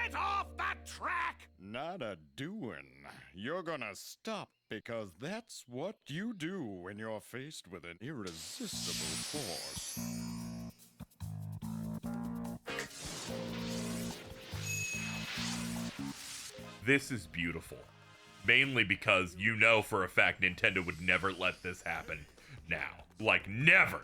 Get off that track! Not a doing. You're gonna stop because that's what you do when you're faced with an irresistible force. This is beautiful. Mainly because you know for a fact Nintendo would never let this happen now. Like, never!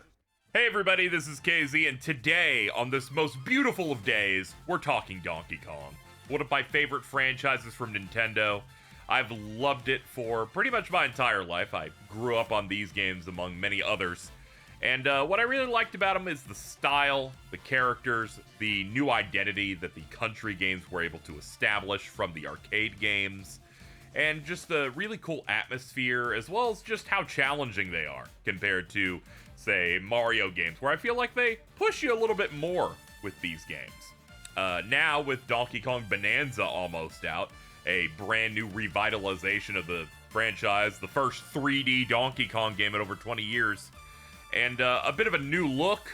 Hey everybody, this is KZ, and today, on this most beautiful of days, we're talking Donkey Kong. One of my favorite franchises from Nintendo. I've loved it for pretty much my entire life. I grew up on these games among many others. And what I really liked about them is the style, the characters, the new identity that the country games were able to establish from the arcade games, and just the really cool atmosphere, as well as just how challenging they are compared to, say, Mario games, where I feel like they push you a little bit more with these games. Now, with Donkey Kong Bonanza almost out, a brand new revitalization of the franchise, the first 3D Donkey Kong game in over 20 years, and a bit of a new look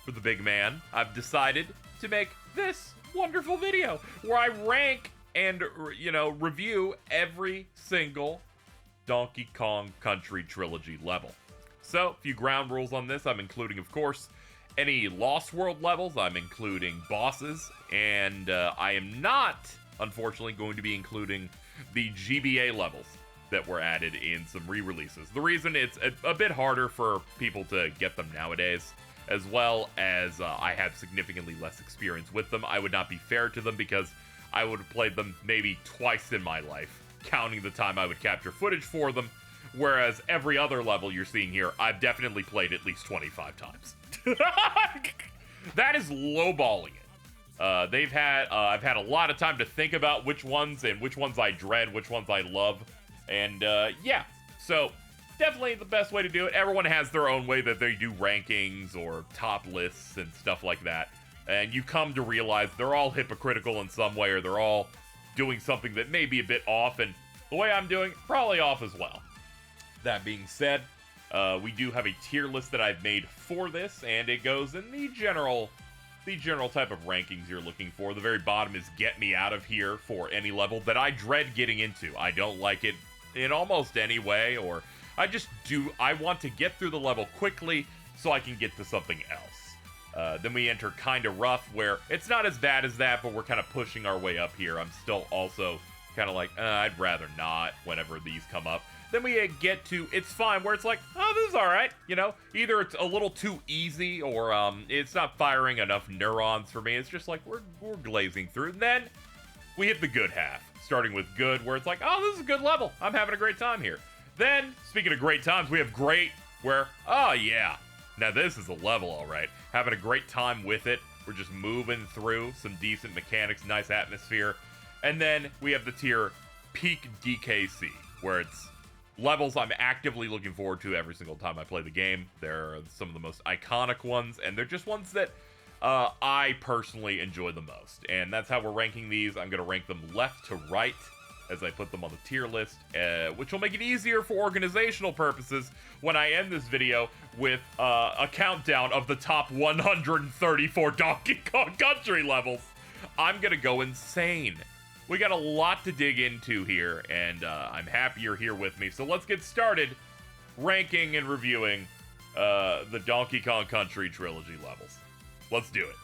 for the big man, I've decided to make this wonderful video where I rank and, review every single Donkey Kong Country Trilogy level. So, a few ground rules on this. I'm including, of course, any Lost World levels. I'm including bosses. And I am not, unfortunately, going to be including the GBA levels that were added in some re-releases. The reason it's a bit harder for people to get them nowadays, as well as I have significantly less experience with them. I would not be fair to them because I would have played them maybe twice in my life, counting the time I would capture footage for them, whereas every other level you're seeing here, I've definitely played at least 25 times. That is lowballing it. I've had a lot of time to think about which ones I dread, which ones I love. And, yeah, so definitely the best way to do it. Everyone has their own way that they do rankings or top lists and stuff like that. And you come to realize they're all hypocritical in some way, or they're all doing something that may be a bit off. And the way I'm doing, probably off as well. That being said, we do have a tier list that I've made for this, and it goes in the general type of rankings you're looking for. The very bottom is get me out of here for any level that I dread getting into. I don't like it in almost any way, or I want to get through the level quickly so I can get to something else. Then we enter Kinda Rough, where it's not as bad as that, but we're kind of pushing our way up here. I'm still also kind of like, I'd rather not whenever these come up. Then we get to It's Fine, where it's like, oh, this is alright, either it's a little too easy, or it's not firing enough neurons for me. It's just like, we're glazing through. And then we hit the good half, starting with good, where it's like, oh, this is a good level. I'm having a great time here. Then, speaking of great times, we have great, where, oh yeah, now this is a level, alright. Having a great time with it. We're just moving through some decent mechanics, nice atmosphere. And then we have the tier Peak DKC, where it's levels I'm actively looking forward to every single time I play the game. They're some of the most iconic ones, and they're just ones that I personally enjoy the most. And that's how we're ranking these. I'm going to rank them left to right as I put them on the tier list, which will make it easier for organizational purposes when I end this video with a countdown of the top 134 Donkey Kong Country levels. I'm going to go insane. We got a lot to dig into here, and I'm happy you're here with me. So let's get started ranking and reviewing the Donkey Kong Country Trilogy levels. Let's do it.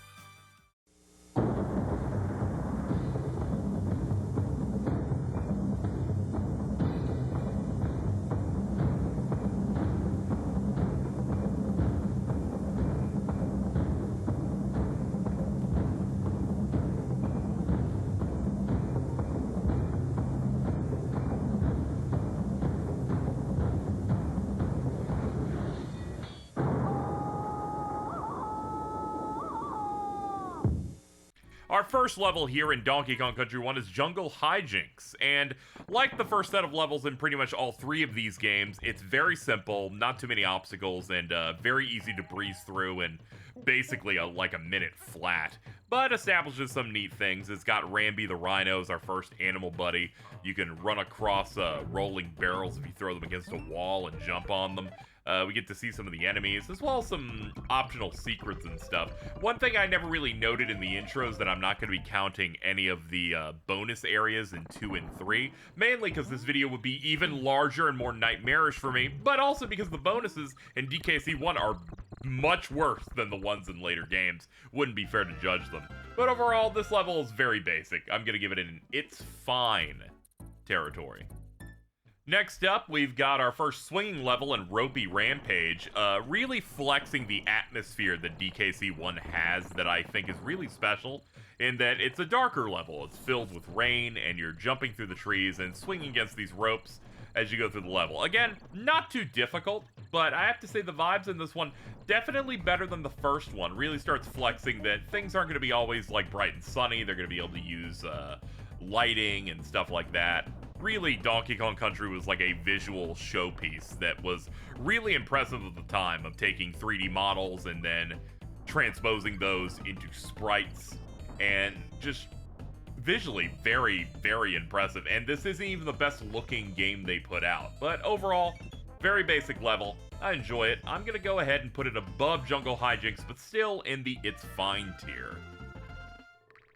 Our first level here in Donkey Kong Country 1 is Jungle Hijinks, and like the first set of levels in pretty much all three of these games, it's very simple, not too many obstacles, and very easy to breeze through in basically like a minute flat, but establishes some neat things. It's got Rambi the Rhino as our first animal buddy. You can run across rolling barrels if you throw them against a wall and jump on them. We get to see some of the enemies, as well as some optional secrets and stuff. One thing I never really noted in the intro is that I'm not going to be counting any of the bonus areas in 2 and 3, mainly because this video would be even larger and more nightmarish for me, but also because the bonuses in DKC1 are much worse than the ones in later games. Wouldn't be fair to judge them. But overall, this level is very basic. I'm going to give it an it's fine territory. Next up, we've got our first swinging level in Ropey Rampage, really flexing the atmosphere that DKC1 has that I think is really special, in that it's a darker level. It's filled with rain, and you're jumping through the trees and swinging against these ropes as you go through the level. Again, not too difficult, but I have to say the vibes in this one definitely better than the first one. Really starts flexing that things aren't going to be always like bright and sunny. They're going to be able to use lighting and stuff like that. Really, Donkey Kong Country was like a visual showpiece that was really impressive at the time, of taking 3D models and then transposing those into sprites, and just visually very, very impressive. And this isn't even the best looking game they put out, but overall, very basic level. I enjoy it. I'm gonna go ahead and put it above Jungle Hijinks, but still in the it's fine tier.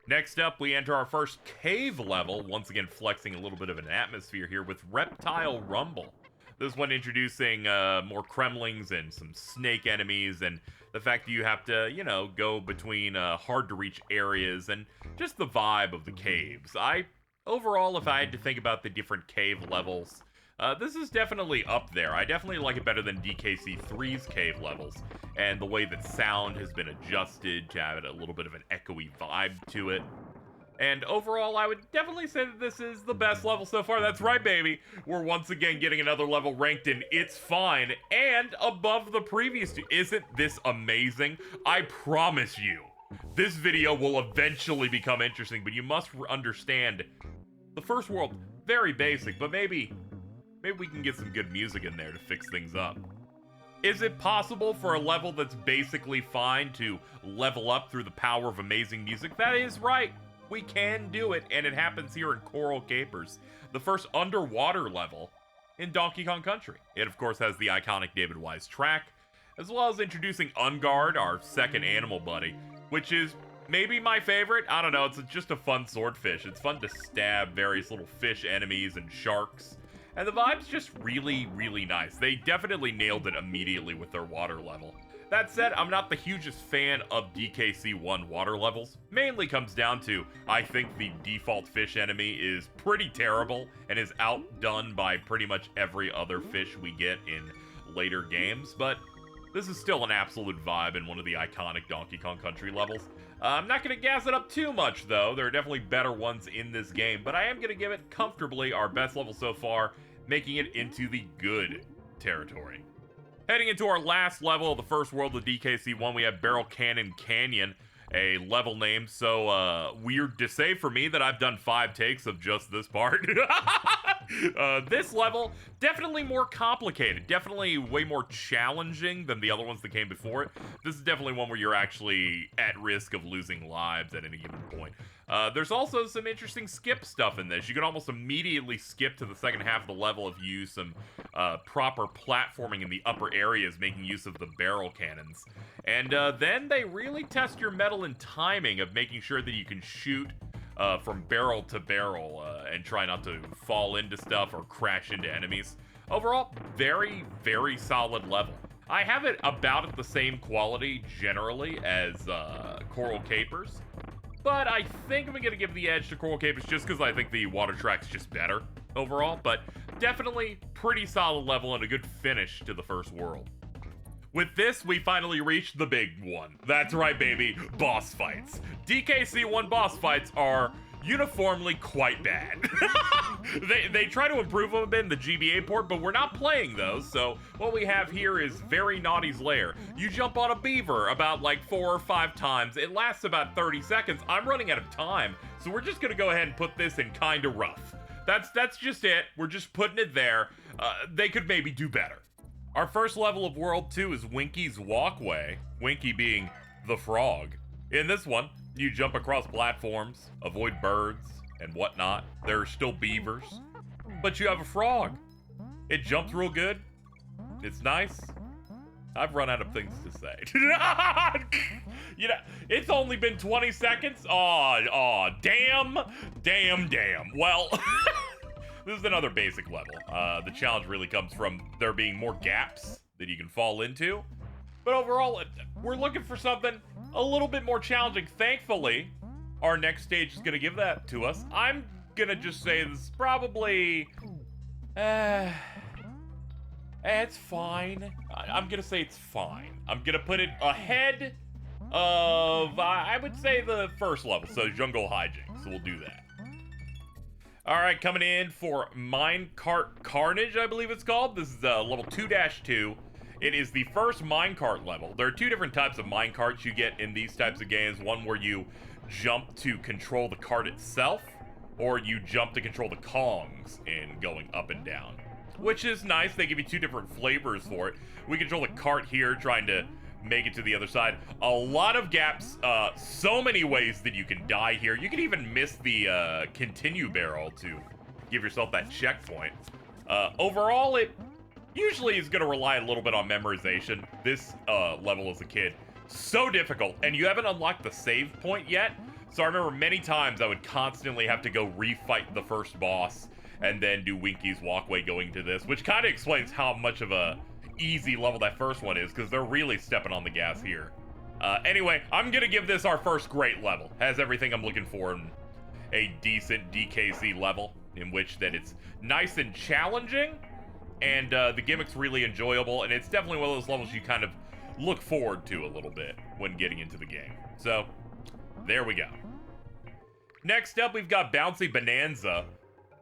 Next up, we enter our first cave level, once again flexing a little bit of an atmosphere here with Reptile Rumble. This one introducing more Kremlings and some snake enemies, and the fact that you have to, you know, go between hard-to-reach areas, and just the vibe of the caves. Overall, if I had to think about the different cave levels, this is definitely up there. I definitely like it better than DKC3's cave levels, and the way that sound has been adjusted to have a little bit of an echoey vibe to it. And overall, I would definitely say that this is the best level so far. That's right, baby. We're once again getting another level ranked in It's Fine and above the previous two. Isn't this amazing? I promise you, this video will eventually become interesting, but you must understand, the first world, very basic, but maybe we can get some good music in there to fix things up. Is it possible for a level that's basically fine to level up through the power of amazing music? That is right. We can do it, and it happens here in Coral Capers, the first underwater level in Donkey Kong Country. It, of course, has the iconic David Wise track, as well as introducing Ungard, our second animal buddy, which is maybe my favorite. I don't know, it's just a fun swordfish. It's fun to stab various little fish enemies and sharks. And the vibe's just really, really nice. They definitely nailed it immediately with their water level. That said, I'm not the hugest fan of DKC1 water levels. Mainly comes down to, I think the default fish enemy is pretty terrible and is outdone by pretty much every other fish we get in later games, but this is still an absolute vibe in one of the iconic Donkey Kong Country levels. I'm not going to gas it up too much, though. There are definitely better ones in this game, but I am going to give it comfortably our best level so far, making it into the good territory. Heading into our last level of the first world of DKC1, we have Barrel Cannon Canyon, a level name so weird to say for me that I've done 5 takes of just this part. This level, definitely more complicated, definitely way more challenging than the other ones that came before it. This is definitely one where you're actually at risk of losing lives at any given point. There's also some interesting skip stuff in this. You can almost immediately skip to the second half of the level if you use some proper platforming in the upper areas, making use of the barrel cannons. And then they really test your mettle and timing of making sure that you can shoot from barrel to barrel and try not to fall into stuff or crash into enemies. Overall, very, very solid level. I have it about at the same quality generally as Coral Capers, but I think I'm gonna give the edge to Coral Capers just because I think the water track's just better overall, but definitely pretty solid level and a good finish to the first world. With this, we finally reached the big one. That's right, baby, boss fights. DKC1 boss fights are uniformly quite bad. They try to improve them a bit in the GBA port, but we're not playing those, so what we have here is Very Naughty's Lair. You jump on a beaver about like 4 or 5 times. It lasts about 30 seconds. I'm running out of time, so we're just gonna go ahead and put this in kinda rough. That's just it. We're just putting it there. They could maybe do better. Our first level of World 2 is Winky's Walkway, Winky being the frog. In this one, you jump across platforms, avoid birds, and whatnot. There are still beavers, but you have a frog. It jumps real good. It's nice. I've run out of things to say. You know, it's only been 20 seconds. Oh, damn. Well, this is another basic level. The challenge really comes from there being more gaps that you can fall into. But overall, we're looking for something a little bit more challenging. Thankfully, our next stage is going to give that to us. I'm going to just say this is probably... it's fine. I'm going to say it's fine. I'm going to put it ahead of, I would say, the first level. So, Jungle Hijinks. So, we'll do that. Alright, coming in for Minecart Carnage, I believe it's called. This is level 2-2. It is the first minecart level. There are two different types of minecarts you get in these types of games. One where you jump to control the cart itself, or you jump to control the Kongs in going up and down. Which is nice. They give you two different flavors for it. We control the cart here, trying to make it to the other side. A lot of gaps, so many ways that you can die here. You can even miss the continue barrel to give yourself that checkpoint. Overall, it usually is going to rely a little bit on memorization. This level as a kid, so difficult, and you haven't unlocked the save point yet. So I remember many times I would constantly have to go refight the first boss and then do Winky's walkway going to this, which kind of explains how much of a easy level that first one is, because they're really stepping on the gas here. Anyway, I'm gonna give this our first great level. Has everything I'm looking for in a decent DKC level, in which that it's nice and challenging, and the gimmick's really enjoyable, and it's definitely one of those levels you kind of look forward to a little bit when getting into the game. So, there we go. Next up, we've got Bouncy Bonanza,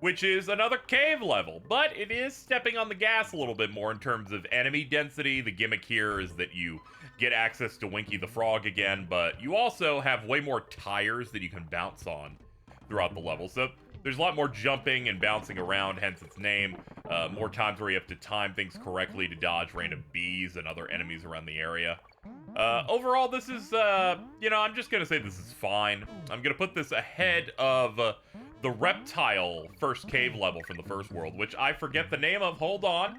which is another cave level, but it is stepping on the gas a little bit more in terms of enemy density. The gimmick here is that you get access to Winky the Frog again, but you also have way more tires that you can bounce on throughout the level. So there's a lot more jumping and bouncing around, hence its name. More times where you have to time things correctly to dodge random bees and other enemies around the area. Overall, this is, I'm just gonna say this is fine. I'm gonna put this ahead of the reptile first cave level from the first world, which I forget the name of. Hold on,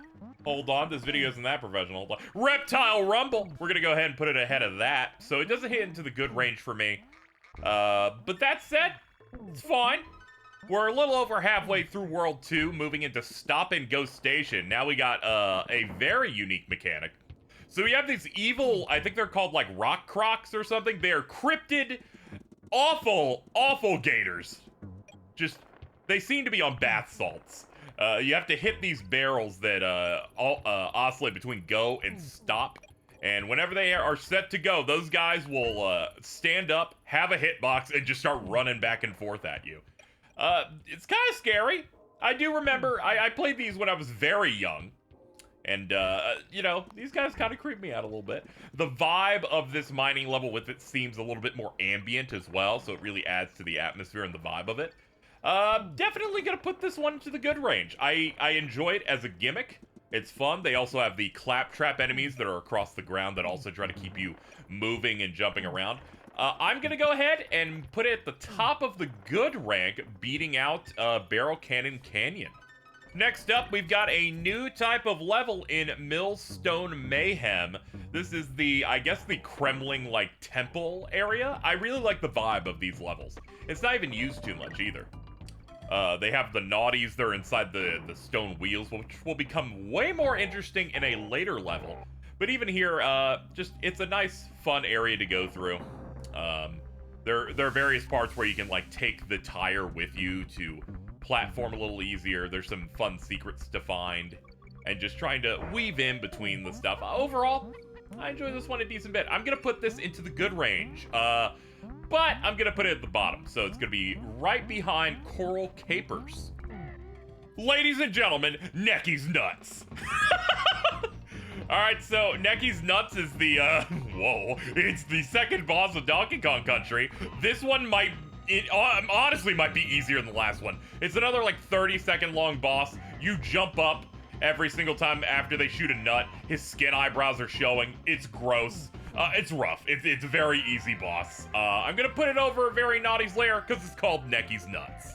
this video isn't that professional. Hold on. Reptile Rumble! We're gonna go ahead and put it ahead of that, so it doesn't hit into the good range for me. But that said, it's fine. We're a little over halfway through World 2, moving into Stop and Go Station. Now we got a very unique mechanic. So we have these evil, I think they're called like rock crocs or something. They are cryptid, awful gators. Just, they seem to be on bath salts. You have to hit these barrels that oscillate between go and stop. And whenever they are set to go, those guys will stand up, have a hitbox, and just start running back and forth at you. It's kind of scary. I do remember, I played these when I was very young. And, these guys kind of creep me out a little bit. The vibe of this mining level with it seems a little bit more ambient as well, so it really adds to the atmosphere and the vibe of it. Definitely gonna put this one to the good range. I enjoy it as a gimmick. It's fun. They also have the claptrap enemies that are across the ground that also try to keep you moving and jumping around. I'm gonna go ahead and put it at the top of the good rank, beating out Barrel Cannon Canyon. Next up, we've got a new type of level in Millstone Mayhem. This is the, I guess, the Kremling-like temple area. I really like the vibe of these levels. It's not even used too much either. They have the naughties that are inside the stone wheels, which will become way more interesting in a later level. But even here, it's a nice, fun area to go through. There are various parts where you can, like, take the tire with you to platform a little easier. There's some fun secrets to find, and just trying to weave in between the stuff. Overall, I enjoy this one a decent bit. I'm gonna put this into the good range, but I'm gonna put it at the bottom, so it's gonna be right behind Coral Capers. Ladies and gentlemen, Necky's Nuts. Alright, so Necky's Nuts is the, it's the second boss of Donkey Kong Country. This one honestly might be easier than the last one. It's another like 30-second long boss. You jump up every single time after they shoot a nut. His skin eyebrows are showing. It's gross. It's rough. It's a very easy boss. I'm gonna put it over Very Naughty's Lair because it's called Necky's Nuts.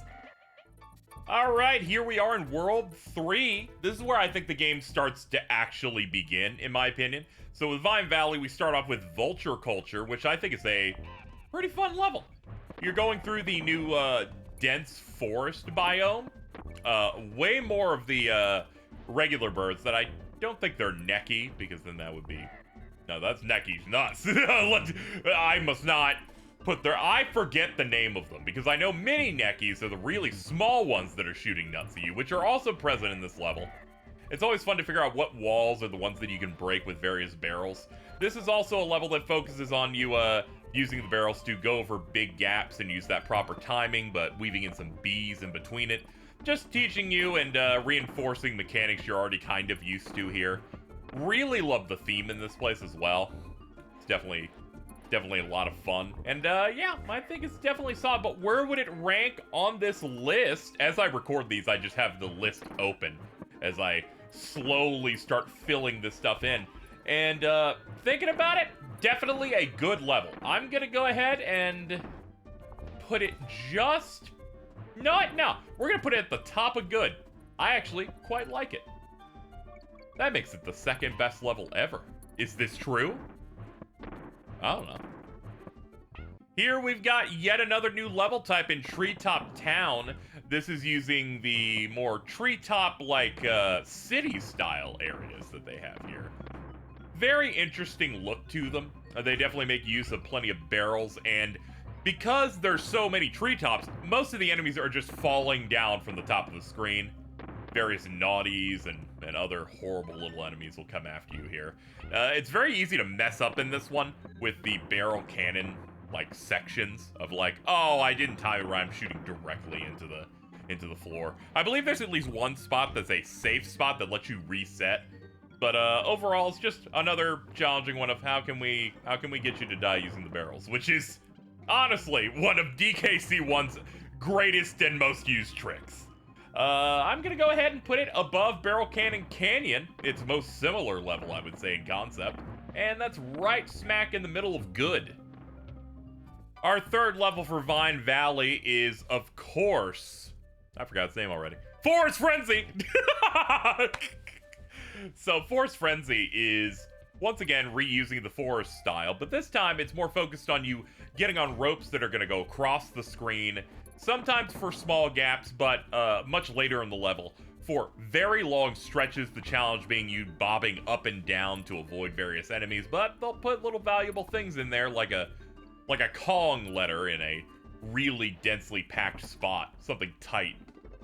All right, here we are in World 3. This is where I think the game starts to actually begin, in my opinion. So with Vine Valley, we start off with Vulture Culture, which I think is a pretty fun level. You're going through the new dense forest biome. Way more of the regular birds that I don't think they're necky, because then that would be... No, that's necky's nuts. I must not... I forget the name of them, because I know mini neckies are the really small ones that are shooting nuts at you, which are also present in this level. It's always fun to figure out what walls are the ones that you can break with various barrels. This is also a level that focuses on you using the barrels to go over big gaps and use that proper timing, but weaving in some bees in between it. Just teaching you and reinforcing mechanics you're already kind of used to here. Really love the theme in this place as well. It's definitely a lot of fun. And yeah, I think it's definitely solid, but where would it rank on this list? As I record these, I just have the list open as I slowly start filling this stuff in. And thinking about it, definitely a good level. I'm gonna go ahead and put it just... No, we're gonna put it at the top of good. I actually quite like it. That makes it the second best level ever. Is this true? I don't know. Here we've got yet another new level type in Treetop Town. This is using the more treetop-like city-style areas that they have here. Very interesting look to them. They definitely make use of plenty of barrels, and because there's so many treetops, most of the enemies are just falling down from the top of the screen. Various naughties and other horrible little enemies will come after you here. It's very easy to mess up in this one with the barrel cannon like sections of like, oh, I didn't time it right, I'm shooting directly into the floor. I believe there's at least one spot that's a safe spot that lets you reset. But overall, it's just another challenging one of how can we get you to die using the barrels, which is honestly one of DKC1's greatest and most used tricks. I'm gonna go ahead and put it above Barrel Cannon Canyon, its most similar level, I would say, in concept. And that's right smack in the middle of good. Our third level for Vine Valley is, of course, I forgot its name already, Forest Frenzy! So Forest Frenzy is, once again, reusing the forest style, but this time it's more focused on you getting on ropes that are gonna go across the screen, sometimes for small gaps, but much later in the level, for very long stretches, the challenge being you bobbing up and down to avoid various enemies, but they'll put little valuable things in there, like a Kong letter in a really densely packed spot, something tight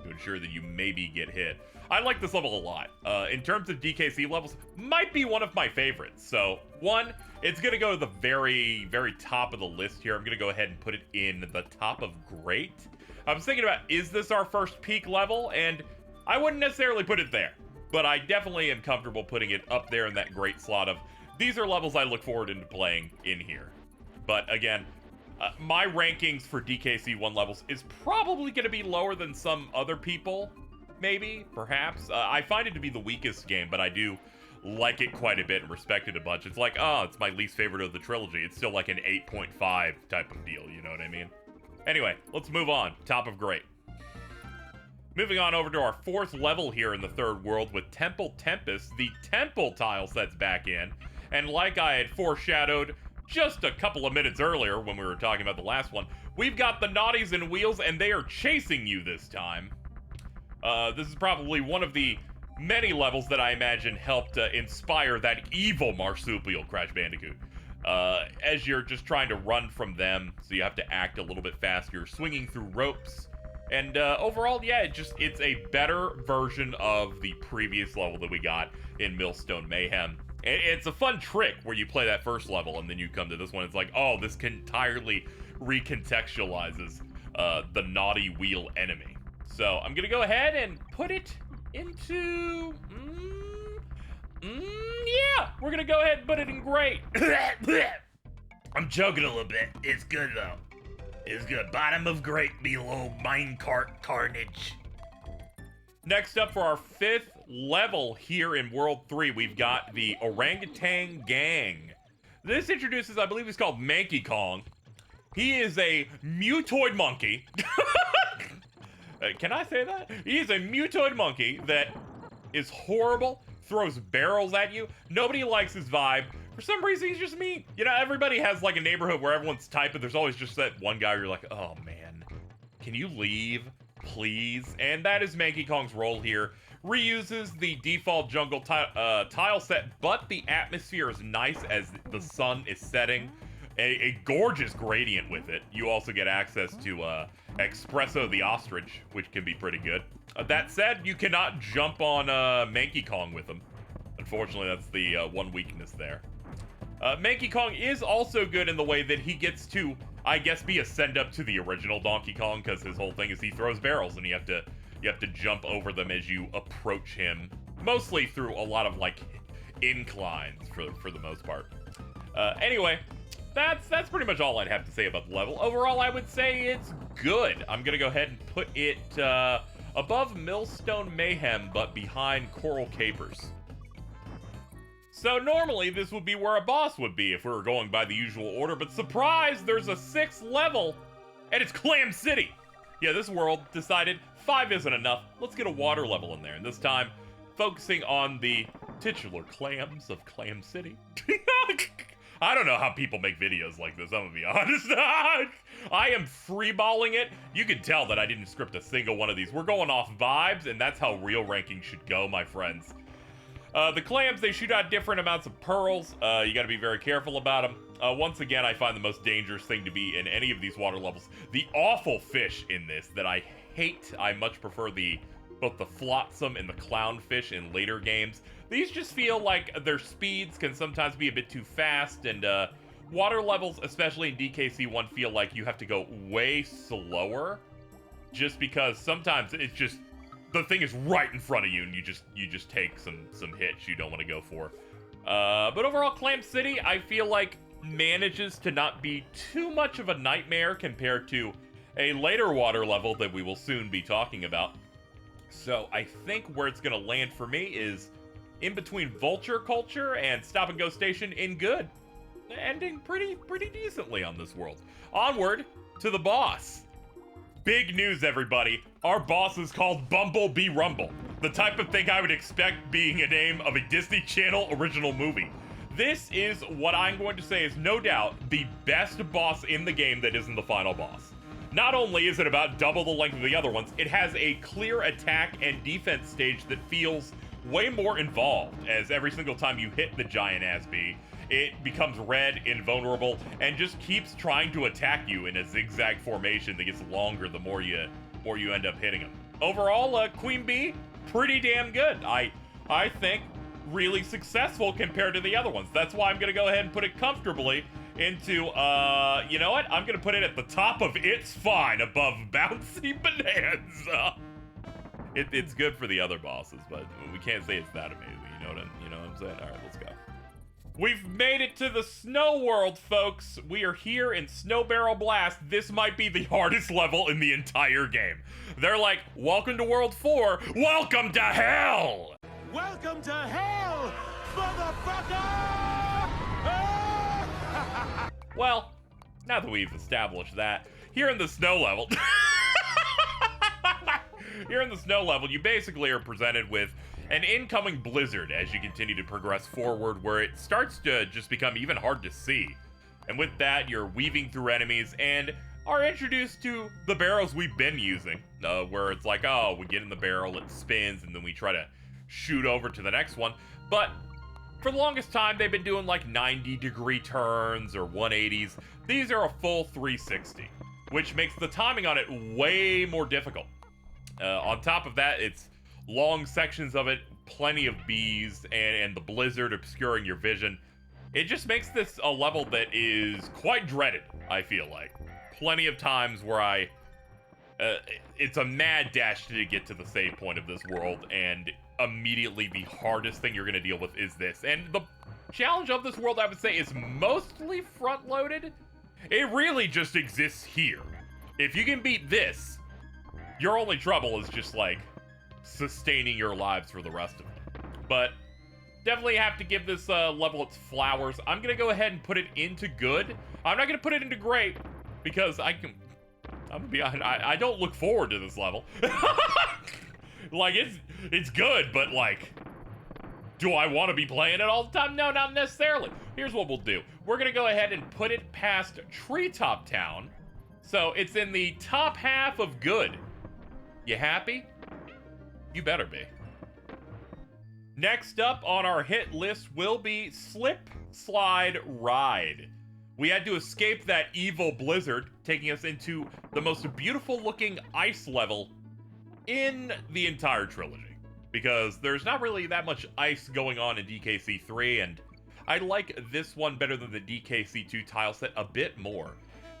to ensure that you maybe get hit. I like this level a lot. In terms of DKC levels, might be one of my favorites. So, one, it's gonna go to the very, very top of the list here. I'm gonna go ahead and put it in the top of great. I was thinking about, is this our first peak level? And I wouldn't necessarily put it there, but I definitely am comfortable putting it up there in that great slot of, these are levels I look forward into playing in here. But again, my rankings for DKC1 Levels is probably gonna be lower than some other people. Maybe, perhaps. I find it to be the weakest game, but I do like it quite a bit and respect it a bunch. It's like, oh, it's my least favorite of the trilogy. It's still like an 8.5 type of deal, you know what I mean? Anyway, let's move on. Top of great. Moving on over to our fourth level here in the third world with Temple Tempest. The temple tile set's back in. And like I had foreshadowed just a couple of minutes earlier when we were talking about the last one, we've got the Naughties and Wheels, and they are chasing you this time. This is probably one of the many levels that I imagine helped inspire that evil marsupial Crash Bandicoot. As you're just trying to run from them, so you have to act a little bit faster. You're swinging through ropes. And overall, yeah, it's a better version of the previous level that we got in Millstone Mayhem. It's a fun trick where you play that first level and then you come to this one. It's like, oh, this entirely recontextualizes the naughty wheel enemy. So I'm gonna go ahead and put it into, yeah, we're gonna go ahead and put it in great. I'm joking a little bit. It's good though. It's good. Bottom of great, below minecart carnage. Next up for our fifth level here in World 3, we've got the Orangutan Gang. This introduces, I believe he's called Manky Kong. He is a mutoid monkey. Can I say that? He's a mutoid monkey that is horrible, throws barrels at you. Nobody likes his vibe. For some reason, he's just mean. You know, everybody has like a neighborhood where everyone's type, but there's always just that one guy where you're like, oh man, can you leave, please? And that is Manky Kong's role here. Reuses the default jungle tile set, but the atmosphere is nice as the sun is setting. A gorgeous gradient with it. You also get access to Espresso the Ostrich, which can be pretty good. That said, you cannot jump on Manky Kong with him. Unfortunately, that's the one weakness there. Manky Kong is also good in the way that he gets to, I guess, be a send-up to the original Donkey Kong, because his whole thing is he throws barrels, and you have to jump over them as you approach him, mostly through a lot of, like, inclines, for the most part. Anyway, that's pretty much all I'd have to say about the level. Overall, I would say it's good. I'm gonna go ahead and put it above Millstone Mayhem, but behind Coral Capers. So normally this would be where a boss would be if we were going by the usual order, but surprise, there's a 6th level, and it's Clam City. Yeah, this world decided 5 isn't enough. Let's get a water level in there, and this time focusing on the titular clams of Clam City. I don't know how people make videos like this, I'm gonna be honest. I am freeballing it. You can tell that I didn't script a single one of these. We're going off vibes, and that's how real ranking should go, my friends. The clams, they shoot out different amounts of pearls. You gotta be very careful about them. Once again, I find the most dangerous thing to be in any of these water levels. The awful fish in this that I hate. I much prefer both the flotsam and the clownfish in later games. These just feel like their speeds can sometimes be a bit too fast, and water levels, especially in DKC1, feel like you have to go way slower, just because sometimes it's just the thing is right in front of you, and you just take some hits you don't want to go for. But overall, Clam City, I feel like manages to not be too much of a nightmare compared to a later water level that we will soon be talking about. So I think where it's gonna land for me is in between Vulture Culture and Stop and Go Station in good. Ending pretty decently on this world. Onward to the boss. Big news, everybody. Our boss is called Bumblebee Rumble. The type of thing I would expect being a name of a Disney Channel original movie. This is what I'm going to say is no doubt the best boss in the game that isn't the final boss. Not only is it about double the length of the other ones, it has a clear attack and defense stage that feels way more involved, as every single time you hit the giant ass bee, it becomes red, invulnerable, and just keeps trying to attack you in a zigzag formation that gets longer the more you end up hitting him. Overall, Queen Bee, pretty damn good. I think really successful compared to the other ones. That's why I'm gonna go ahead and put it comfortably into, you know what? I'm gonna put it at the top of It's Fine above Bouncy Bonanza. It's good for the other bosses, but we can't say it's that amazing. You know what I'm saying? All right, let's go. We've made it to the snow world, folks. We are here in Snow Barrel Blast. This might be the hardest level in the entire game. They're like, welcome to World 4. Welcome to hell! Welcome to hell, motherfucker! Well, now that we've established that, here in the snow level... Here in the snow level, you basically are presented with an incoming blizzard as you continue to progress forward, where it starts to just become even hard to see. And with that, you're weaving through enemies and are introduced to the barrels we've been using, where it's like, oh, we get in the barrel, it spins, and then we try to shoot over to the next one. But for the longest time, they've been doing like 90-degree turns or 180s. These are a full 360, which makes the timing on it way more difficult. On top of that, it's long sections of it, plenty of bees, and the blizzard obscuring your vision. It just makes this a level that is quite dreaded, I feel like. Plenty of times where it's a mad dash to get to the save point of this world, and immediately the hardest thing you're going to deal with is this. And the challenge of this world, I would say, is mostly front-loaded. It really just exists here. If you can beat this, your only trouble is just, like, sustaining your lives for the rest of it. But definitely have to give this level its flowers. I'm going to go ahead and put it into good. I'm not going to put it into great, because I I'm gonna be honest. I don't look forward to this level. Like, it's good, but like, do I want to be playing it all the time? No, not necessarily. Here's what we'll do. We're gonna go ahead and put it past Treetop Town, so it's in the top half of good. You happy? You better be. Next up on our hit list will be Slip, Slide, Ride. We had to escape that evil blizzard, taking us into the most beautiful looking ice level in the entire trilogy. Because there's not really that much ice going on in DKC3, and I like this one better than the DKC2 tile set a bit more.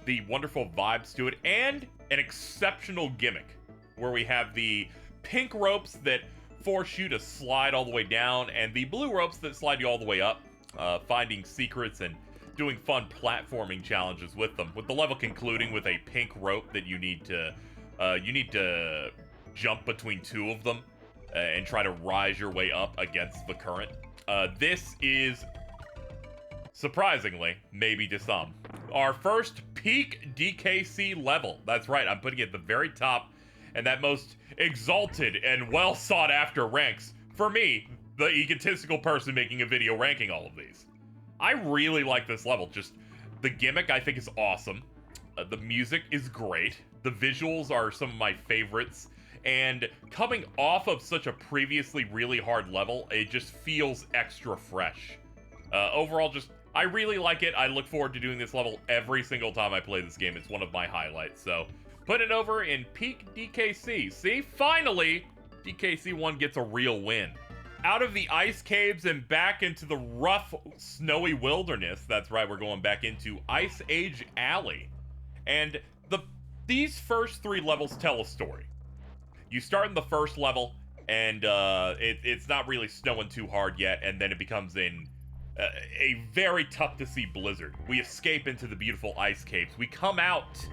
The wonderful vibes to it, and an exceptional gimmick, where we have the pink ropes that force you to slide all the way down, and the blue ropes that slide you all the way up, finding secrets and doing fun platforming challenges with them, with the level concluding with a pink rope that you need to jump between two of them and try to rise your way up against the current. This is, surprisingly, maybe to some, our first peak DKC level. That's right, I'm putting it at the very top, and that most exalted and well sought after ranks, for me, the egotistical person making a video ranking all of these. I really like this level. Just the gimmick, I think, is awesome. The music is great. The visuals are some of my favorites. And coming off of such a previously really hard level, it just feels extra fresh. Overall, I really like it. I look forward to doing this level every single time I play this game. It's one of my highlights. So put it over in peak DKC. See, finally, DKC1 gets a real win. Out of the ice caves and back into the rough, snowy wilderness. That's right, we're going back into Ice Age Alley. And these first 3 levels tell a story. You start in the first level, and it's not really snowing too hard yet, and then it becomes a very tough-to-see blizzard. We escape into the beautiful ice caves. We come out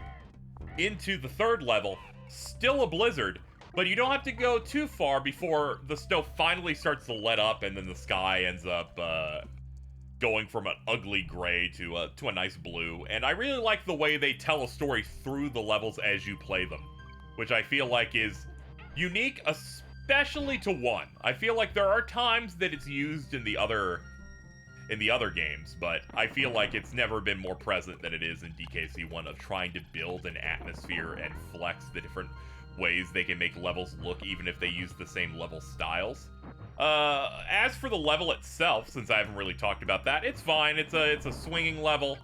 into the 3rd level, still a blizzard, but you don't have to go too far before the snow finally starts to let up, and then the sky ends up going from an ugly gray to a nice blue. And I really like the way they tell a story through the levels as you play them, which I feel like is unique, especially to 1. I feel like there are times that it's used in the other games, but I feel like it's never been more present than it is in DKC1 of trying to build an atmosphere and flex the different ways they can make levels look, even if they use the same level styles. As for the level itself, since I haven't really talked about that, it's fine. It's a swinging level.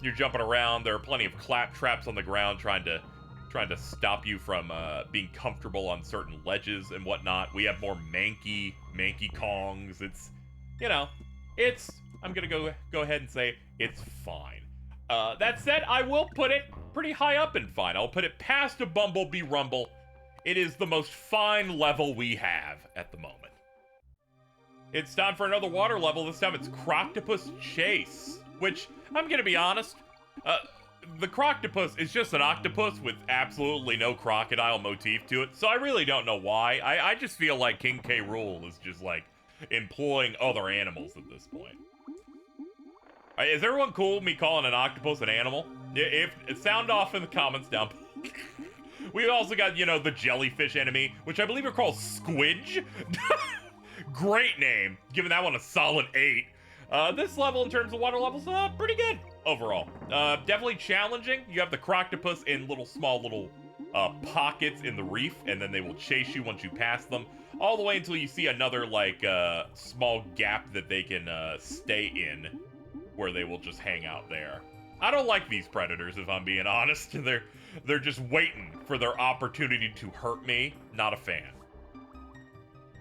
You're jumping around. There are plenty of clap traps on the ground trying to stop you from being comfortable on certain ledges and whatnot. We have more manky Kongs. It's, I'm gonna go ahead and say it's fine. That said, I will put it pretty high up in fine. I'll put it past a Bumblebee Rumble. It is the most fine level we have at the moment. It's time for another water level. This time it's Croctopus Chase, which, I'm gonna be honest, the Croctopus is just an octopus with absolutely no crocodile motif to it, so I really don't know why. I just feel like King K. Rool is just, like, employing other animals at this point. Is everyone cool with me calling an octopus an animal? If sound off in the comments down below. We've also got, the jellyfish enemy, which I believe are called Squidge. Great name, giving that one a solid 8. This level, in terms of water levels, pretty good overall. Definitely challenging. You have the Croctopus in small pockets in the reef, and then they will chase you once you pass them, all the way until you see another, small gap that they can stay in, where they will just hang out there. I don't like these predators, if I'm being honest. They're just waiting for their opportunity to hurt me. Not a fan.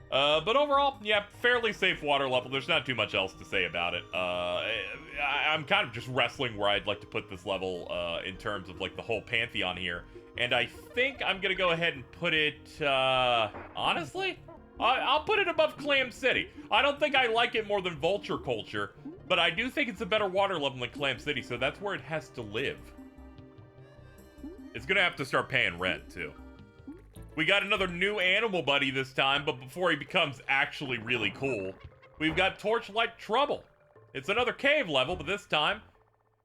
But overall, yeah, fairly safe water level. There's not too much else to say about it. I'm kind of just wrestling where I'd like to put this level in terms of, the whole pantheon here. And I think I'm going to go ahead and put it, honestly, I'll put it above Clam City. I don't think I like it more than Vulture Culture, but I do think it's a better water level than Clam City, so that's where it has to live. It's going to have to start paying rent, too. We got another new animal buddy this time, but before he becomes actually really cool, we've got Torchlight Trouble. It's another cave level, but this time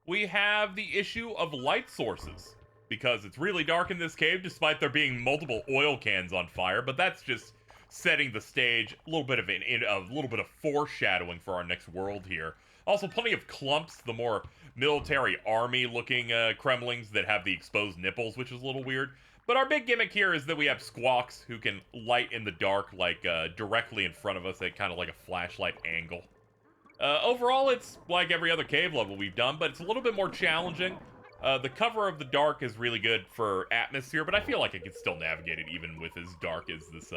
we have the issue of light sources. because it's really dark in this cave despite there being multiple oil cans on fire, but that's just setting the stage, a little bit of foreshadowing for our next world here. Also, plenty of clumps, the more military army-looking Kremlings that have the exposed nipples, which is a little weird. But our big gimmick here is that we have squawks who can light in the dark, like, directly in front of us at kind of like a flashlight angle. Overall, it's like every other cave level we've done, but it's a little bit more challenging. The cover of the dark is really good for atmosphere, but I feel like I can still navigate it even with as dark as this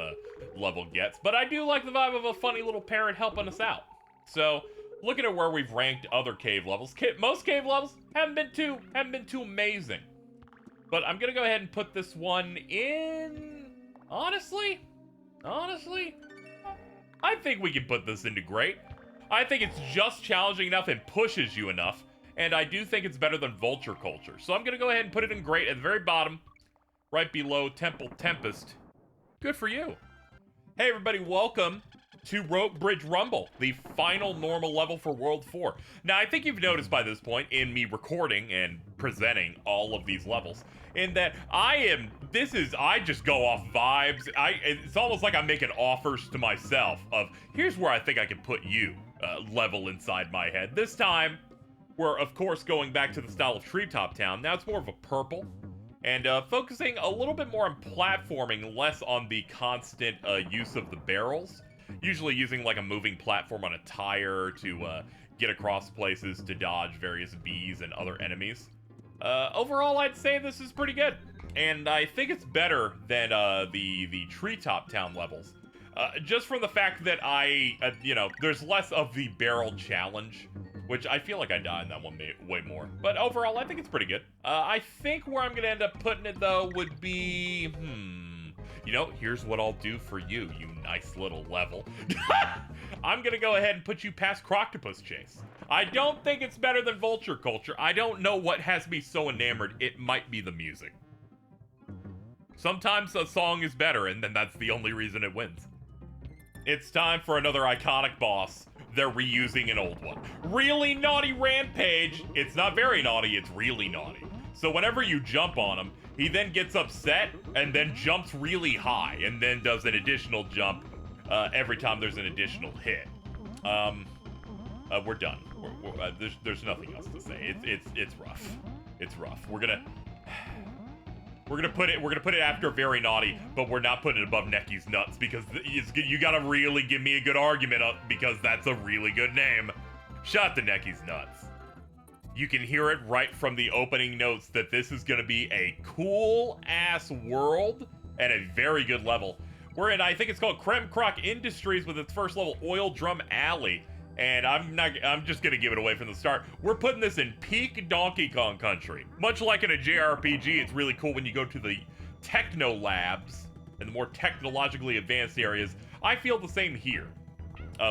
level gets. But I do like the vibe of a funny little parrot helping us out. So, looking at where we've ranked other cave levels, most cave levels haven't been too amazing. But I'm gonna go ahead and put this one in. Honestly, I think we can put this into great. I think it's just challenging enough and pushes you enough. And I do think it's better than Vulture Culture. So I'm going to go ahead and put it in great at the very bottom, right below Temple Tempest. Good for you. Hey everybody, welcome to Rope Bridge Rumble, the final normal level for World 4. Now, I think you've noticed by this point in me recording and presenting all of these levels, in that I just go off vibes. It's almost like I'm making offers to myself of, here's where I think I can put you, level inside my head. This time, we're, of course, going back to the style of Treetop Town. Now it's more of a purple, and focusing a little bit more on platforming, less on the constant use of the barrels. Usually using like a moving platform on a tire to get across places to dodge various bees and other enemies. Overall, I'd say this is pretty good, and I think it's better than the Treetop Town levels. Just from the fact that there's less of the barrel challenge, which I feel like I die in that one way more. But overall, I think it's pretty good. I think where I'm going to end up putting it, though, would be... here's what I'll do for you, you nice little level. I'm going to go ahead and put you past Croctopus Chase. I don't think it's better than Vulture Culture. I don't know what has me so enamored. It might be the music. Sometimes a song is better, and then that's the only reason it wins. It's time for another iconic boss. They're reusing an old one. Really Naughty Rampage. It's not very naughty, it's really naughty. So whenever you jump on him, he then gets upset and then jumps really high and then does an additional jump every time there's an additional hit. We're done. There's nothing else to say. It's rough. It's rough. We're gonna put it after Very Naughty, but we're not putting it above Necky's Nuts because you gotta really give me a good argument up because that's a really good name. Shout out to Necky's Nuts. You can hear it right from the opening notes that this is gonna be a cool ass world and a very good level. We're in, I think it's called Creme Croc Industries with its first level, Oil Drum Alley. And I'm just gonna give it away from the start. We're putting this in peak Donkey Kong country. Much like in a JRPG, it's really cool when you go to the techno labs and the more technologically advanced areas. I feel the same here.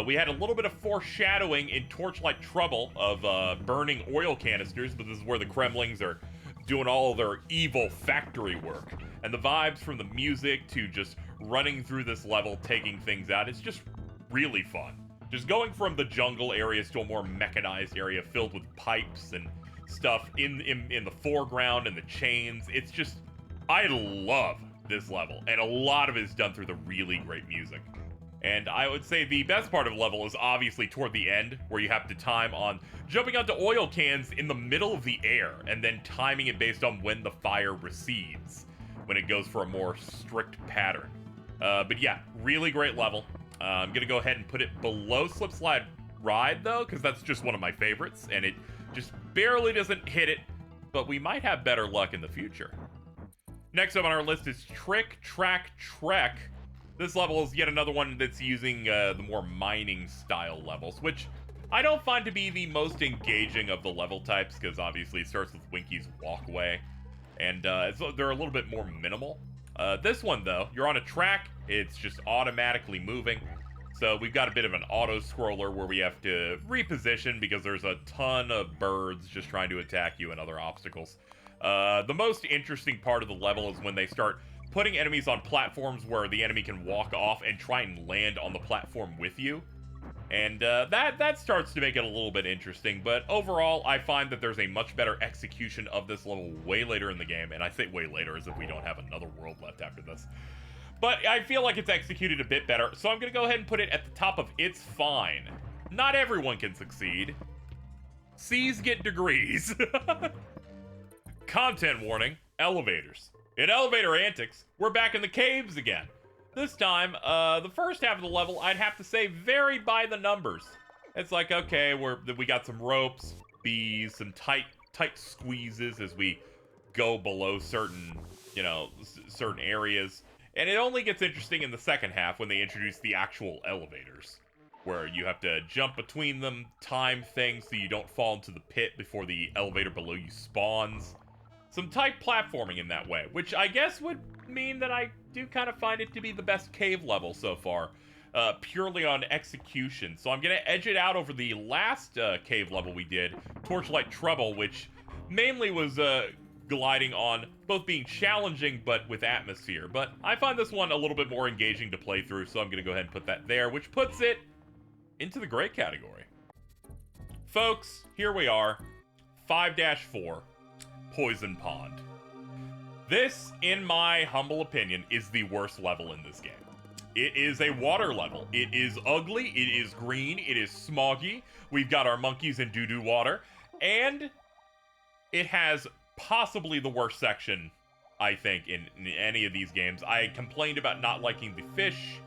We had a little bit of foreshadowing in Torchlight Trouble of burning oil canisters, but this is where the Kremlings are doing all of their evil factory work. And the vibes from the music to just running through this level, taking things out, it's just really fun. Just going from the jungle areas to a more mechanized area filled with pipes and stuff in the foreground and the chains. It's just, I love this level. And a lot of it is done through the really great music. And I would say the best part of the level is obviously toward the end, where you have to time on jumping onto oil cans in the middle of the air and then timing it based on when the fire recedes, when it goes for a more strict pattern. But yeah, really great level. I'm gonna go ahead and put it below Slip Slide Ride though, because that's just one of my favorites, and it just barely doesn't hit it, but we might have better luck in the future. Next up on our list is Trick Track Trek. This level is yet another one that's using the more mining style levels, which I don't find to be the most engaging of the level types, because obviously it starts with Winky's Walkway, and so they're a little bit more minimal. This one, though, you're on a track, it's just automatically moving. So we've got a bit of an auto-scroller where we have to reposition because there's a ton of birds just trying to attack you and other obstacles. The most interesting part of the level is when they start putting enemies on platforms where the enemy can walk off and try and land on the platform with you. And that starts to make it a little bit interesting, but overall, I find that there's a much better execution of this level way later in the game, and I say way later as if we don't have another world left after this. But I feel like it's executed a bit better, so I'm going to go ahead and put it at the top of It's Fine. Not everyone can succeed. C's get degrees. Content warning, elevators. In elevator antics, we're back in the caves again. This time, the first half of the level, I'd have to say very by the numbers. It's like, okay, we got some ropes, bees, some tight squeezes as we go below certain, you know, certain areas. And it only gets interesting in the second half when they introduce the actual elevators, where you have to jump between them, time things so you don't fall into the pit before the elevator below you spawns. Some tight platforming in that way, which I guess would mean that I do kind of find it to be the best cave level so far, purely on execution. So I'm going to edge it out over the last cave level we did, Torchlight Trouble, which mainly was gliding on both being challenging but with atmosphere. But I find this one a little bit more engaging to play through, so I'm going to go ahead and put that there, which puts it into the great category. Folks, here we are, 5-4, Poison Pond. This, in my humble opinion, is the worst level in this game. It is a water level. It is ugly, it is green, it is smoggy. We've got our monkeys in doo-doo water, and it has possibly the worst section, I think, in any of these games. I complained about not liking the fish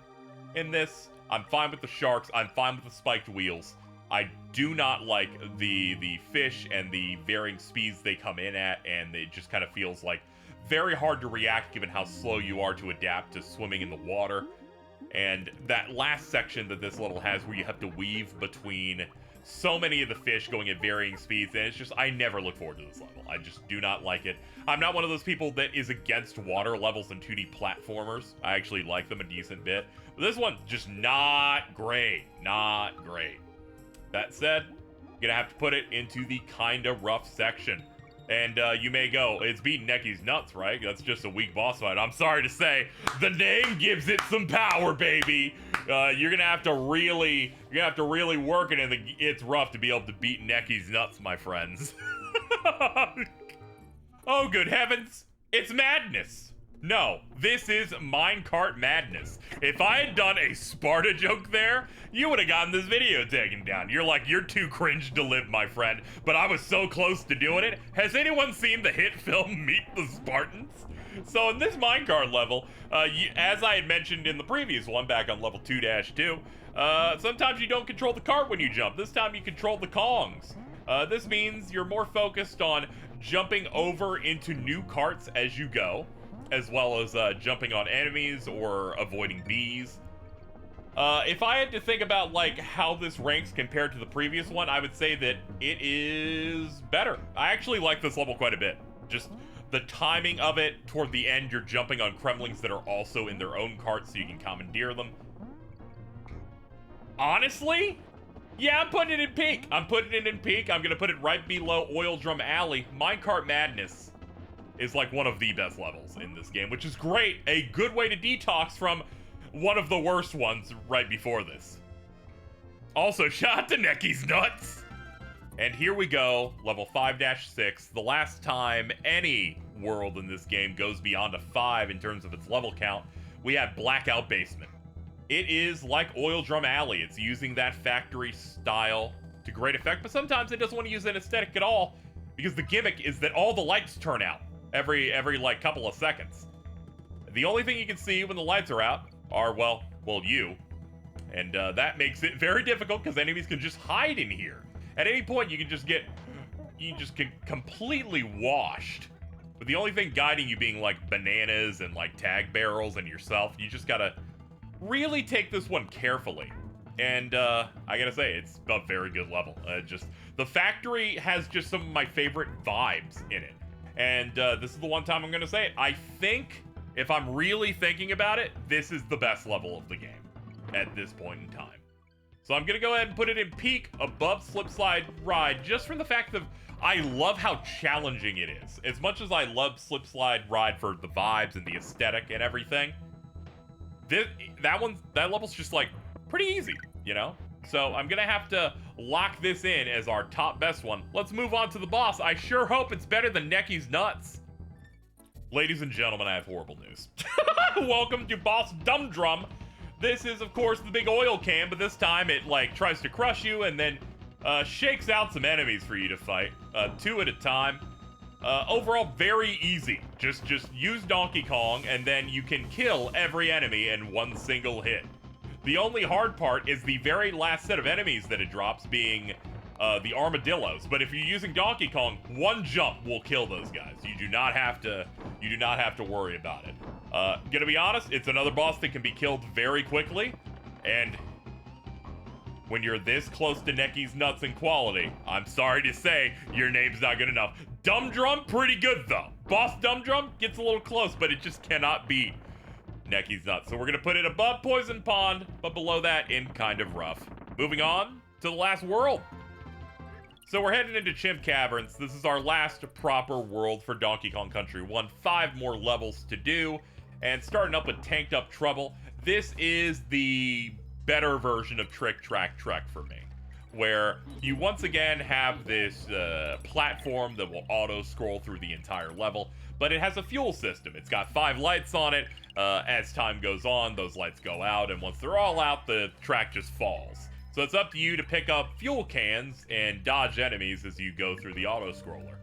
in this. I'm fine with the sharks, I'm fine with the spiked wheels. I do not like the fish and the varying speeds they come in at, and it just kind of feels like very hard to react given how slow you are to adapt to swimming in the water. And that last section that this level has where you have to weave between so many of the fish going at varying speeds, and it's just, I never look forward to this level. I just do not like it. I'm not one of those people that is against water levels and 2D platformers. I actually like them a decent bit. But this one, just not great. Not great. That said, I'm gonna have to put it into the kinda rough section. And you may go, it's beating Necky's nuts, right? That's just a weak boss fight. I'm sorry to say, the name gives it some power, baby. You're gonna have to really work it in the It's Rough to be able to beat Necky's nuts, my friends. Oh, good heavens! It's madness. No, this is minecart madness. If I had done a Sparta joke there, you would have gotten this video taken down. You're like, you're too cringe to live, my friend. But I was so close to doing it. Has anyone seen the hit film Meet the Spartans? So in this minecart level, as I had mentioned in the previous one, back on level 2-2, sometimes you don't control the cart when you jump. This time you control the Kongs. This means you're more focused on jumping over into new carts as you go, as well as jumping on enemies or avoiding bees. If I had to think about like how this ranks compared to the previous one, I would say that it is better. I actually like this level quite a bit. Just the timing of it, toward the end you're jumping on Kremlings that are also in their own carts so you can commandeer them. Honestly, yeah, I'm putting it in peak. I'm putting it in peak. I'm gonna put it right below Oil Drum Alley. Minecart Madness is like one of the best levels in this game, which is great. A good way to detox from one of the worst ones right before this. Also, shout out to Necky's nuts. And here we go, level 5-6. The last time any world in this game goes beyond a 5 in terms of its level count, we have Blackout Basement. It is like Oil Drum Alley. It's using that factory style to great effect, but sometimes it doesn't want to use an aesthetic at all, because the gimmick is that all the lights turn out every like couple of seconds. The only thing you can see when the lights are out are, well, you. And that makes it very difficult because enemies can just hide in here. At any point, you can just get completely washed. But the only thing guiding you being like bananas and like tag barrels and yourself, you just gotta really take this one carefully. And I gotta say, it's a very good level. Just the factory has just some of my favorite vibes in it. And this is the one time I'm gonna say it. I think, if I'm really thinking about it, this is the best level of the game at this point in time. So I'm gonna go ahead and put it in peak above Slip Slide Ride, just from the fact that I love how challenging it is. As much as I love Slip Slide Ride for the vibes and the aesthetic and everything, that level's just like pretty easy, you know? So I'm gonna have to lock this in as our top best one. Let's move on to the boss. I sure hope it's better than Necky's Nuts. Ladies and gentlemen, I have horrible news. Welcome to Boss Dum Drum. This is, of course, the big oil can, but this time it, like, tries to crush you and then shakes out some enemies for you to fight, 2 at a time. Overall, very easy. Just use Donkey Kong, and then you can kill every enemy in one single hit. The only hard part is the very last set of enemies that it drops, being the armadillos. But if you're using Donkey Kong, one jump will kill those guys. You do not have to worry about it. Gonna be honest, it's another boss that can be killed very quickly, and when you're this close to Necky's Nuts in quality, I'm sorry to say, your name's not good enough. Dum Drum, pretty good though. Boss Dum Drum gets a little close, but it just cannot beat Necky's Nuts. So we're gonna put it above Poison Pond, but below that in kind of rough. Moving on to the last world. So we're heading into Chimp Caverns. This is our last proper world for Donkey Kong Country 1. 5 more levels to do, and starting up with Tanked Up Trouble. This is the better version of Trick Track Trek for me, where you once again have this platform that will auto-scroll through the entire level, but it has a fuel system. It's got 5 lights on it. As time goes on, those lights go out, and once they're all out, the track just falls. So it's up to you to pick up fuel cans and dodge enemies as you go through the auto-scroller.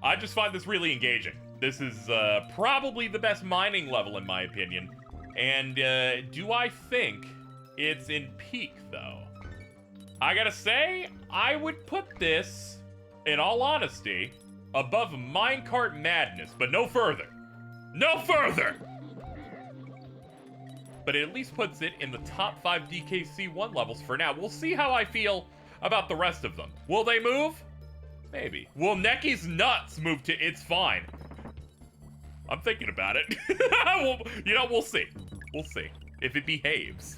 I just find this really engaging. This is probably the best mining level in my opinion. And do I think it's in peak though? I gotta say, I would put this, in all honesty, above Minecart Madness, but no further. No further! But it at least puts it in the top 5 DKC1 levels for now. We'll see how I feel about the rest of them. Will they move? Maybe. Will Necky's Nuts move to It's Fine? I'm thinking about it. We'll see. We'll see. If it behaves.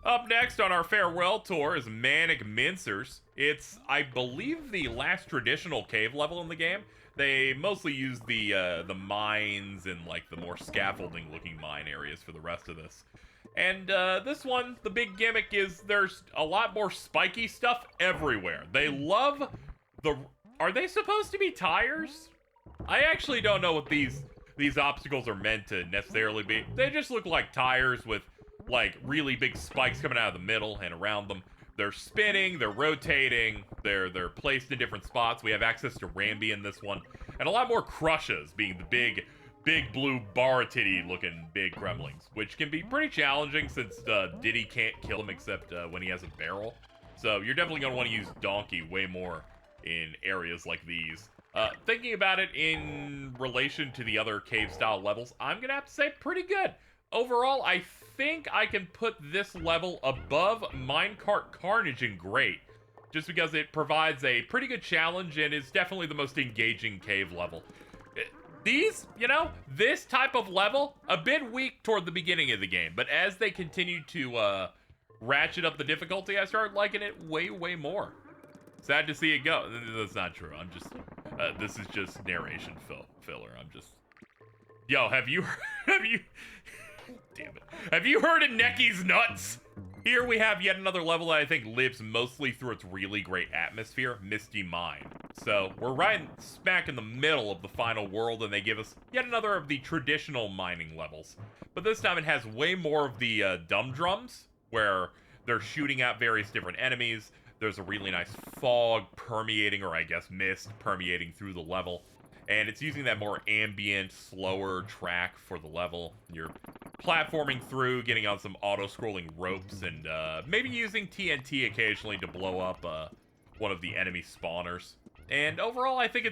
Up next on our farewell tour is Manic Mincers. It's, I believe, the last traditional cave level in the game. They mostly use the mines and like the more scaffolding-looking mine areas for the rest of this. And this one, the big gimmick is there's a lot more spiky stuff everywhere. They love the... Are they supposed to be tires? I actually don't know what these obstacles are meant to necessarily be. They just look like tires with like really big spikes coming out of the middle and around them. They're spinning, they're rotating, they're placed in different spots. We have access to Rambi in this one, and a lot more crushes, being the big blue bar titty looking big gremlings, which can be pretty challenging since Diddy can't kill him except when he has a barrel. So you're definitely gonna want to use Donkey way more in areas like these. Thinking about it in relation to the other cave style levels, I'm gonna have to say pretty good. Overall, I think I can put this level above Minecart Carnage in Great, just because it provides a pretty good challenge and is definitely the most engaging cave level. These, this type of level, a bit weak toward the beginning of the game, but as they continue to ratchet up the difficulty, I start liking it way, way more. Sad to see it go. That's not true. I'm just, this is just narration filler. I'm just, yo, have you, damn it. Have you heard of Necky's Nuts? Here we have yet another level that I think lives mostly through its really great atmosphere, Misty Mine. So we're right smack in the middle of the final world, and they give us yet another of the traditional mining levels. But this time it has way more of the dum drums, where they're shooting at various different enemies. There's a really nice fog permeating, or I guess mist permeating through the level. And it's using that more ambient, slower track for the level. You're platforming through, getting on some auto-scrolling ropes, and maybe using TNT occasionally to blow up one of the enemy spawners. And overall, I think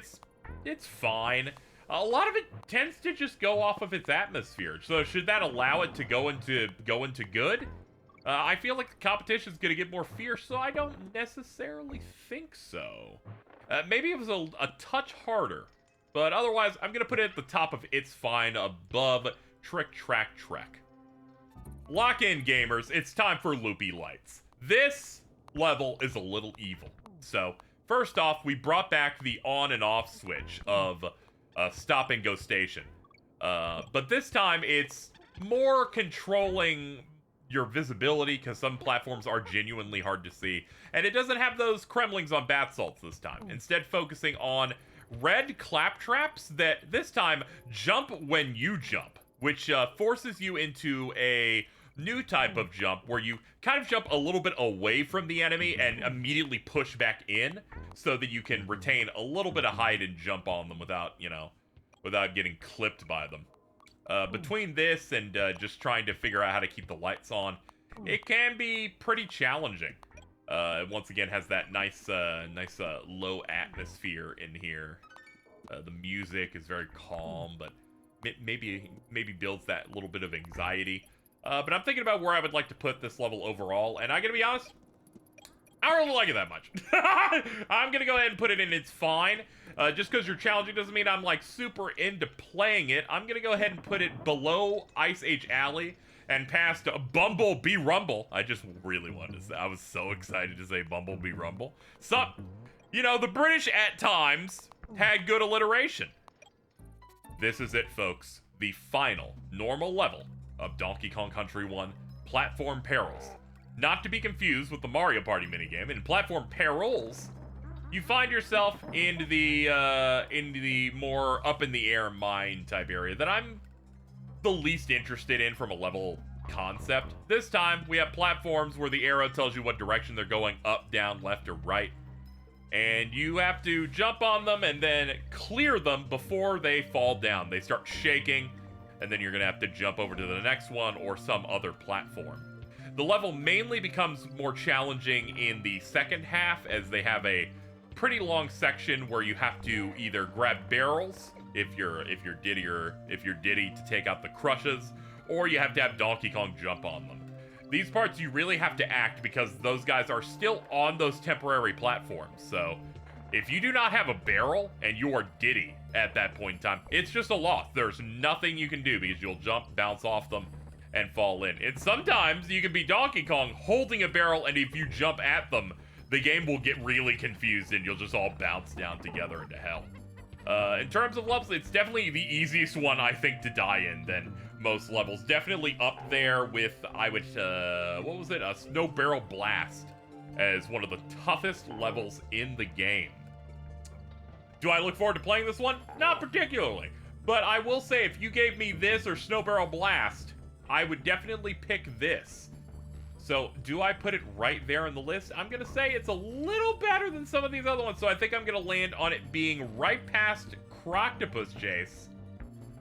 it's fine. A lot of it tends to just go off of its atmosphere. So should that allow it to go into good? I feel like the competition's gonna get more fierce, so I don't necessarily think so. Maybe it was a touch harder. But otherwise, I'm going to put it at the top of It's Fine, above Trick Track Trek. Lock in, gamers. It's time for Loopy Lights. This level is a little evil. So, first off, we brought back the on and off switch of Stop and Go Station. But this time, it's more controlling your visibility, because some platforms are genuinely hard to see. And it doesn't have those cremlings on bath salts this time. Instead, focusing on red claptraps that this time jump when you jump, which forces you into a new type of jump where you kind of jump a little bit away from the enemy and immediately push back in so that you can retain a little bit of height and jump on them without, you know, without getting clipped by them. Between this and just trying to figure out how to keep the lights on, it can be pretty challenging. It once again has that nice low atmosphere in here. The music is very calm, but maybe builds that little bit of anxiety. But I'm thinking about where I would like to put this level overall, and I'm gonna be honest, I don't really like it that much. I'm gonna go ahead and put it in It's Fine. Just because you're challenging doesn't mean I'm like super into playing it. I'm gonna go ahead and put it below Ice Age Alley and past Bumblebee Rumble. I just really wanted to say, I was so excited to say Bumblebee Rumble. So, you know, the British at times had good alliteration. This is it, folks. The final normal level of Donkey Kong Country 1 Platform Perils. Not to be confused with the Mario Party minigame. In Platform Perils, you find yourself into the more up in the air mine type area that I'm the least interested in from a level concept. This time, we have platforms where the arrow tells you what direction they're going, up, down, left, or right. And you have to jump on them and then clear them before they fall down. They start shaking, and then you're gonna have to jump over to the next one or some other platform. The level mainly becomes more challenging in the second half, as they have a pretty long section where you have to either grab barrels if you're Diddy to take out the crushes, or you have to have Donkey Kong jump on them. These parts you really have to act because those guys are still on those temporary platforms. So if you do not have a barrel and you are Diddy at that point in time, it's just a loss. There's nothing you can do because you'll jump, bounce off them, and fall in. And sometimes you can be Donkey Kong holding a barrel, and if you jump at them, the game will get really confused and you'll just all bounce down together into hell. In terms of levels, it's definitely the easiest one, I think, to die in than most levels. Definitely up there with, I would, what was it? A Snow Barrel Blast as one of the toughest levels in the game. Do I look forward to playing this one? Not particularly. But I will say, if you gave me this or Snow Barrel Blast, I would definitely pick this. So, do I put it right there on the list? I'm gonna say it's a little better than some of these other ones, so I think I'm gonna land on it being right past Croctopus Chase,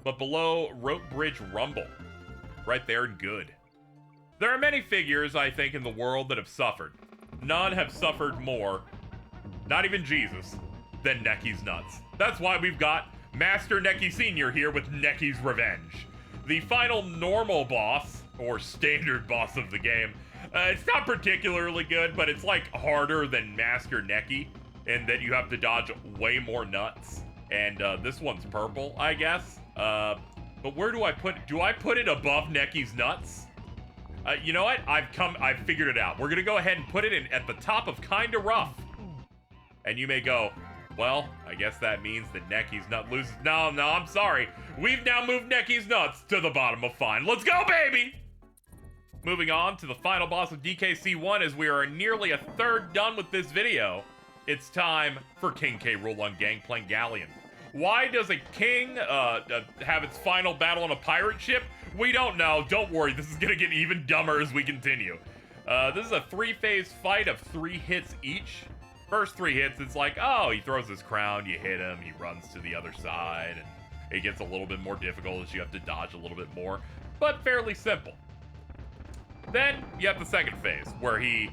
but below Rope Bridge Rumble. Right there and good. There are many figures, I think, in the world that have suffered. None have suffered more, not even Jesus, than Necky's nuts. That's why we've got Master Necky Sr. here with Necky's Revenge. The final normal boss, or standard boss of the game. It's not particularly good, but it's like harder than Master Necky, in that you have to dodge way more nuts. And this one's purple, I guess. But where do I put it? Do I put it above Necky's nuts? You know what? I've figured it out. We're gonna go ahead and put it in at the top of Kinda Rough. And you may go, well, I guess that means that Necky's nut loses. No, I'm sorry. We've now moved Necky's nuts to the bottom of Fine. Let's go, baby! Moving on to the final boss of DKC1, as we are nearly a third done with this video. It's time for King K. Rool on Gangplank Galleon. Why does a king have its final battle on a pirate ship? We don't know. Don't worry, this is gonna get even dumber as we continue. This is a 3-phase fight of 3 hits each. First 3 hits, it's like, oh, he throws his crown, you hit him, he runs to the other side, and it gets a little bit more difficult as you have to dodge a little bit more, but fairly simple. Then you have the second phase, where he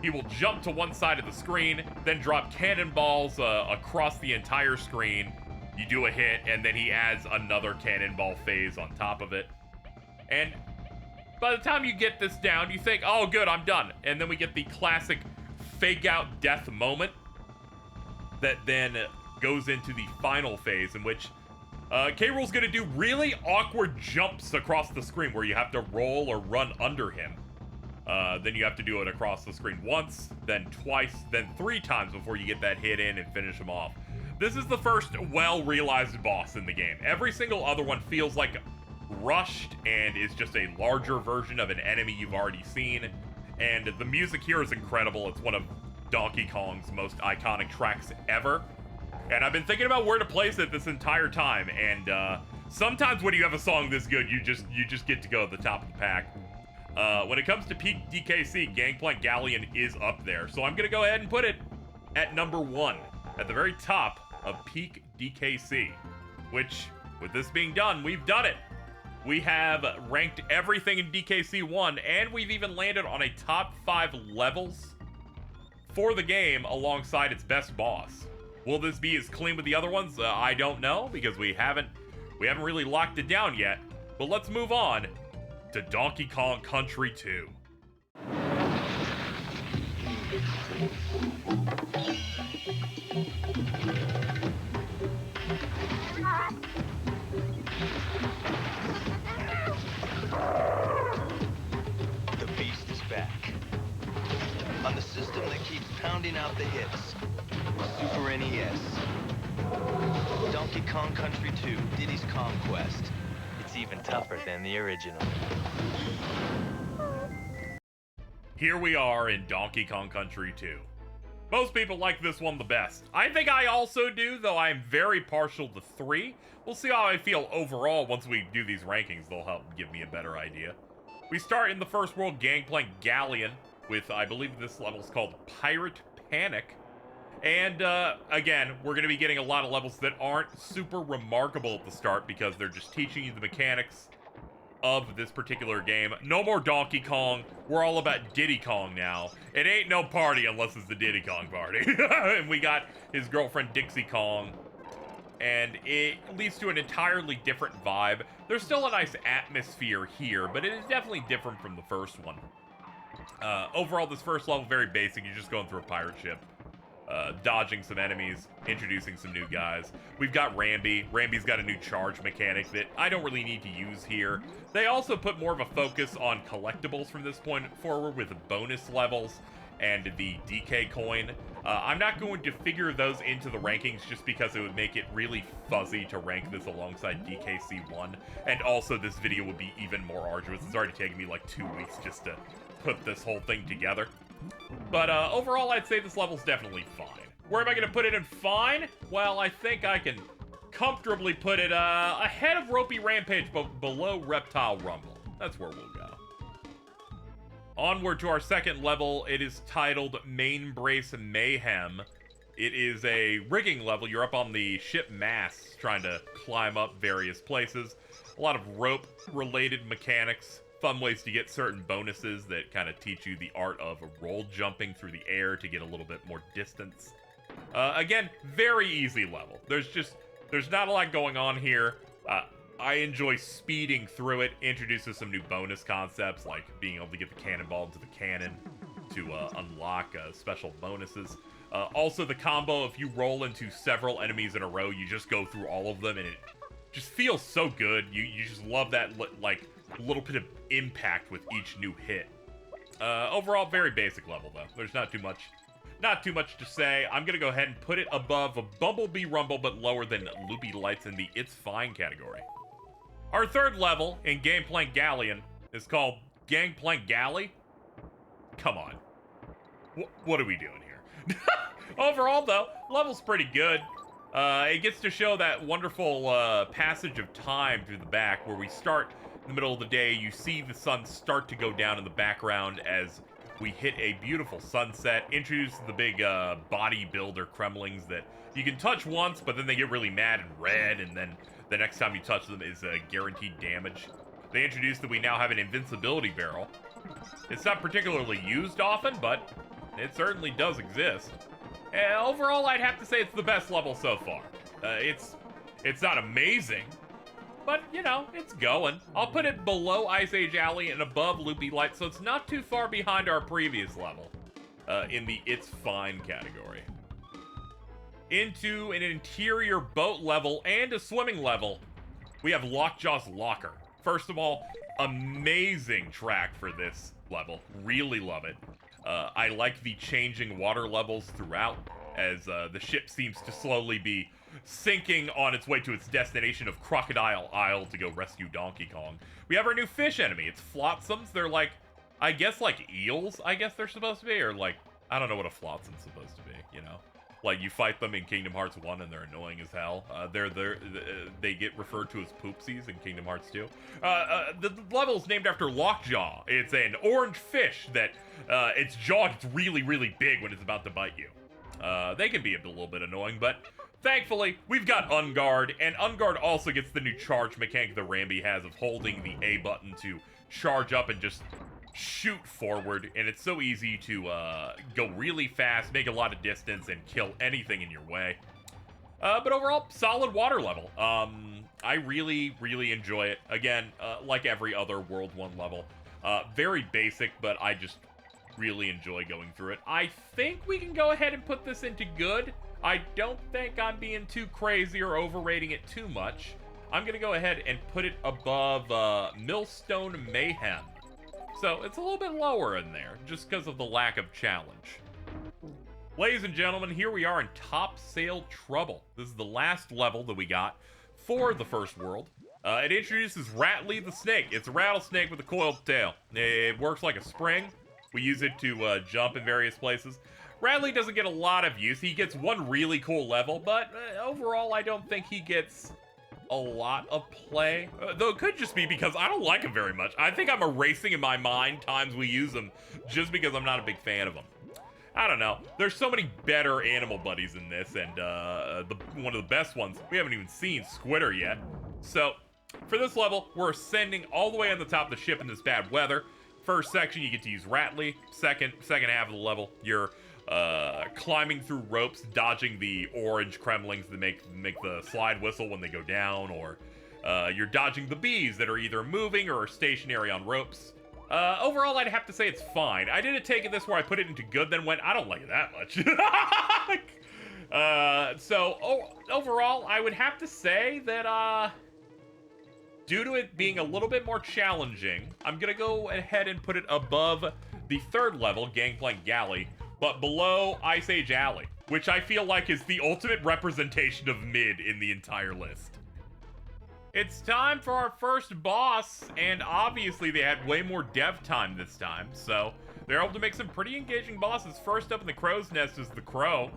will jump to one side of the screen, then drop cannonballs across the entire screen. You do a hit, and then he adds another cannonball phase on top of it. And by the time you get this down, you think, oh good, I'm done. And then we get the classic fake out death moment that then goes into the final phase, in which K. Rool's gonna do really awkward jumps across the screen where you have to roll or run under him. Then you have to do it across the screen once, then twice, then 3 times before you get that hit in and finish him off. This is the first well-realized boss in the game. Every single other one feels like rushed and is just a larger version of an enemy you've already seen. And the music here is incredible. It's one of Donkey Kong's most iconic tracks ever. And I've been thinking about where to place it this entire time. And sometimes when you have a song this good, you just get to go at the top of the pack. When it comes to peak DKC, Gangplank Galleon is up there. So I'm going to go ahead and put it at number 1, at the very top of peak DKC. Which, with this being done, we've done it. We have ranked everything in DKC1, and we've even landed on a top 5 levels for the game alongside its best boss. Will this be as clean with the other ones? I don't know, because we haven't really locked it down yet. But let's move on to Donkey Kong Country 2. The beast is back. On the system that keeps pounding out the hits. Super NES. Donkey Kong Country 2, Diddy's Conquest. It's even tougher than the original. Here we are in Donkey Kong Country 2. Most people like this one the best. I think I also do, though I'm very partial to 3. We'll see how I feel overall once we do these rankings. They'll help give me a better idea. We start in the first world, Gangplank Galleon, with, I believe this level is called Pirate Panic. And, again, we're going to be getting a lot of levels that aren't super remarkable at the start because they're just teaching you the mechanics of this particular game. No more Donkey Kong. We're all about Diddy Kong now. It ain't no party unless it's the Diddy Kong party. And we got his girlfriend Dixie Kong. And it leads to an entirely different vibe. There's still a nice atmosphere here, but it is definitely different from the first one. Overall, this first level, very basic. You're just going through a pirate ship. Dodging some enemies, introducing some new guys. We've got Rambi. Rambi's got a new charge mechanic that I don't really need to use here. They also put more of a focus on collectibles from this point forward with bonus levels and the DK coin. I'm not going to figure those into the rankings just because it would make it really fuzzy to rank this alongside DKC1. And also this video would be even more arduous. It's already taken me like 2 weeks just to put this whole thing together. But overall, I'd say this level's definitely fine. Where am I going to put it in fine? Well, I think I can comfortably put it ahead of Ropey Rampage, but below Reptile Rumble. That's where we'll go. Onward to our second level. It is titled Main Brace Mayhem. It is a rigging level. You're up on the ship masts trying to climb up various places. A lot of rope-related mechanics. Fun ways to get certain bonuses that kind of teach you the art of roll jumping through the air to get a little bit more distance. Again, very easy level. There's not a lot going on here. I enjoy speeding through it. Introduces some new bonus concepts like being able to get the cannonball into the cannon to unlock special bonuses. Also, the combo, if you roll into several enemies in a row, you just go through all of them, and it just feels so good. You just love that, like, little bit of impact with each new hit. Overall, very basic level, though. There's not too much to say. I'm gonna go ahead and put it above a Bumblebee Rumble, but lower than Loopy Lights in the It's Fine category. Our third level in Gangplank Galleon is called Gangplank Galley. Come on. What are we doing here? Overall, though, level's pretty good. It gets to show that wonderful passage of time through the back where we start in the middle of the day. You see the sun start to go down in the background as we hit a beautiful sunset. Introduces the big bodybuilder Kremlings that you can touch once, but then they get really mad and red, and then the next time you touch them is guaranteed damage. They introduced that we now have an invincibility barrel. It's not particularly used often, but it certainly does exist. Overall, I'd have to say it's the best level so far. It's not amazing, but, you know, it's going. I'll put it below Ice Age Alley and above Loopy Light, so it's not too far behind our previous level in the It's Fine category. Into an interior boat level and a swimming level, we have Lockjaw's Locker. First of all, amazing track for this level. Really love it. I like the changing water levels throughout as the ship seems to slowly be sinking on its way to its destination of Crocodile Isle to go rescue Donkey Kong. We have our new fish enemy. It's Flotsams. They're like, I guess like eels, I guess they're supposed to be, or like, I don't know what a Flotsam's supposed to be, you know? Like, you fight them in Kingdom Hearts 1 and they're annoying as hell. They get referred to as poopsies in Kingdom Hearts 2. The level is named after Lockjaw. It's an orange fish that its jaw gets really, really big when it's about to bite you. They can be a little bit annoying, but thankfully, we've got Unguard, and Unguard also gets the new charge mechanic that Rambi has of holding the A button to charge up and just shoot forward, and it's so easy to go really fast, make a lot of distance, and kill anything in your way. But overall, solid water level. I really, really enjoy it. Again, like every other World 1 level. Very basic, but I just really enjoy going through it. I think we can go ahead and put this into good. I don't think I'm being too crazy or overrating it too much. I'm going to go ahead and put it above Millstone Mayhem. So it's a little bit lower in there, just because of the lack of challenge. Ladies and gentlemen, here we are in Top Sail Trouble. This is the last level that we got for the first world. It introduces Rattly the snake. It's a rattlesnake with a coiled tail. It works like a spring. We use it to jump in various places. Rattly doesn't get a lot of use. He gets one really cool level, but overall I don't think he gets a lot of play. Though it could just be because I don't like him very much. I think I'm erasing in my mind times we use him just because I'm not a big fan of him. I don't know. There's so many better animal buddies in this, and one of the best ones, we haven't even seen Squitter yet. So, for this level, we're ascending all the way on the top of the ship in this bad weather. First section, you get to use Rattly. Second half of the level, you're climbing through ropes, dodging the orange Kremlings that make the slide whistle when they go down, or you're dodging the bees that are either moving or are stationary on ropes. Overall, I'd have to say it's fine. I didn't take it this where I put it into good, then went, I don't like it that much. Overall, I would have to say that, due to it being a little bit more challenging, I'm gonna go ahead and put it above the third level, Gangplank Galley, but below Ice Age Alley, which I feel like is the ultimate representation of mid in the entire list. It's time for our first boss, and obviously they had way more dev time this time, so they're able to make some pretty engaging bosses. First up in the crow's nest is the Crow.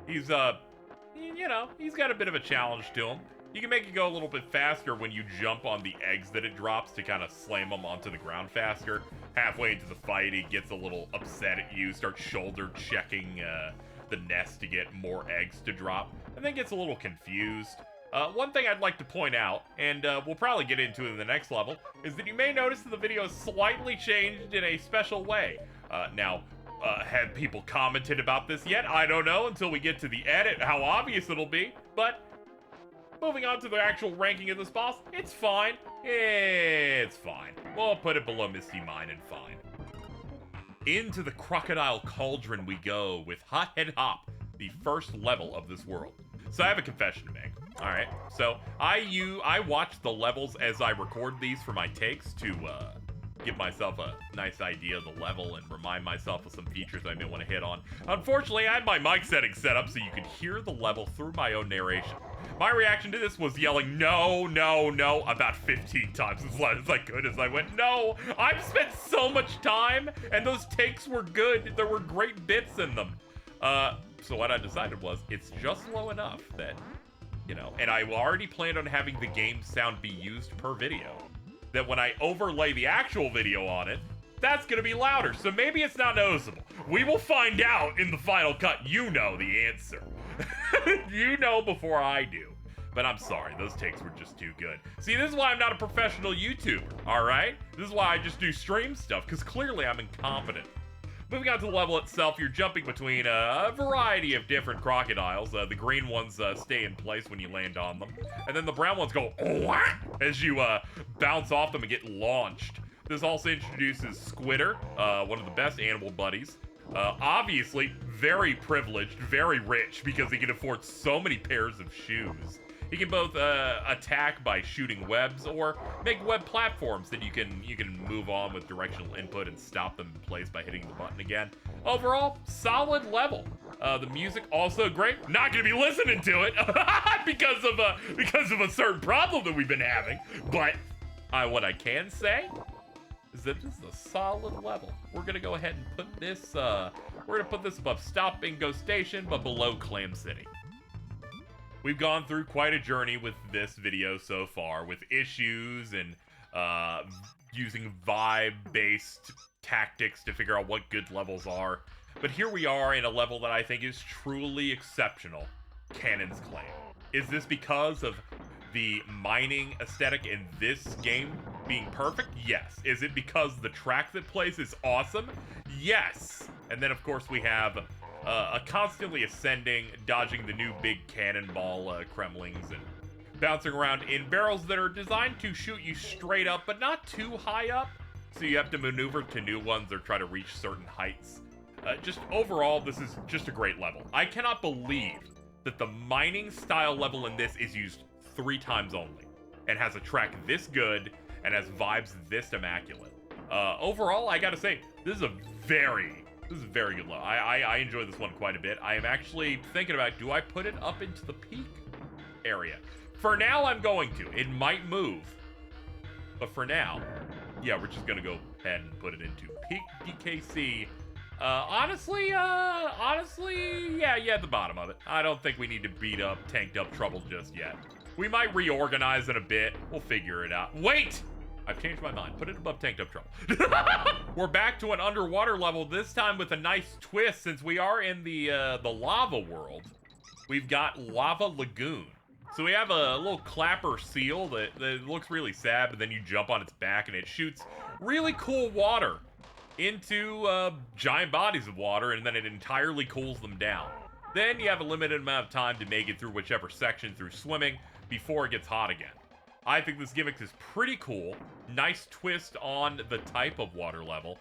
He's, you know, he's got a bit of a challenge to him. You can make it go a little bit faster when you jump on the eggs that it drops to kind of slam them onto the ground faster. Halfway into the fight, he gets a little upset at you, starts shoulder checking the nest to get more eggs to drop, and then gets a little confused. One thing I'd like to point out, and we'll probably get into it in the next level, is that you may notice that the video is slightly changed in a special way. Have people commented about this yet? I don't know until we get to the edit how obvious it'll be, but moving on to the actual ranking of this boss, it's fine. It's fine. We'll put it below Misty Mine and fine. Into the Crocodile Cauldron we go with Hothead Hop, the first level of this world. So I have a confession to make. Alright, so I watch the levels as I record these for my takes to give myself a nice idea of the level and remind myself of some features I may want to hit on. Unfortunately, I had my mic settings set up so you could hear the level through my own narration. My reaction to this was yelling, no, no, no, about 15 times as loud as I could as I went, no, I've spent so much time, and those takes were good. There were great bits in them. So what I decided was, it's just low enough that, you know, and I already planned on having the game sound be used per video, that when I overlay the actual video on it, that's gonna be louder, so maybe it's not noticeable. We will find out in the final cut. You know the answer. You know before I do. But I'm sorry, those takes were just too good. See, this is why I'm not a professional YouTuber, alright? This is why I just do stream stuff, because clearly I'm incompetent. Moving on to the level itself, you're jumping between a variety of different crocodiles. The green ones stay in place when you land on them. And then the brown ones go "Wah!" as you bounce off them and get launched. This also introduces Squitter, one of the best animal buddies. Obviously, very privileged, very rich, because he can afford so many pairs of shoes. You can both attack by shooting webs or make web platforms that you can move on with directional input and stop them in place by hitting the button again. Overall, solid level. The music also great. Not gonna be listening to it because of a certain problem that we've been having. But what I can say is that this is a solid level. We're gonna go ahead and put this. We're gonna put this above Stop and Go Station, but below Clam City. We've gone through quite a journey with this video so far, with issues and using vibe-based tactics to figure out what good levels are. But here we are in a level that I think is truly exceptional, Cannon's Claim. Is this because of the mining aesthetic in this game being perfect? Yes. Is it because the track that plays is awesome? Yes. And then, of course, we have a constantly ascending, dodging the new big cannonball Kremlings and bouncing around in barrels that are designed to shoot you straight up, but not too high up. So you have to maneuver to new ones or try to reach certain heights. Just overall, this is just a great level. I cannot believe that the mining style level in this is used 3 times only and has a track this good and has vibes this immaculate. Overall, I gotta say, this is a very good level. I enjoy this one quite a bit. I am actually thinking about, do I put it up into the peak area? For now, I'm going to. It might move. But for now, yeah, we're just gonna go ahead and put it into peak DKC. Honestly, yeah, at the bottom of it. I don't think we need to beat up tanked up trouble just yet. We might reorganize it a bit. We'll figure it out. Wait! I've changed my mind. Put it above tanked up trouble. We're back to an underwater level, this time with a nice twist. Since we are in the lava world, we've got Lava Lagoon. So we have a little clapper seal that looks really sad, but then you jump on its back and it shoots really cool water into giant bodies of water, and then it entirely cools them down. Then you have a limited amount of time to make it through whichever section through swimming before it gets hot again. I think this gimmick is pretty cool. Nice twist on the type of water level.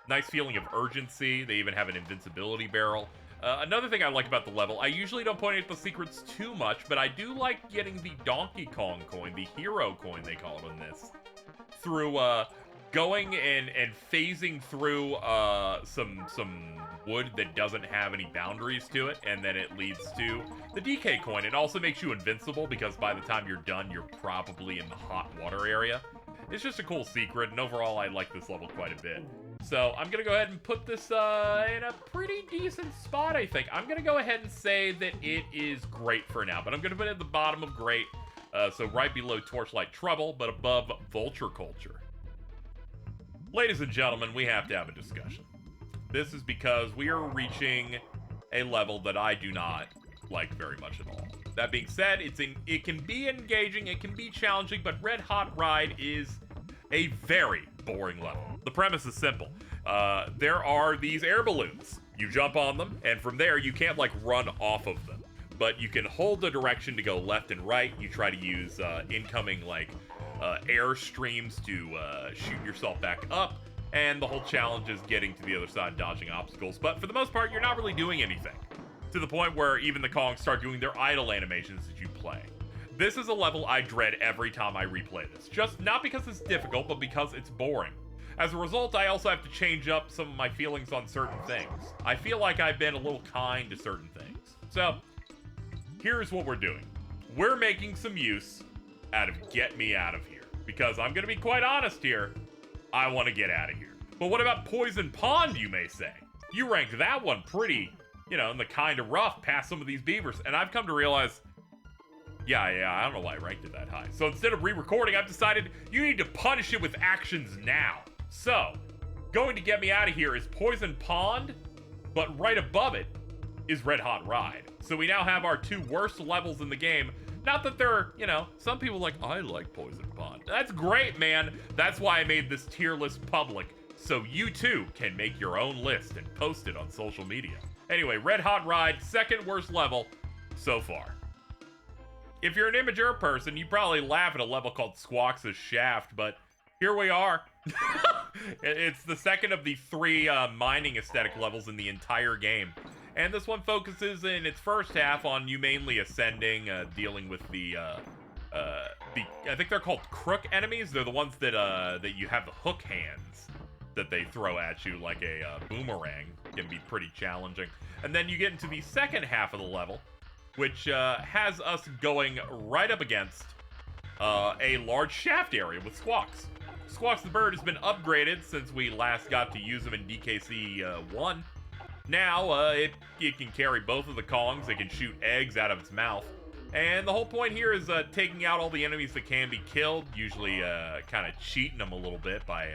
Nice feeling of urgency. They even have an invincibility barrel. Another thing I like about the level, I usually don't point out the secrets too much, but I do like getting the Donkey Kong coin, the hero coin they call it in this, through going and phasing through some wood that doesn't have any boundaries to it, and then it leads to the DK coin. It also makes you invincible because by the time you're done, you're probably in the hot water area. It's just a cool secret, and overall, I like this level quite a bit. So I'm gonna go ahead and put this in a pretty decent spot, I think. I'm gonna go ahead and say that it is great for now, but I'm gonna put it at the bottom of great, so right below Torchlight Trouble, but above Vulture Culture. Ladies and gentlemen, we have to have a discussion. This is because we are reaching a level that I do not like very much at all. That being said, it can be engaging, it can be challenging, but Red Hot Ride is a very boring level. The premise is simple. There are these air balloons. You jump on them, and from there, you can't, like, run off of them. But you can hold the direction to go left and right. You try to use incoming, like, air streams to shoot yourself back up. And the whole challenge is getting to the other side, dodging obstacles. But for the most part, you're not really doing anything. To the point where even the Kongs start doing their idle animations as you play. This is a level I dread every time I replay this. Just not because it's difficult, but because it's boring. As a result, I also have to change up some of my feelings on certain things. I feel like I've been a little kind to certain things. So, here's what we're doing. We're making some use out of Get Me Out of Here. Because I'm gonna be quite honest here, I want to get out of here. But what about Poison Pond, you may say? You ranked that one pretty, you know, in the kind of rough past some of these beavers. And I've come to realize, yeah, I don't know why I ranked it that high. So instead of re-recording, I've decided you need to punish it with actions now. So, going to Get Me Out of Here is Poison Pond, but right above it is Red Hot Ride. So we now have our 2 worst levels in the game. Not that they're, you know, some people like, I like Poison Pond. That's great, man. That's why I made this tier list public, so you too can make your own list and post it on social media. Anyway, Red Hot Ride, 2nd worst level so far. If you're an immature person, you probably laugh at a level called Squawks' Shaft, but here we are. It's the 2nd of the 3 mining aesthetic levels in the entire game. And this one focuses in its first half on you mainly ascending, dealing with the I think they're called crook enemies. They're the ones that you have the hook hands that they throw at you like a boomerang. Can be pretty challenging. And then you get into the second half of the level, which has us going right up against a large shaft area with Squawks. Squawks the bird has been upgraded since we last got to use him in DKC1. Now, it can carry both of the Kongs, it can shoot eggs out of its mouth. And the whole point here is taking out all the enemies that can be killed, usually kind of cheating them a little bit by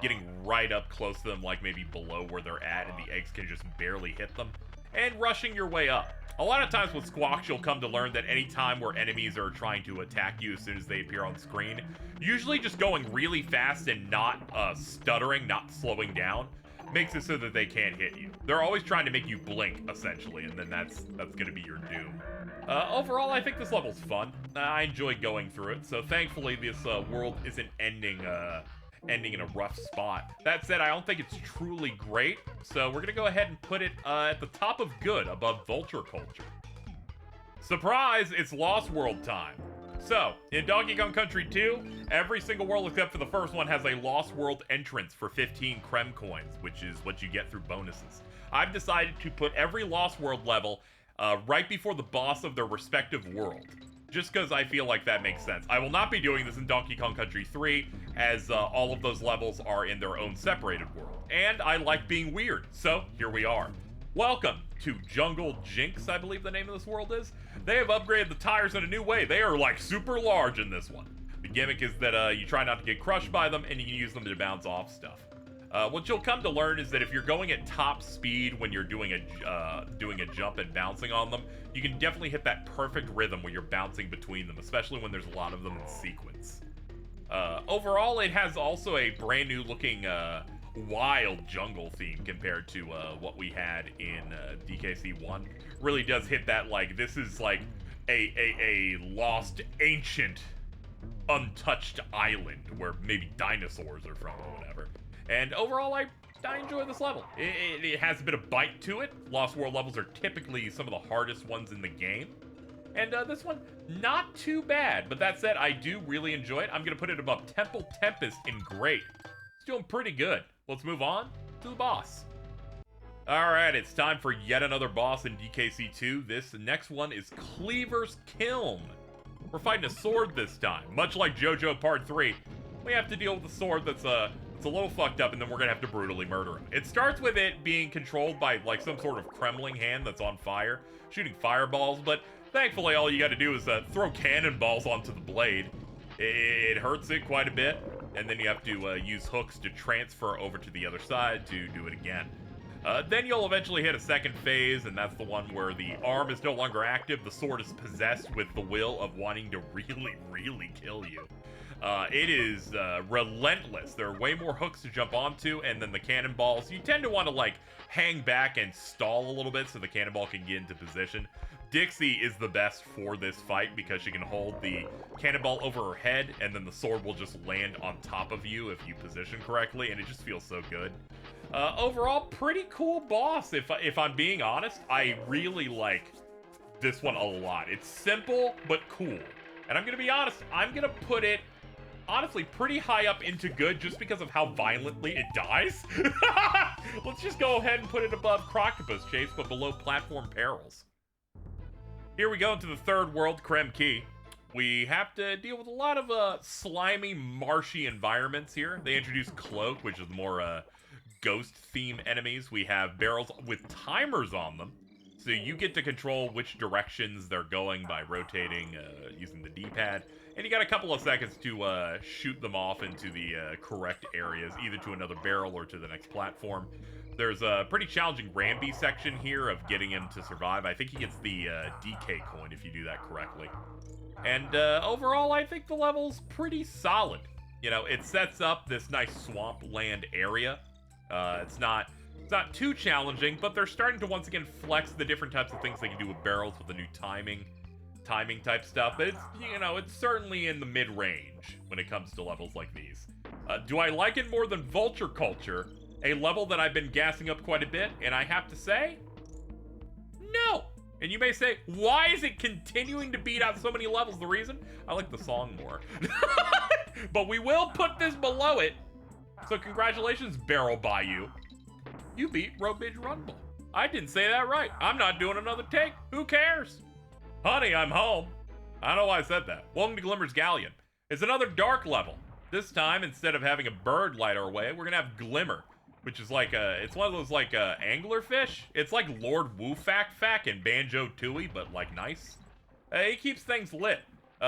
getting right up close to them, like maybe below where they're at, and the eggs can just barely hit them, and rushing your way up. A lot of times with Squawks, you'll come to learn that any time where enemies are trying to attack you as soon as they appear on screen, usually just going really fast and not stuttering, not slowing down, makes it so that they can't hit you. They're always trying to make you blink, essentially, and then that's gonna be your doom. Overall, I think this level's fun. I enjoy going through it, so thankfully this world isn't ending in a rough spot. That said, I don't think it's truly great, so we're gonna go ahead and put it at the top of good, above Vulture Culture. Surprise, it's Lost World time. So, in Donkey Kong Country 2, every single world except for the first one has a Lost World entrance for 15 Creme Coins, which is what you get through bonuses. I've decided to put every Lost World level right before the boss of their respective world, just because I feel like that makes sense. I will not be doing this in Donkey Kong Country 3, as all of those levels are in their own separated world, and I like being weird, so here we are. Welcome to Jungle Jinx, I believe the name of this world is. They have upgraded the tires in a new way. They are like super large in this one. The gimmick is that you try not to get crushed by them, and you can use them to bounce off stuff. What you'll come to learn is that if you're going at top speed when you're doing a jump and bouncing on them, you can definitely hit that perfect rhythm where you're bouncing between them, especially when there's a lot of them in sequence. Overall, it has also a brand new looking wild jungle theme compared to what we had in DKC1. Really does hit that, like, this is like a lost, ancient, untouched island where maybe dinosaurs are from or whatever. And overall, I enjoy this level. It has a bit of bite to it. Lost World levels are typically some of the hardest ones in the game. And this one, not too bad. But that said, I do really enjoy it. I'm going to put it above Temple Tempest in Great. It's doing pretty good. Let's move on to the boss. Alright, it's time for yet another boss in DKC2. This next one is Cleaver's Kiln. We're fighting a sword this time. Much like JoJo Part 3, we have to deal with a sword that's it's a little fucked up, and then we're gonna have to brutally murder him. It starts with it being controlled by like some sort of Kremling hand that's on fire, shooting fireballs, but thankfully all you gotta do is throw cannonballs onto the blade. It hurts it quite a bit, and then you have to use hooks to transfer over to the other side to do it again. Then you'll eventually hit a second phase, and that's the one where the arm is no longer active, the sword is possessed with the will of wanting to really, really kill you. It is relentless. There are way more hooks to jump onto, and then the cannonballs, you tend to want to like hang back and stall a little bit so the cannonball can get into position. Dixie is the best for this fight because she can hold the cannonball over her head, and then the sword will just land on top of you if you position correctly, and it just feels so good. Overall, pretty cool boss, if I'm being honest. I really like this one a lot. It's simple, but cool. And I'm gonna be honest, I'm gonna put it, honestly, pretty high up into good just because of how violently it dies. Let's just go ahead and put it above Croctopus Chase, but below Platform Perils. Here we go into the third world, Creme Key. We have to deal with a lot of slimy, marshy environments here. They introduce Cloak, which is more ghost theme enemies. We have barrels with timers on them, so you get to control which directions they're going by rotating using the D-pad. And you got a couple of seconds to shoot them off into the correct areas, either to another barrel or to the next platform. There's a pretty challenging Ramby section here of getting him to survive. I think he gets the DK coin if you do that correctly. And overall, I think the level's pretty solid. You know, it sets up this nice swampland area. It's not too challenging, but they're starting to once again flex the different types of things they can do with barrels with the new timing type stuff. But it's, you know, it's certainly in the mid-range when it comes to levels like these. Do I like it more than Vulture Culture, a level that I've been gassing up quite a bit? And I have to say, No. And you may say, why is it continuing to beat out so many levels? The reason? I like the song more. But we will put this below it. So congratulations, Barrel Bayou. You beat Road Rage Rumble. I didn't say that right. I'm not doing another take. Who cares? Honey, I'm home. I don't know why I said that. Welcome to Glimmer's Galleon. It's another dark level. This time, instead of having a bird light our way, we're gonna have Glimmer, which is like it's one of those like anglerfish. It's like Lord Woo-Fack in Banjo-Tooie, but like nice. He keeps things lit.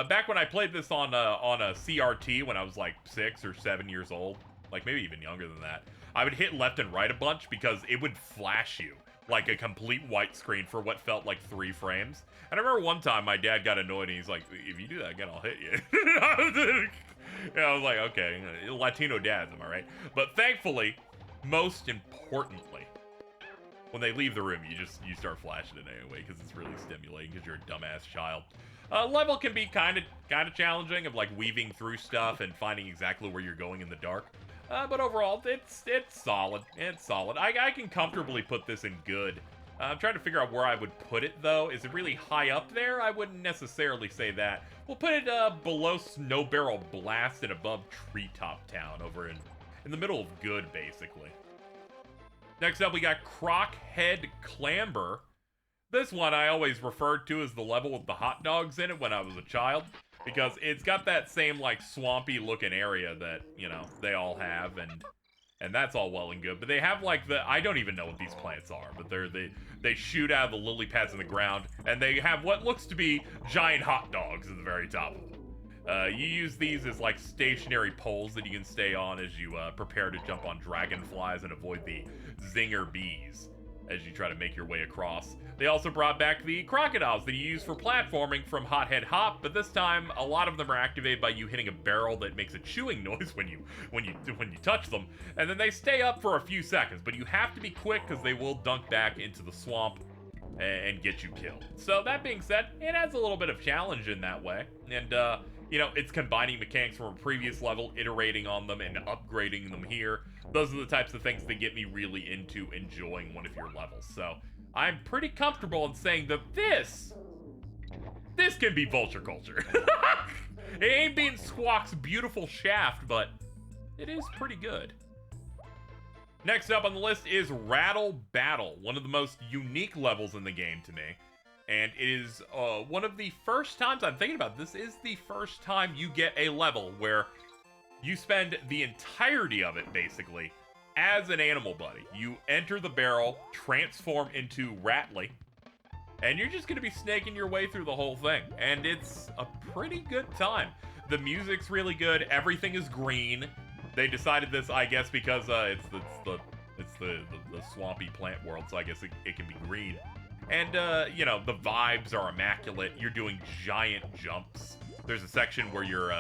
Back when I played this on a CRT when I was like 6 or 7 years old, like maybe even younger than that, I would hit left and right a bunch because it would flash you like a complete white screen for what felt like 3 frames. And I remember one time my dad got annoyed and he's like, if you do that again, I'll hit you. Yeah, I was like, okay, Latino dads, am I right? But thankfully, most importantly, when they leave the room, you start flashing it anyway because it's really stimulating because you're a dumbass child. Level can be kind of challenging of like weaving through stuff and finding exactly where you're going in the dark. But overall, it's solid. It's solid. I can comfortably put this in good. I'm trying to figure out where I would put it, though. Is it really high up there? I wouldn't necessarily say that. We'll put it below Snow Barrel Blast and above Treetop Town, over in the middle of good, basically. Next up, we got Crockhead Clamber. This one I always referred to as the level with the hot dogs in it when I was a child, because it's got that same, like, swampy-looking area that, you know, they all have, and that's all well and good. But they have, like, I don't even know what these plants are, but they shoot out of the lily pads in the ground, and they have what looks to be giant hot dogs at the very top of them. You use these as, like, stationary poles that you can stay on as you prepare to jump on dragonflies and avoid the zinger bees as you try to make your way across. They also brought back the crocodiles that you use for platforming from Hothead Hop, but this time a lot of them are activated by you hitting a barrel that makes a chewing noise when you touch them, and then they stay up for a few seconds, but you have to be quick because they will dunk back into the swamp and get you killed. So that being said, it has a little bit of challenge in that way, and you know, it's combining mechanics from a previous level, iterating on them, and upgrading them here. Those are the types of things that get me really into enjoying one of your levels. So I'm pretty comfortable in saying that this can be vulture culture. It ain't being Squawk's beautiful shaft, but it is pretty good. Next up on the list is Rattle Battle, one of the most unique levels in the game to me. And it is one of the first times I'm thinking about this is the first time you get a level where you spend the entirety of it, basically, as an animal buddy. You enter the barrel, transform into Ratley, and you're just going to be snaking your way through the whole thing. And it's a pretty good time. The music's really good. Everything is green. They decided this, I guess, because it's the swampy plant world, so I guess it can be green. And, you know, the vibes are immaculate. You're doing giant jumps. There's a section where you're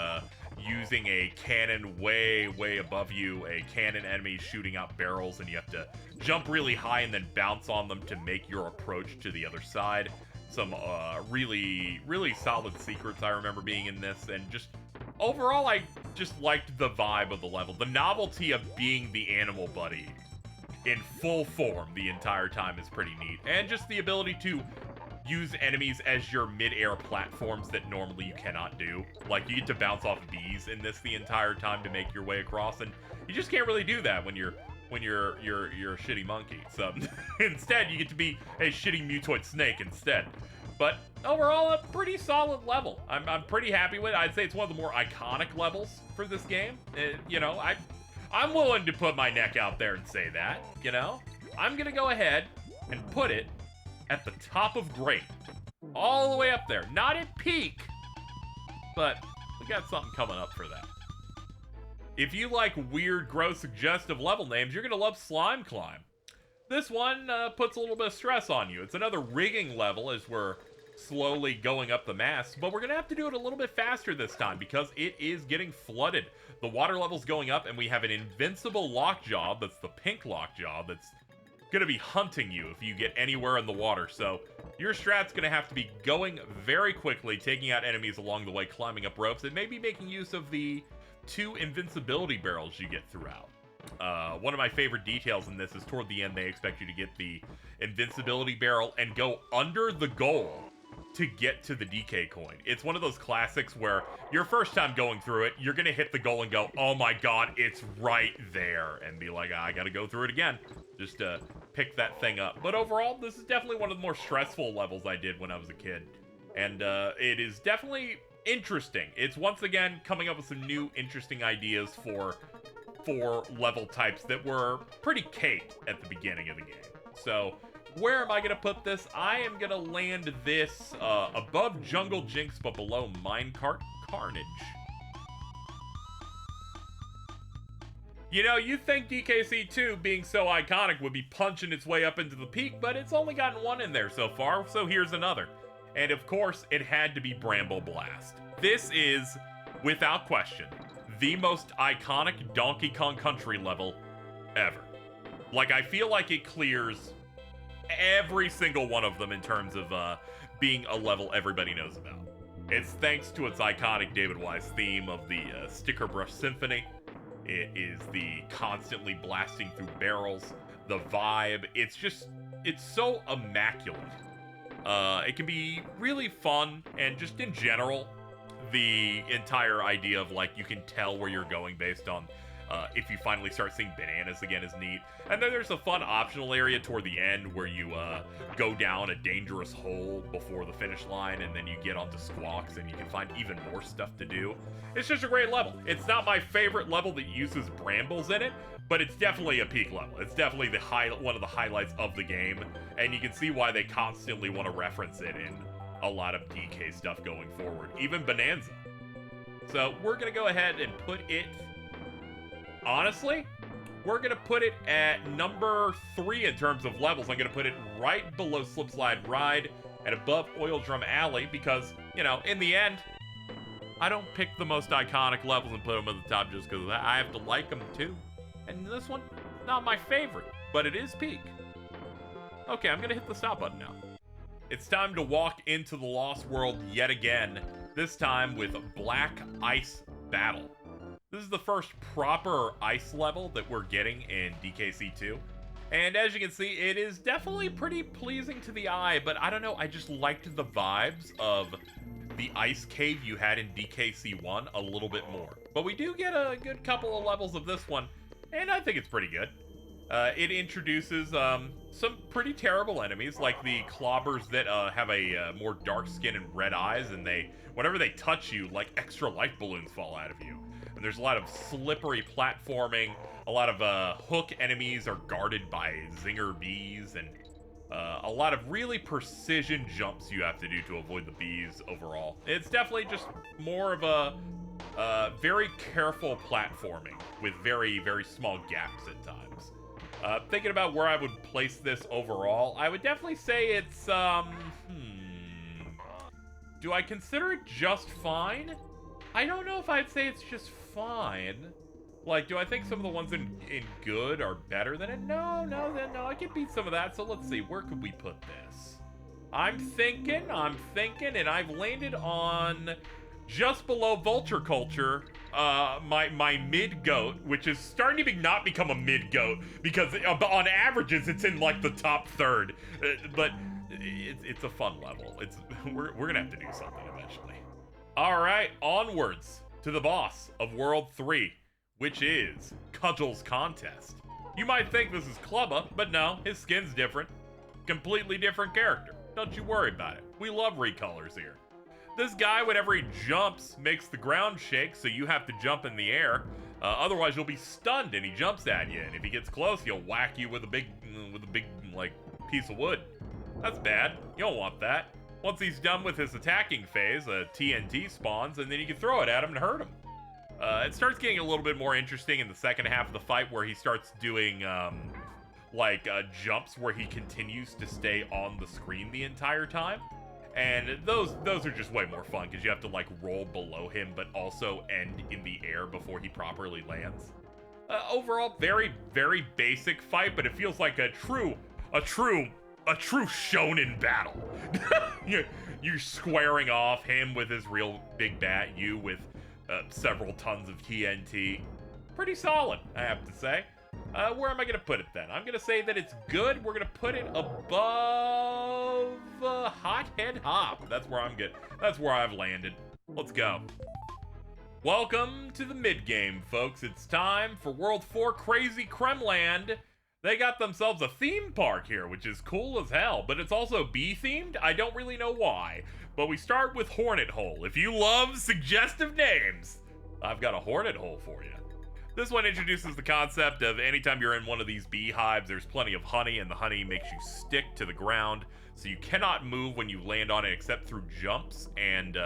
using a cannon way above you, a cannon enemy shooting out barrels, and you have to jump really high and then bounce on them to make your approach to the other side. Some really solid secrets I remember being in this, and just overall I just liked the vibe of the level. The novelty of being the animal buddy in full form the entire time is pretty neat, and just the ability to use enemies as your mid-air platforms that normally you cannot do. Like, you get to bounce off bees in this the entire time to make your way across, and you just can't really do that when you're a shitty monkey. So instead, you get to be a shitty mutoid snake instead. But overall, a pretty solid level. I'm pretty happy with it. I'd say it's one of the more iconic levels for this game. You know, I'm willing to put my neck out there and say that, you know? I'm gonna go ahead and put it at the top of great. All the way up there. Not at peak, but we got something coming up for that. If you like weird, gross, suggestive level names, you're gonna love Slime Climb. This one puts a little bit of stress on you. It's another rigging level as we're slowly going up the mast, but we're gonna have to do it a little bit faster this time because it is getting flooded. The water level's going up, and we have an invincible lockjaw, that's the pink lockjaw, that's gonna be hunting you if you get anywhere in the water. So your strat's gonna have to be going very quickly, taking out enemies along the way, climbing up ropes, and maybe making use of the 2 invincibility barrels you get throughout. One of my favorite details in this is toward the end, they expect you to get the invincibility barrel and go under the goal to get to the DK coin. It's one of those classics where your first time going through it, you're gonna hit the goal and go, oh my god, it's right there, and be like, I gotta go through it again, just to pick that thing up. But overall, this is definitely one of the more stressful levels I did when I was a kid, and it is definitely interesting. It's once again coming up with some new interesting ideas for level types that were pretty cake at the beginning of the game. So where am I gonna put this? I am gonna land this above Jungle Jinx but below Minecart Carnage. You know, you think DKC2 being so iconic would be punching its way up into the peak, but it's only gotten one in there so far, so here's another. And of course, it had to be Bramble Blast. This is, without question, the most iconic Donkey Kong Country level ever. Like, I feel like it clears every single one of them in terms of being a level everybody knows about. It's thanks to its iconic David Wise theme of the Sticker Brush Symphony. It is the constantly blasting through barrels, the vibe. It's so immaculate. It can be really fun, and just in general, the entire idea of, like, you can tell where you're going based on if you finally start seeing bananas again is neat. And then there's a fun optional area toward the end where you go down a dangerous hole before the finish line, and then you get onto squawks and you can find even more stuff to do. It's just a great level. It's not my favorite level that uses brambles in it, but it's definitely a peak level. It's definitely one of the highlights of the game, and you can see why they constantly want to reference it in a lot of DK stuff going forward, even Bonanza. So we're gonna go ahead and put it, honestly, we're gonna put it at number 3 in terms of levels. I'm gonna put it right below Slip Slide Ride and above Oil Drum Alley because, you know, in the end, I don't pick the most iconic levels and put them at the top just because I have to like them too. And this one, not my favorite, but it is peak. Okay, I'm gonna hit the stop button now. It's time to walk into the Lost World yet again, this time with Black Ice Battle. This is the first proper ice level that we're getting in DKC2. And as you can see, it is definitely pretty pleasing to the eye, but I don't know, I just liked the vibes of the ice cave you had in DKC1 a little bit more. But we do get a good couple of levels of this one, and I think it's pretty good. It introduces some pretty terrible enemies, like the clobbers that have a more dark skin and red eyes, and whenever they touch you, like extra life balloons fall out of you. And there's a lot of slippery platforming, a lot of hook enemies are guarded by zinger bees, and a lot of really precision jumps you have to do to avoid the bees overall. It's definitely just more of a very careful platforming with very, very small gaps at times. Thinking about where I would place this overall, I would definitely say it's, do I consider it just fine? I don't know if I'd say it's just fine. Like, do I think some of the ones in good are better than it? No, I can beat some of that, so let's see, where could we put this? I'm thinking, and I've landed on just below Vulture Culture, my mid-goat, which is starting to not become a mid-goat, because on averages, it's in, like, the top third. But it's a fun level. We're gonna have to do something eventually. Alright, onwards to the boss of World 3, which is Cudgel's Contest. You might think this is Clubba, but no, his skin's different. Completely different character. Don't you worry about it. We love recolors here. This guy, whenever he jumps, makes the ground shake, so you have to jump in the air. Otherwise, you'll be stunned, and he jumps at you. And if he gets close, he'll whack you with a big, like, piece of wood. That's bad. You don't want that. Once he's done with his attacking phase, a TNT spawns, and then you can throw it at him and hurt him. It starts getting a little bit more interesting in the second half of the fight, where he starts doing, jumps where he continues to stay on the screen the entire time. And those are just way more fun, because you have to, like, roll below him, but also end in the air before he properly lands. Overall, very, very basic fight, but it feels like a true shonen battle. You're squaring off him with his real big bat, you with several tons of TNT. Pretty solid, I have to say. Where am I going to put it then? I'm going to say that it's good. We're going to put it above Hothead Hop. That's where I'm good. That's where I've landed. Let's go. Welcome to the mid-game, folks. It's time for World 4 Crazy Kremland. They got themselves a theme park here, which is cool as hell, but it's also bee-themed. I don't really know why, but we start with Hornet Hole. If you love suggestive names, I've got a Hornet Hole for you. This one introduces the concept of anytime you're in one of these beehives, there's plenty of honey, and the honey makes you stick to the ground, so you cannot move when you land on it except through jumps, and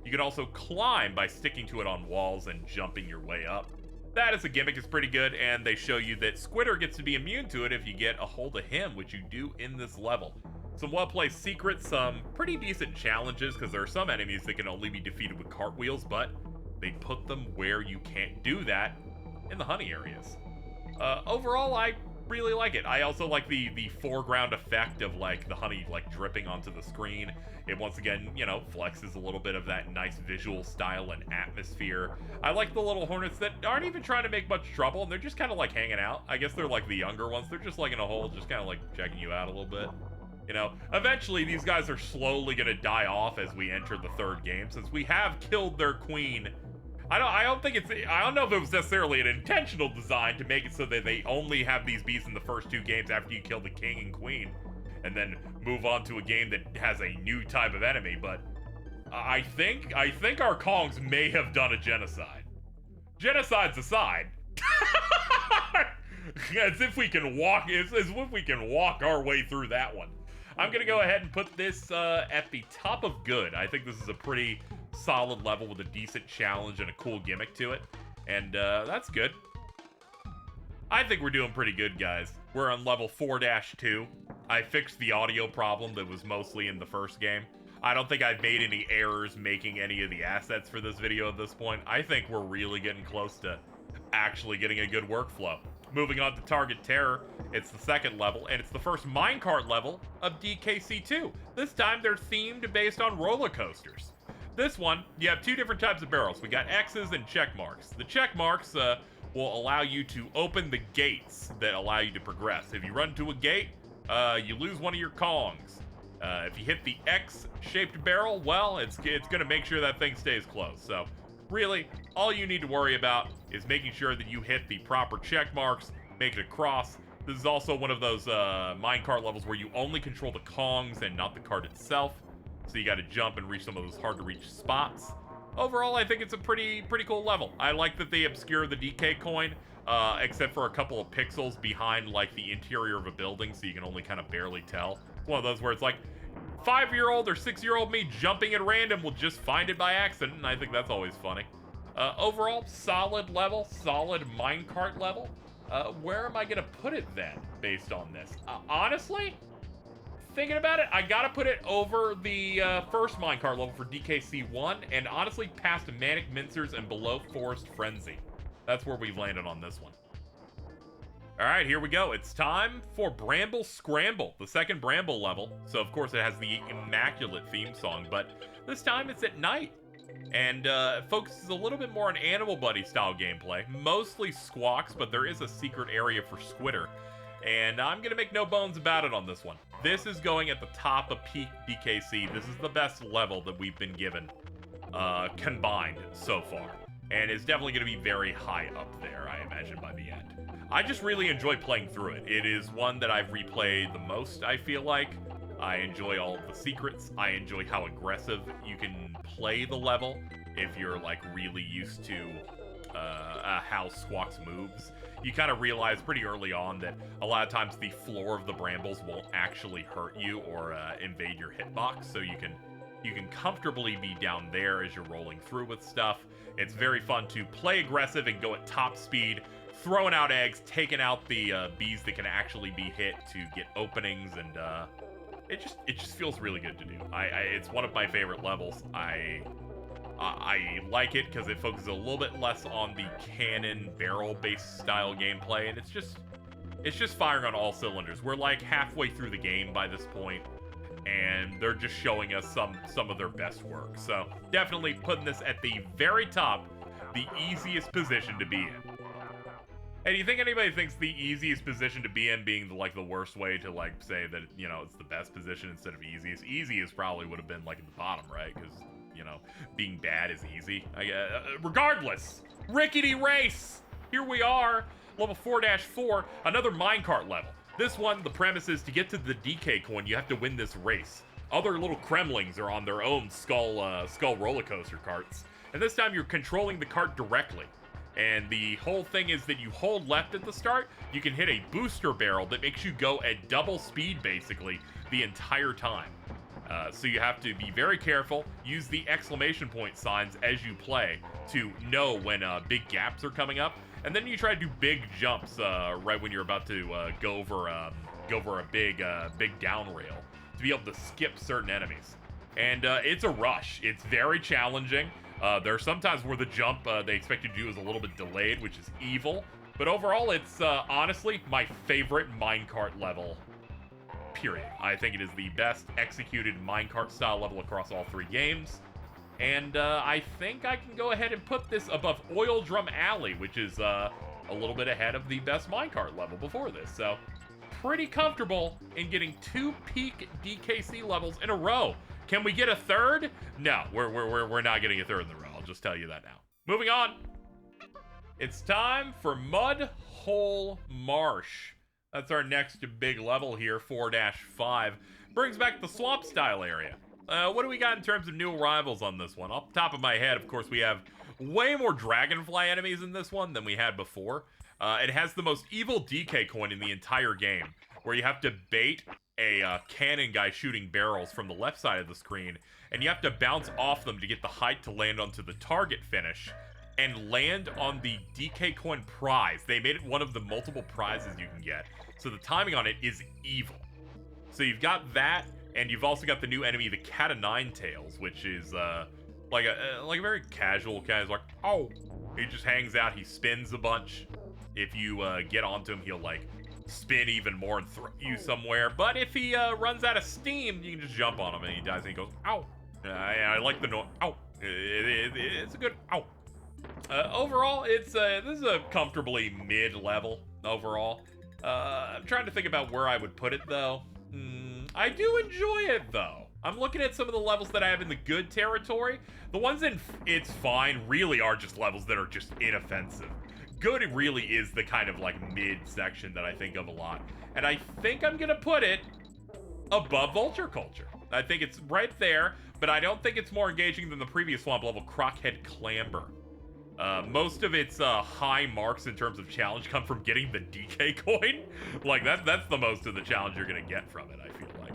you can also climb by sticking to it on walls and jumping your way up. That as a gimmick is pretty good, and they show you that Squitter gets to be immune to it if you get a hold of him, which you do in this level. Some well-placed secrets, some pretty decent challenges, because there are some enemies that can only be defeated with cartwheels, but they put them where you can't do that, in the honey areas. Overall, I really like it. I also like the foreground effect of like the honey like dripping onto the screen. It once again, you know, flexes a little bit of that nice visual style and atmosphere. I like the little hornets that aren't even trying to make much trouble, and they're just kind of like hanging out. I guess they're like the younger ones. They're just like in a hole, just kind of like checking you out a little bit. You know, eventually these guys are slowly gonna die off as we enter the third game, since we have killed their queen. I don't know if it was necessarily an intentional design to make it so that they only have these bees in the first two games after you kill the king and queen, and then move on to a game that has a new type of enemy, but I think our Kongs may have done a genocide. Genocides aside, as if we can walk our way through that one. I'm gonna go ahead and put this at the top of good. I think this is a pretty solid level with a decent challenge and a cool gimmick to it, and that's good. I think we're doing pretty good, guys. We're on level 4-2. I fixed the audio problem that was mostly in the first game. I don't think I've made any errors making any of the assets for this video at this point. I think we're really getting close to actually getting a good workflow. Moving on to Target Terror, it's the second level, and it's the first minecart level of DKC2. This time they're themed based on roller coasters. This one, you have two different types of barrels. We got X's and check marks. The check marks will allow you to open the gates that allow you to progress. If you run to a gate, you lose one of your Kongs. If you hit the X-shaped barrel, well, it's going to make sure that thing stays closed. So, really, all you need to worry about is making sure that you hit the proper check marks, make it across. This is also one of those minecart levels where you only control the Kongs and not the cart itself. So you got to jump and reach some of those hard-to-reach spots. Overall, I think it's a pretty cool level. I like that they obscure the DK coin, except for a couple of pixels behind like the interior of a building, so you can only kind of barely tell. It's one of those where it's like 5-year-old or 6-year-old me jumping at random will just find it by accident, and I think that's always funny. Overall, solid level, solid minecart level. Where am I gonna put it then, based on this? Honestly, thinking about it, I gotta put it over the first minecart level for DKC1, and honestly past Manic Mincers and below Forest Frenzy. That's where we've landed on this one. Alright, here we go. It's time for Bramble Scramble, the second Bramble level. So of course it has the immaculate theme song, but this time it's at night. And it focuses a little bit more on Animal Buddy style gameplay. Mostly squawks, but there is a secret area for Squitter. And I'm gonna make no bones about it on this one. This is going at the top of peak DKC. This is the best level that we've been given, combined so far. And it's definitely gonna be very high up there, I imagine, by the end. I just really enjoy playing through it. It is one that I've replayed the most, I feel like. I enjoy all of the secrets. I enjoy how aggressive you can play the level if you're like really used to how Squawks moves. You kind of realize pretty early on that a lot of times the floor of the brambles won't actually hurt you or invade your hitbox, so you can comfortably be down there as you're rolling through with stuff. It's very fun to play aggressive and go at top speed, throwing out eggs, taking out the bees that can actually be hit to get openings, and it just feels really good to do. It's one of my favorite levels. I like it because it focuses a little bit less on the cannon barrel-based style gameplay, and it's just firing on all cylinders. We're like halfway through the game by this point, and they're just showing us some of their best work. So definitely putting this at the very top, the easiest position to be in. Hey, do you think anybody thinks the easiest position to be in being like the worst way to like say that, you know, it's the best position instead of easiest? Easiest probably would have been like at the bottom, right? Because, you know, being bad is easy. Regardless, rickety race. Here we are, level 4-4, another minecart level. This one, the premise is to get to the DK coin, you have to win this race. Other little Kremlings are on their own skull roller coaster carts. And this time you're controlling the cart directly. And the whole thing is that you hold left at the start, you can hit a booster barrel that makes you go at double speed, basically, the entire time. So you have to be very careful, use the exclamation point signs as you play to know when big gaps are coming up, and then you try to do big jumps right when you're about to go over a big down rail to be able to skip certain enemies. And it's a rush. It's very challenging. There are some times where the jump they expect you to do is a little bit delayed, which is evil. But overall, it's honestly my favorite minecart level, period. I think it is the best executed minecart style level across all 3 games. And I think I can go ahead and put this above Oil Drum Alley, which is a little bit ahead of the best minecart level before this. So pretty comfortable in getting 2 peak DKC levels in a row. Can we get a third? No, we're not getting a third in the row. I'll just tell you that now. Moving on. It's time for Mud Hole Marsh. That's our next big level here, 4-5. Brings back the swamp style area. What do we got in terms of new arrivals on this one? Off the top of my head, of course, we have way more dragonfly enemies in this one than we had before. It has the most evil DK coin in the entire game, where you have to bait a cannon guy shooting barrels from the left side of the screen, and you have to bounce off them to get the height to land onto the target finish and land on the DK coin prize. They made it one of the multiple prizes you can get, so the timing on it is evil. So you've got that, and you've also got the new enemy, the Cat of Nine Tails, which is like a very casual guy. He's like, oh, he just hangs out, he spins a bunch. If you get onto him, he'll like spin even more and throw you somewhere. But if he runs out of steam, you can just jump on him and he dies and he goes, ow. I like the noise. Ow. It's a good ow. Overall, this is a comfortably mid-level overall. I'm trying to think about where I would put it though. I do enjoy it though. I'm looking at some of the levels that I have in the good territory. The ones in it's fine really are just levels that are just inoffensive. Good really is the kind of like mid section that I think of a lot. And I think I'm gonna put it above Vulture Culture. I think it's right there, but I don't think it's more engaging than the previous swamp level, Crockhead Clamber. Most of its high marks in terms of challenge come from getting the DK coin. Like that's the most of the challenge you're gonna get from it, I feel like.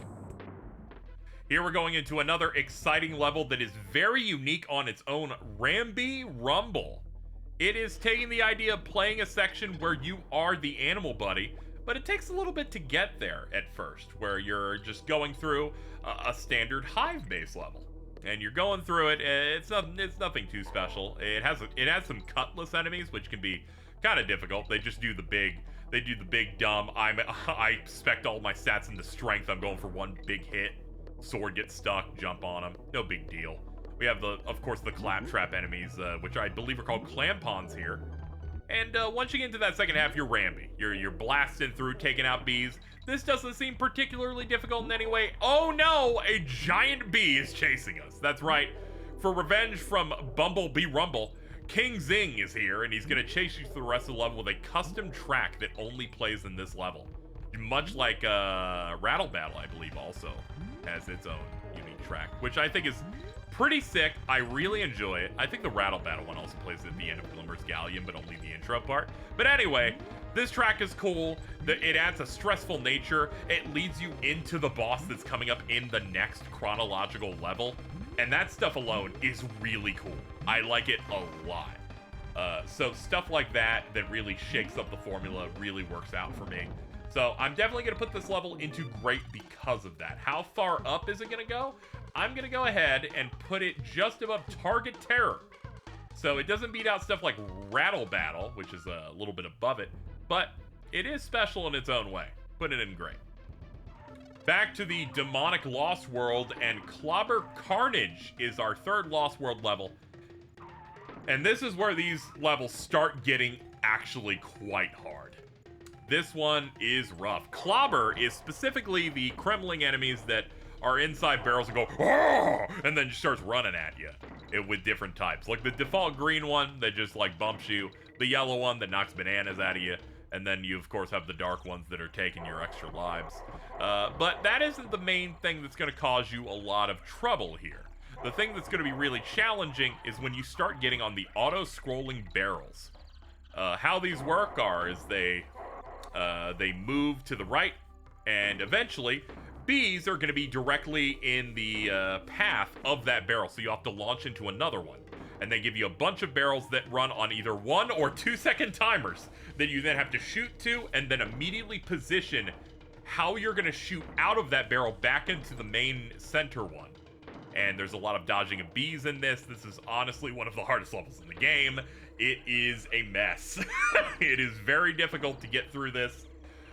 Here we're going into another exciting level that is very unique on its own, Ramby Rumble. It is taking the idea of playing a section where you are the animal buddy, but it takes a little bit to get there at first, where you're just going through a standard hive-based level. And you're going through it, it's nothing too special. It has some cutlass enemies, which can be kind of difficult. They just do the big dumb, I spec all my stats into strength, I'm going for one big hit. Sword gets stuck, jump on them, no big deal. We have, of course, the claptrap enemies, which I believe are called clampons here. And once you get into that second half, you're Ramby. You're blasting through, taking out bees. This doesn't seem particularly difficult in any way. Oh no, a giant bee is chasing us. That's right. For revenge from Bumblebee Rumble, King Zing is here, and he's going to chase you through the rest of the level with a custom track that only plays in this level. Much like Rattle Battle, I believe, also has its own unique track, which I think is pretty sick. I really enjoy it. I think the Rattle Battle one also plays at the end of Glimmer's Galleon, but only the intro part. But anyway, this track is cool. It adds a stressful nature. It leads you into the boss that's coming up in the next chronological level. And that stuff alone is really cool. I like it a lot. So stuff like that really shakes up the formula really works out for me. So I'm definitely going to put this level into great because of that. How far up is it going to go? I'm going to go ahead and put it just above Target Terror. So it doesn't beat out stuff like Rattle Battle, which is a little bit above it, but it is special in its own way. Put it in great. Back to the Demonic Lost World, and Clobber Carnage is our third Lost World level. And this is where these levels start getting actually quite hard. This one is rough. Clobber is specifically the Kremling enemies that are inside barrels and go, "Oh!" and then just starts running at you with different types. Like the default green one that just like bumps you, the yellow one that knocks bananas out of you, and then you of course have the dark ones that are taking your extra lives. But that isn't the main thing that's going to cause you a lot of trouble here. The thing that's going to be really challenging is when you start getting on the auto-scrolling barrels. How these work is they move to the right, and eventually bees are going to be directly in the path of that barrel, so you have to launch into another one. And they give you a bunch of barrels that run on either 1 or 2 second timers that you then have to shoot to, and then immediately position how you're going to shoot out of that barrel back into the main center one. And there's a lot of dodging of bees in this. This is honestly one of the hardest levels in the game. It is a mess. It is very difficult to get through this.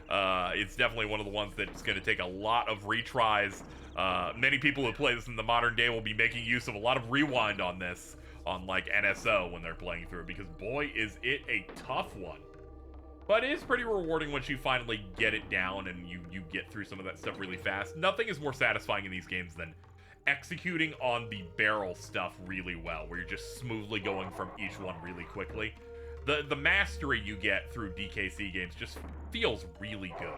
It's definitely one of the ones that's going to take a lot of retries. Many people who play this in the modern day will be making use of a lot of rewind on this, on like NSO when they're playing through it, because boy is it a tough one. But it is pretty rewarding once you finally get it down and you get through some of that stuff really fast. Nothing is more satisfying in these games than executing on the barrel stuff really well, where you're just smoothly going from each one really quickly. The mastery you get through DKC games just feels really good.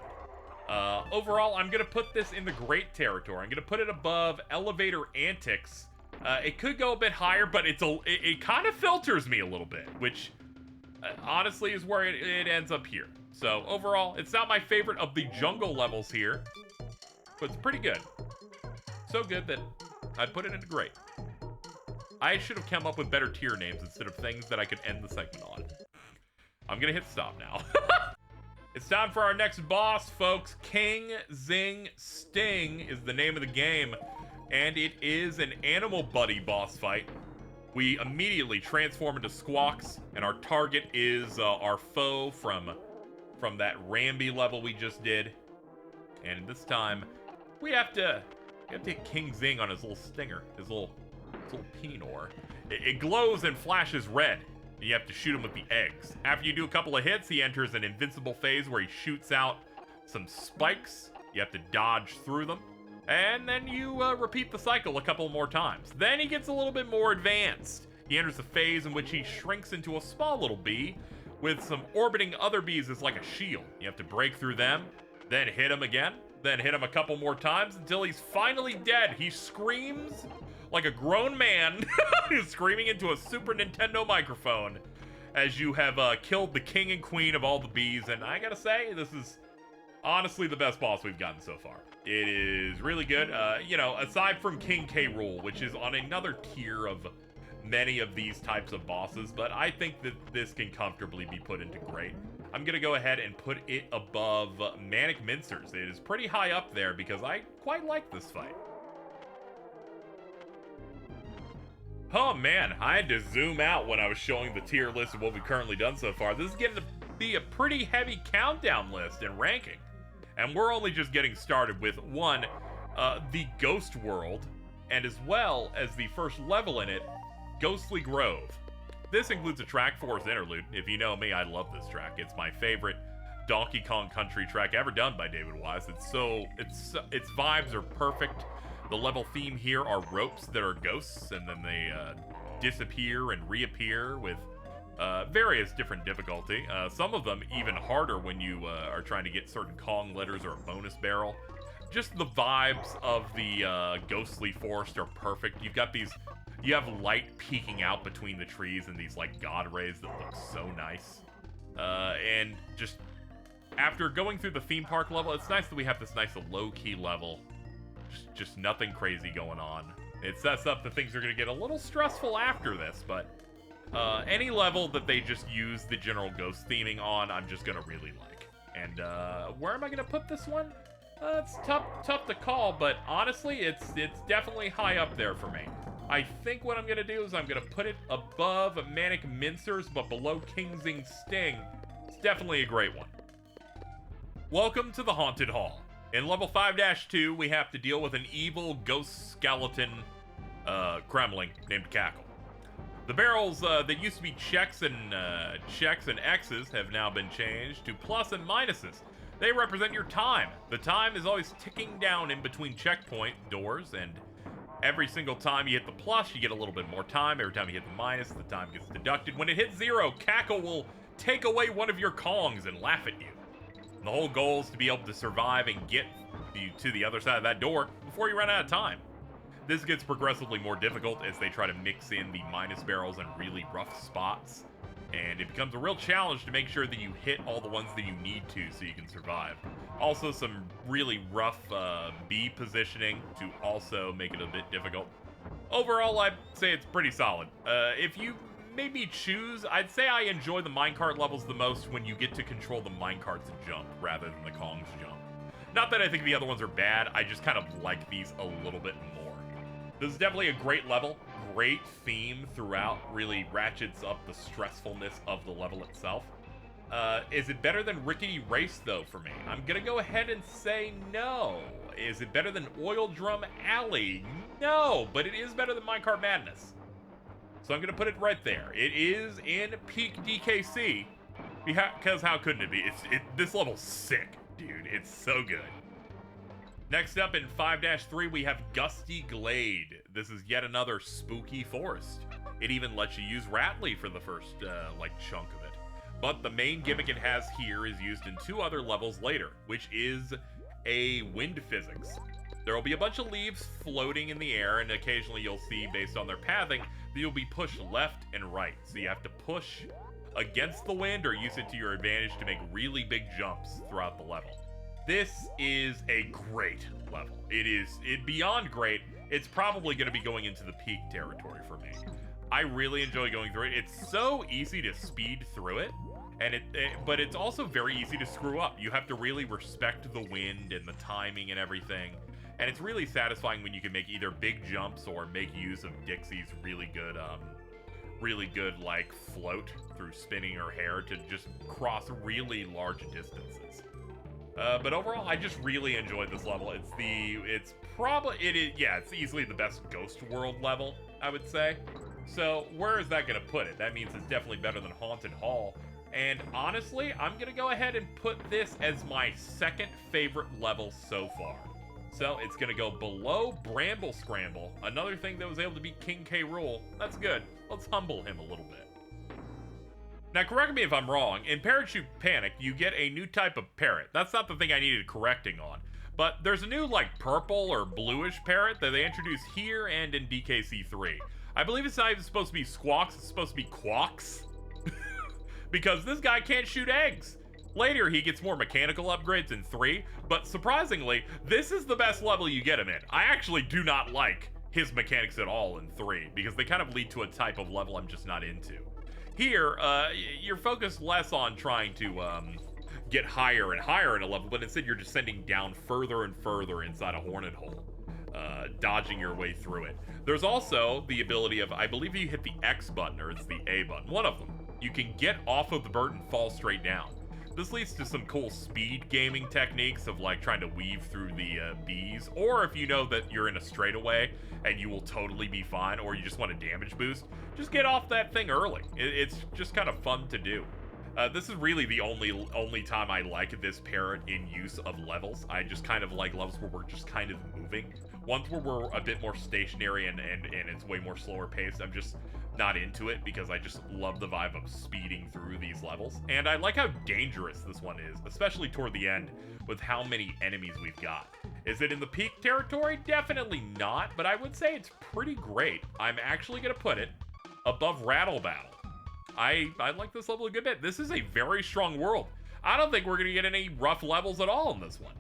Overall, I'm going to put this in the great territory. I'm going to put it above Elevator Antics. It could go a bit higher, but it kind of filters me a little bit, which honestly is where it ends up here. So overall, it's not my favorite of the jungle levels here, but it's pretty good. So good that I put it into great. I should have come up with better tier names instead of things that I could end the segment on. I'm gonna hit stop now. It's time for our next boss, folks. King Zing Sting is the name of the game, and it is an animal buddy boss fight. We immediately transform into Squawks, and our target is our foe from that Ramby level we just did. And this time, we have to hit King Zing on his little stinger, his little Pinor. It glows and flashes red, and you have to shoot him with the eggs. After you do a couple of hits, he enters an invincible phase where he shoots out some spikes. You have to dodge through them, and then you repeat the cycle a couple more times. Then he gets a little bit more advanced. He enters a phase in which he shrinks into a small little bee with some orbiting other bees as like a shield. You have to break through them, then hit him again, then hit him a couple more times until he's finally dead. He screams like a grown man who's screaming into a Super Nintendo microphone as you have killed the king and queen of all the bees. And I gotta say, this is honestly the best boss we've gotten so far. It is really good. You know, aside from King K. Rool, which is on another tier of many of these types of bosses, but I think that this can comfortably be put into great. I'm gonna go ahead and put it above Manic Mincers. It is pretty high up there because I quite like this fight. Oh man, I had to zoom out when I was showing the tier list of what we've currently done so far. This is getting to be a pretty heavy countdown list and ranking. And we're only just getting started with one, the Ghost World, and as well as the first level in it, Ghostly Grove. This includes a track forest interlude. If you know me, I love this track. It's my favorite Donkey Kong Country track ever done by David Wise. Its vibes are perfect. The level theme here are ropes that are ghosts, and then they disappear and reappear with various different difficulty. Some of them even harder when you are trying to get certain Kong letters or a bonus barrel. Just the vibes of the ghostly forest are perfect. You have light peeking out between the trees and these like god rays that look so nice. And just after going through the theme park level, it's nice that we have this nice low-key level. Just nothing crazy going on. It sets up that things are going to get a little stressful after this, but any level that they just use the general ghost theming on, I'm just going to really like. And where am I going to put this one? It's tough to call, but honestly, it's definitely high up there for me. I think what I'm going to do is I'm going to put it above Manic Mincers, but below King Zing Sting. It's definitely a great one. Welcome to the Haunted Hall. In level 5-2, we have to deal with an evil ghost skeleton Kremling named Cackle. The barrels that used to be checks and X's have now been changed to plus and minuses. They represent your time. The time is always ticking down in between checkpoint doors, and every single time you hit the plus, you get a little bit more time. Every time you hit the minus, the time gets deducted. When it hits 0, Cackle will take away one of your Kongs and laugh at you. And the whole goal is to be able to survive and get you to the other side of that door before you run out of time. This gets progressively more difficult as they try to mix in the minus barrels in really rough spots, and it becomes a real challenge to make sure that you hit all the ones that you need to so you can survive. Also, some really rough B positioning to also make it a bit difficult. Overall, I'd say it's pretty solid. If you made me choose, I'd say I enjoy the minecart levels the most when you get to control the minecarts jump rather than the Kongs jump. Not that I think the other ones are bad, I just kind of like these a little bit more. This is definitely a great level, great theme throughout, really ratchets up the stressfulness of the level itself. Is it better than Rickety Race, though, for me? I'm gonna go ahead and say no. Is it better than Oil Drum Alley? No, but it is better than Minecart Madness. So I'm gonna put it right there. It is in peak DKC, because how couldn't it be? This level's sick, dude. It's so good. Next up in 5-3, we have Gusty Glade. This is yet another spooky forest. It even lets you use Rattly for the first, chunk of it. But the main gimmick it has here is used in 2 other levels later, which is a wind physics. There will be a bunch of leaves floating in the air, and occasionally you'll see, based on their pathing, that you'll be pushed left and right. So you have to push against the wind or use it to your advantage to make really big jumps throughout the level. This is a great level. It beyond great. It's probably going to be going into the peak territory for me. I really enjoy going through it. It's so easy to speed through it, and but it's also very easy to screw up. You have to really respect the wind and the timing and everything, and it's really satisfying when you can make either big jumps or make use of Dixie's really good like float through spinning her hair to just cross really large distances. But overall, I just really enjoyed this level. It's easily the best Ghost World level, I would say. So where is that going to put it? That means it's definitely better than Haunted Hall. And honestly, I'm going to go ahead and put this as my second favorite level so far. So it's going to go below Bramble Scramble, another thing that was able to beat King K. Rool. That's good. Let's humble him a little bit. Now, correct me if I'm wrong, in Parachute Panic, you get a new type of parrot. That's not the thing I needed correcting on. But there's a new, purple or bluish parrot that they introduced here and in DKC3. I believe it's not even supposed to be squawks, it's supposed to be quawks. Because this guy can't shoot eggs. Later, he gets more mechanical upgrades in 3, but surprisingly, this is the best level you get him in. I actually do not like his mechanics at all in 3, because they kind of lead to a type of level I'm just not into. Here, you're focused less on trying to get higher and higher in a level, but instead you're descending down further and further inside a hornet hole, dodging your way through it. There's also the ability of, I believe you hit the X button, or it's the A button, one of them. You can get off of the bird and fall straight down. This leads to some cool speed gaming techniques of trying to weave through the bees, or if you know that you're in a straightaway and you will totally be fine, or you just want a damage boost, just get off that thing early. It's just kind of fun to do. This is really the only time I like this parrot in use of levels. I just kind of like levels where we're just kind of moving. Ones where we're a bit more stationary and it's way more slower paced, I'm just not into it because I just love the vibe of speeding through these levels. And I like how dangerous this one is, especially toward the end with how many enemies we've got. Is it in the peak territory? Definitely not, but I would say it's pretty great. I'm actually going to put it above Rattle Battle. I like this level a good bit. This is a very strong world. I don't think we're going to get any rough levels at all in this one.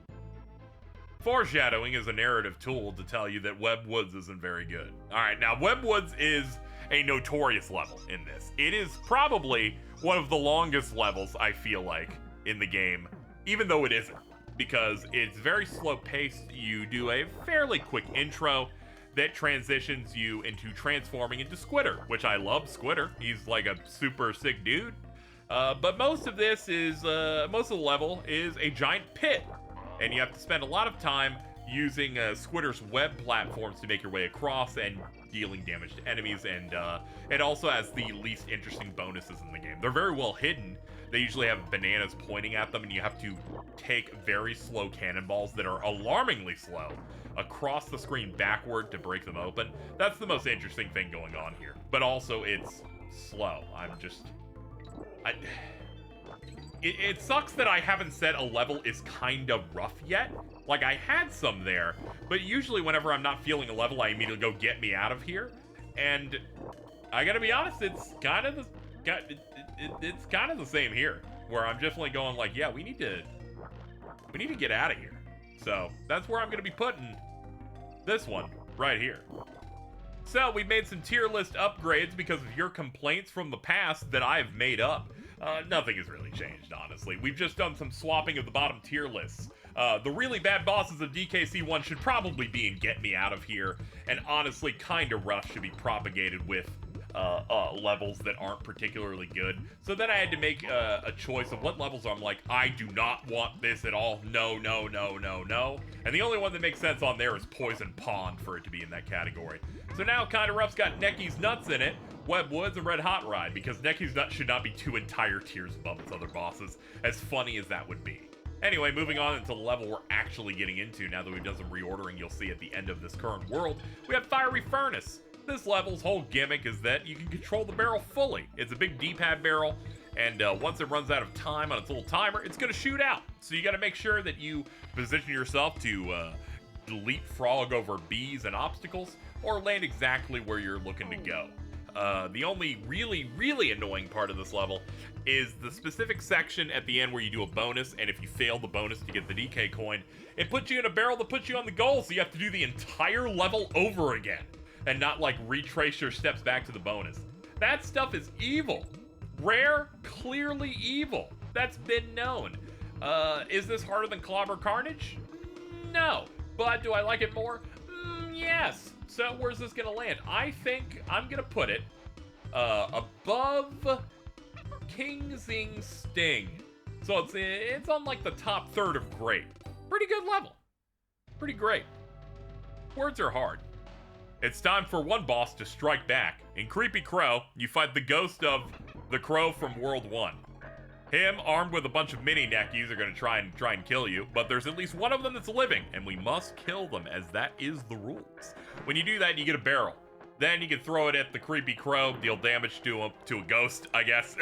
Foreshadowing is a narrative tool to tell you that Web Woods isn't very good. Alright, now Web Woods is a notorious level in this. It is probably one of the longest levels, I feel like, in the game, even though it isn't, because it's very slow paced. You do a fairly quick intro that transitions you into transforming into Squitter, which I love Squitter. He's like a super sick dude. But most of this is, most of the level is a giant pit, and you have to spend a lot of time using Squidder's web platforms to make your way across and dealing damage to enemies, and it also has the least interesting bonuses in the game. They're very well hidden. They usually have bananas pointing at them, and you have to take very slow cannonballs that are alarmingly slow across the screen backward to break them open. That's the most interesting thing going on here. But also, it's slow. It sucks that I haven't said a level is kind of rough yet. Like, I had some there, but usually whenever I'm not feeling a level, I immediately go get me out of here. And I gotta be honest, it's kind of the same here, where I'm definitely going like, yeah, we need to get out of here. So that's where I'm gonna be putting this one right here. So we made some tier list upgrades because of your complaints from the past that I've made up. Nothing has really changed, honestly. We've just done some swapping of the bottom tier lists. The really bad bosses of DKC1 should probably be in Get Me Out of Here, and honestly, Kinda Rough should be propagated with levels that aren't particularly good. So then I had to make a choice of what levels I'm like, I do not want this at all. No, no, no, no, no. And the only one that makes sense on there is Poison Pond for it to be in that category. So now Kinda Rough's got Necky's Nuts in it, Web Woods, and Red Hot Ride, because Necky's Nuts should not be 2 entire tiers above its other bosses, as funny as that would be. Anyway, moving on into the level we're actually getting into, now that we've done some reordering you'll see at the end of this current world, we have Fiery Furnace. This level's whole gimmick is that you can control the barrel fully. It's a big D-pad barrel, and once it runs out of time on its little timer, it's gonna shoot out. So you gotta make sure that you position yourself to leapfrog over bees and obstacles, or land exactly where you're looking to go. The only really annoying part of this level is the specific section at the end where you do a bonus, and if you fail the bonus to get the DK coin, it puts you in a barrel that puts you on the goal, so you have to do the entire level over again, and not like retrace your steps back to the bonus. That stuff is evil. Rare, clearly evil. That's been known. Is this harder than Clobber Carnage? No. But do I like it more? Yes. So where's this gonna land? I think I'm gonna put it above King Zing Sting. So it's on like the top third of great. Pretty good level. Pretty great. Words are hard. It's time for one boss to strike back. In Creepy Crow, you fight the ghost of the Crow from World 1. Him, armed with a bunch of mini neckies, are gonna try and kill you, but there's at least one of them that's living, and we must kill them, as that is the rules. When you do that, you get a barrel. Then you can throw it at the Creepy Crow, deal damage to a ghost, I guess,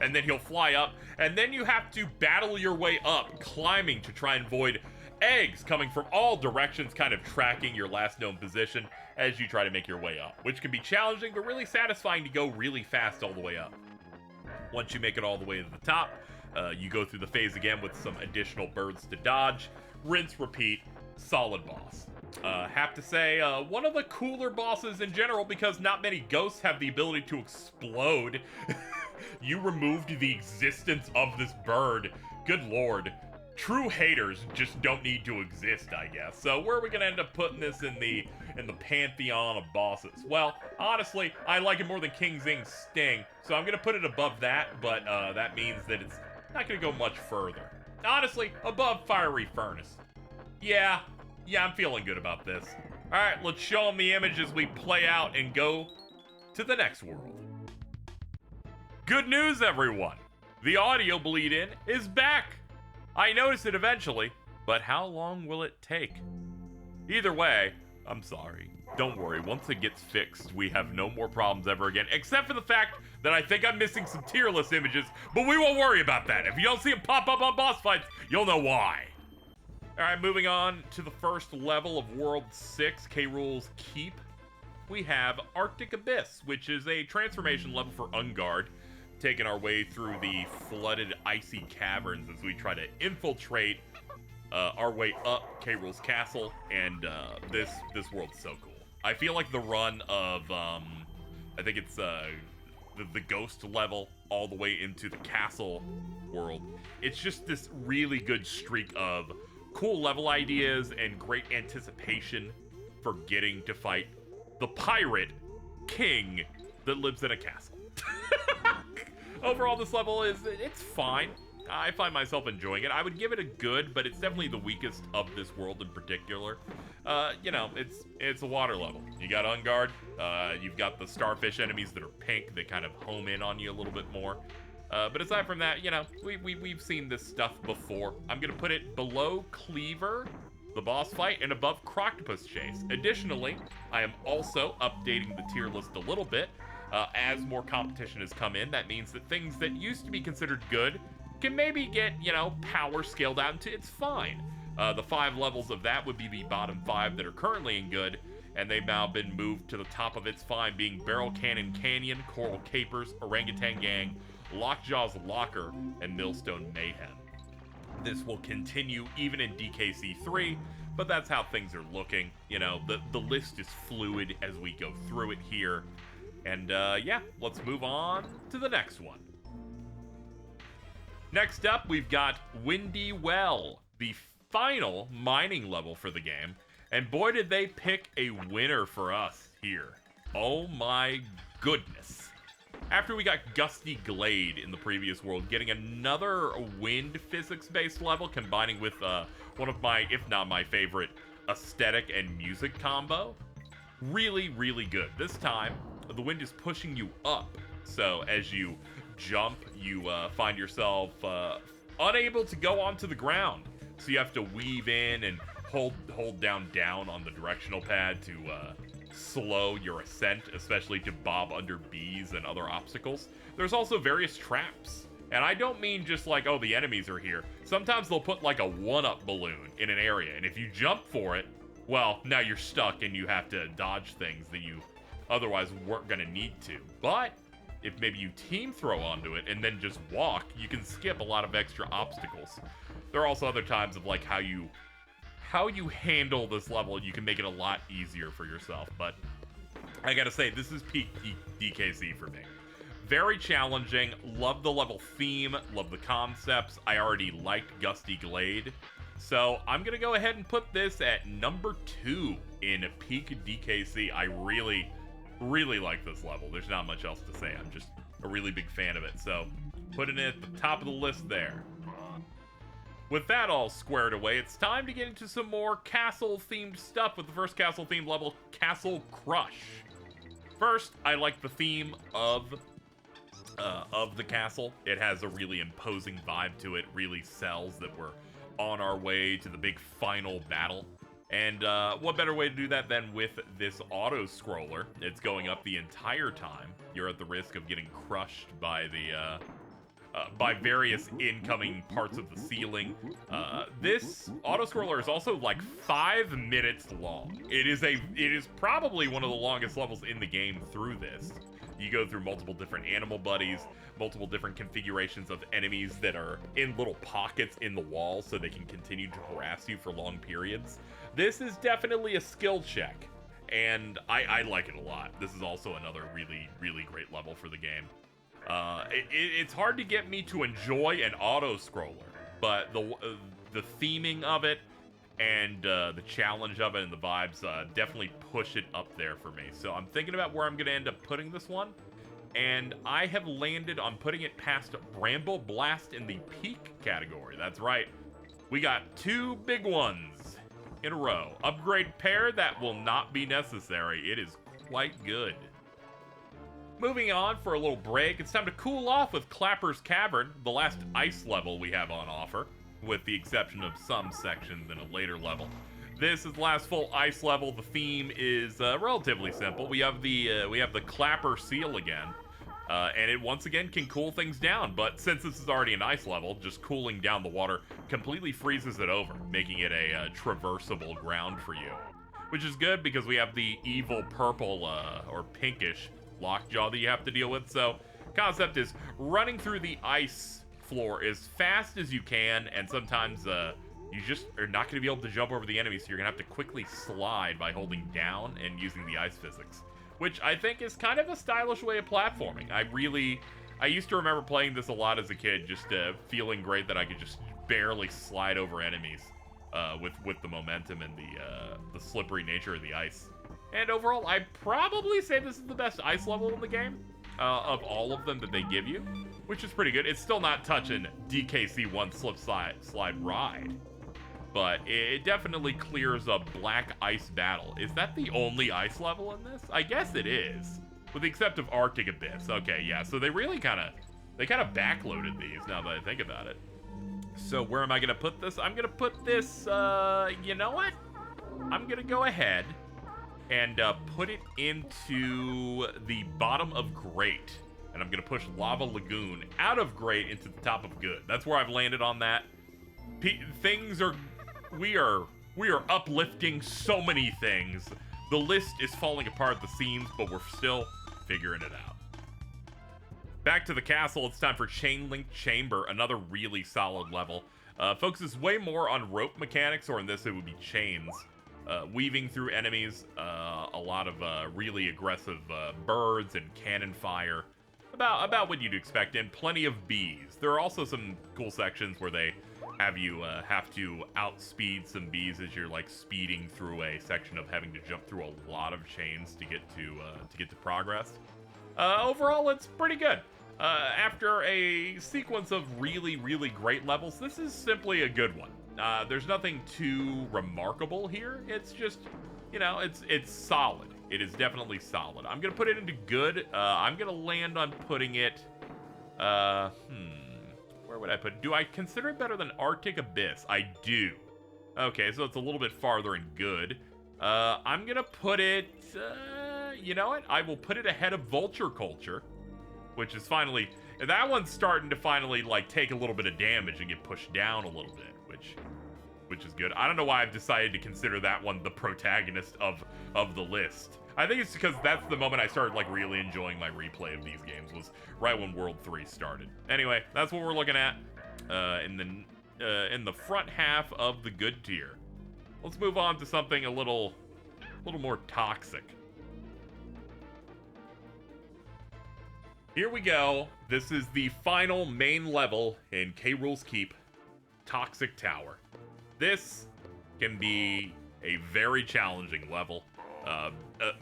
and then he'll fly up, and then you have to battle your way up, climbing to try and avoid eggs coming from all directions, kind of tracking your last known position as you try to make your way up, which can be challenging, but really satisfying to go really fast all the way up. Once you make it all the way to the top, you go through the phase again with some additional birds to dodge. Rinse, repeat, solid boss. Have to say, one of the cooler bosses in general, because not many ghosts have the ability to explode. You removed the existence of this bird. Good lord. True haters just don't need to exist, I guess. So where are we gonna end up putting this in the pantheon of bosses? Well, honestly, I like it more than King Zing's Sting, so I'm gonna put it above that, but that means that it's not gonna go much further. Honestly, above Fiery Furnace. Yeah, I'm feeling good about this. Alright, let's show them the image as we play out and go to the next world. Good news, everyone! The audio bleed-in is back! I noticed it eventually, but how long will it take? Either way, I'm sorry. Don't worry, once it gets fixed, we have no more problems ever again, except for the fact that I think I'm missing some tier list images, but we won't worry about that. If you don't see them pop up on boss fights, you'll know why. Alright, moving on to the first level of World 6, K-Rool's Keep. We have Arctic Abyss, which is a transformation level for Ungard, taking our way through the flooded icy caverns as we try to infiltrate our way up K-Rool's castle, and this world's so cool. I feel like the run of I think it's the ghost level all the way into the castle world. It's just this really good streak of cool level ideas and great anticipation for getting to fight the pirate king that lives in a castle. Overall, this level it's fine. I find myself enjoying it. I would give it a good, but it's definitely the weakest of this world in particular. You know, it's a water level. You got Unguard, you've got the starfish enemies that are pink that kind of home in on you a little bit more. But aside from that, you know, we've seen this stuff before. I'm gonna put it below Cleaver, the boss fight, and above Croctopus Chase. Additionally, I am also updating the tier list a little bit. As more competition has come in, that means that things that used to be considered good can maybe get, you know, power scaled out into it's fine. The 5 levels of that would be the bottom 5 that are currently in good, and they've now been moved to the top of its fine, being Barrel Cannon Canyon, Coral Capers, Orangutan Gang, Lockjaw's Locker, and Millstone Mayhem. This will continue even in DKC3, but that's how things are looking. You know, the list is fluid as we go through it here. And yeah, let's move on to the next one. Next up, we've got Windy Well, the final mining level for the game. And boy, did they pick a winner for us here. Oh my goodness. After we got Gusty Glade in the previous world, getting another wind physics-based level, combining with one of my, if not my favorite, aesthetic and music combo. Really, really good. This time, the wind is pushing you up. So as you jump, you find yourself unable to go onto the ground. So you have to weave in and hold down on the directional pad to slow your ascent, especially to bob under bees and other obstacles. There's also various traps. And I don't mean just like, oh, the enemies are here. Sometimes they'll put like a one-up balloon in an area, and if you jump for it, well, now you're stuck and you have to dodge things that you otherwise weren't gonna need to. But if maybe you team throw onto it and then just walk, you can skip a lot of extra obstacles. There are also other times of like how you handle this level. You can make it a lot easier for yourself. But I gotta say, this is peak DKC for me. Very challenging. Love the level theme. Love the concepts. I already liked Gusty Glade. So I'm gonna go ahead and put this at number 2 in peak DKC. I really like this level. There's not much else to say. I'm just a really big fan of it. So putting it at the top of the list there. With that all squared away, it's time to get into some more castle-themed stuff with the first castle-themed level, Castle Crush. First, I like the theme of the castle. It has a really imposing vibe to it, really sells that we're on our way to the big final battle. And what better way to do that than with this auto-scroller? It's going up the entire time. You're at the risk of getting crushed by the by various incoming parts of the ceiling. This auto-scroller is also like 5 minutes long. It is probably one of the longest levels in the game through this. You go through multiple different animal buddies, multiple different configurations of enemies that are in little pockets in the wall so they can continue to harass you for long periods. This is definitely a skill check, and I like it a lot. This is also another really great level for the game. It's hard to get me to enjoy an auto-scroller, but the theming of it and the challenge of it and the vibes definitely push it up there for me. So I'm thinking about where I'm going to end up putting this one, and I have landed on putting it past Bramble Blast in the peak category. That's right. We got 2 big ones in a row. Upgrade pair, that will not be necessary. It is quite good. Moving on for a little break, it's time to cool off with Clapper's Cavern, the last ice level we have on offer, with the exception of some sections in a later level. This is the last full ice level. The theme is relatively simple. We have the Clapper Seal again, and it once again can cool things down, but since this is already an ice level, just cooling down the water completely freezes it over, making it a traversable ground for you. Which is good because we have the evil purple or pinkish lockjaw that you have to deal with. So concept is running through the ice floor as fast as you can, and sometimes you just are not going to be able to jump over the enemy, so you're going to have to quickly slide by holding down and using the ice physics, which I think is kind of a stylish way of platforming. I used to remember playing this a lot as a kid, just feeling great that I could just barely slide over enemies with the momentum and the slippery nature of the ice. And overall, I'd probably say this is the best ice level in the game. of all of them that they give you, which is pretty good. It's still not touching DKC1 Slide Ride, but it definitely clears a black ice battle. Is that the only ice level in this? I guess it is, with the except of Arctic Abyss. Okay, yeah, so they really kind of backloaded these now that I think about it. So where am I going to put this? I'm going to put this, you know what? I'm going to go ahead and put it into the bottom of Great. And I'm going to push Lava Lagoon out of Great into the top of Good. That's where I've landed on that. We are uplifting so many things. The list is falling apart at the seams, but we're still figuring it out. Back to the castle, it's time for Chain Link Chamber, another really solid level. Focuses way more on rope mechanics, or in this it would be chains. Weaving through enemies, a lot of really aggressive birds and cannon fire. About what you'd expect, and plenty of bees. There are also some cool sections where they have you have to outspeed some bees as you're like speeding through a section of having to jump through a lot of chains to get to progress. Overall, it's pretty good. After a sequence of really, really great levels, this is simply a good one. There's nothing too remarkable here. It's just, you know, it's solid. It is definitely solid. I'm gonna put it into good. I'm gonna land on putting it, where would I put it? Do I consider it better than Arctic Abyss? I do. Okay, so it's a little bit farther in good. I'm gonna put it, you know what? I will put it ahead of Vulture Culture, which is finally, that one's starting to finally like take a little bit of damage and get pushed down a little bit, which is good. I don't know why I've decided to consider that one the protagonist of the list. I think it's because that's the moment I started like really enjoying my replay of these games, was right when World 3 started. Anyway, that's what we're looking at in the front half of the good tier. Let's move on to something a little more toxic. Here we go. This is the final main level in K. Rool's Keep, Toxic Tower. This can be a very challenging level,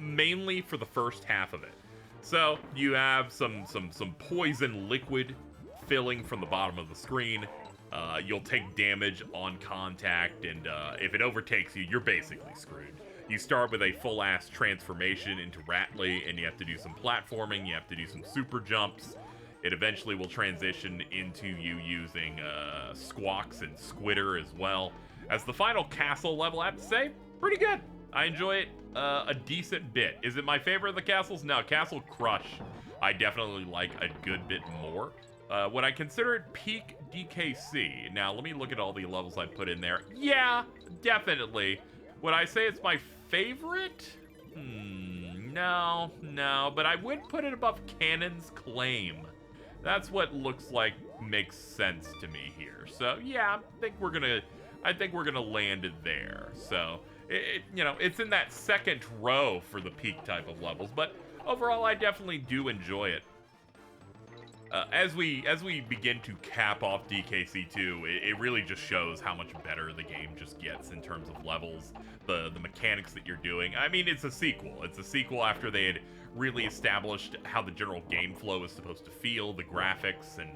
mainly for the first half of it. So you have some poison liquid filling from the bottom of the screen. You'll take damage on contact, and if it overtakes you, you're basically screwed. You start with a full-ass transformation into Ratley, and you have to do some platforming, you have to do some super jumps. It eventually will transition into you using Squawks and Squitter as well. As the final castle level, I have to say, pretty good. I enjoy it a decent bit. Is it my favorite of the castles? No, Castle Crush I definitely like a good bit more. Would I consider it peak DKC? Now, let me look at all the levels I put in there. Yeah, definitely. Would I say it's my favorite? No, but I would put it above Cannon's Claim. That's what looks like makes sense to me here. So yeah, I think we're gonna land it there. So you know, it's in that second row for the peak type of levels, but overall I definitely do enjoy it. As we begin to cap off DKC2, it really just shows how much better the game just gets in terms of levels, the mechanics that you're doing. I mean, it's a sequel. It's a sequel after they had really established how the general game flow is supposed to feel, the graphics, and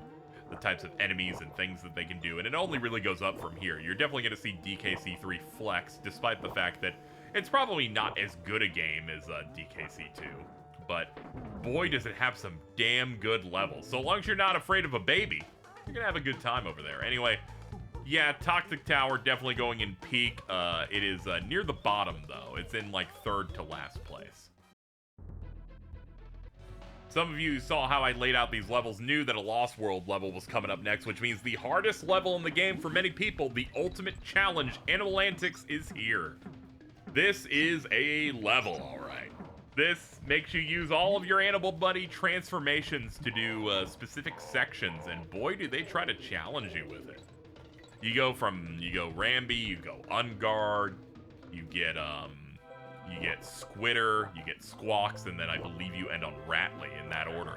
the types of enemies and things that they can do, and it only really goes up from here. You're definitely going to see DKC3 flex, despite the fact that it's probably not as good a game as DKC2. But boy, does it have some damn good levels. So long as you're not afraid of a baby, you're gonna have a good time over there. Anyway, yeah, Toxic Tower definitely going in peak. It is near the bottom, though. It's in, like, third to last place. Some of you who saw how I laid out these levels knew that a Lost World level was coming up next, which means the hardest level in the game for many people, the ultimate challenge, Animal Antics, is here. This is a level, all right. This makes you use all of your Animal Buddy transformations to do specific sections, and boy, do they try to challenge you with it. You go Rambi, you go Unguard, you get Squitter, you get Squawks, and then I believe you end on Ratley in that order.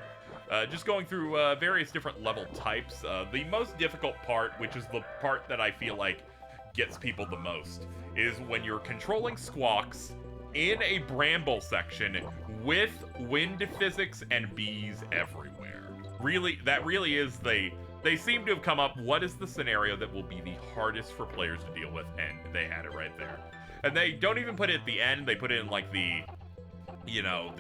Just going through various different level types. The most difficult part, which is the part that I feel like gets people the most, is when you're controlling Squawks in a bramble section with wind physics and bees everywhere. Really, that really is they seem to have come up, what is the scenario that will be the hardest for players to deal with, and they had it right there. And they don't even put it at the end, they put it in like the, you know,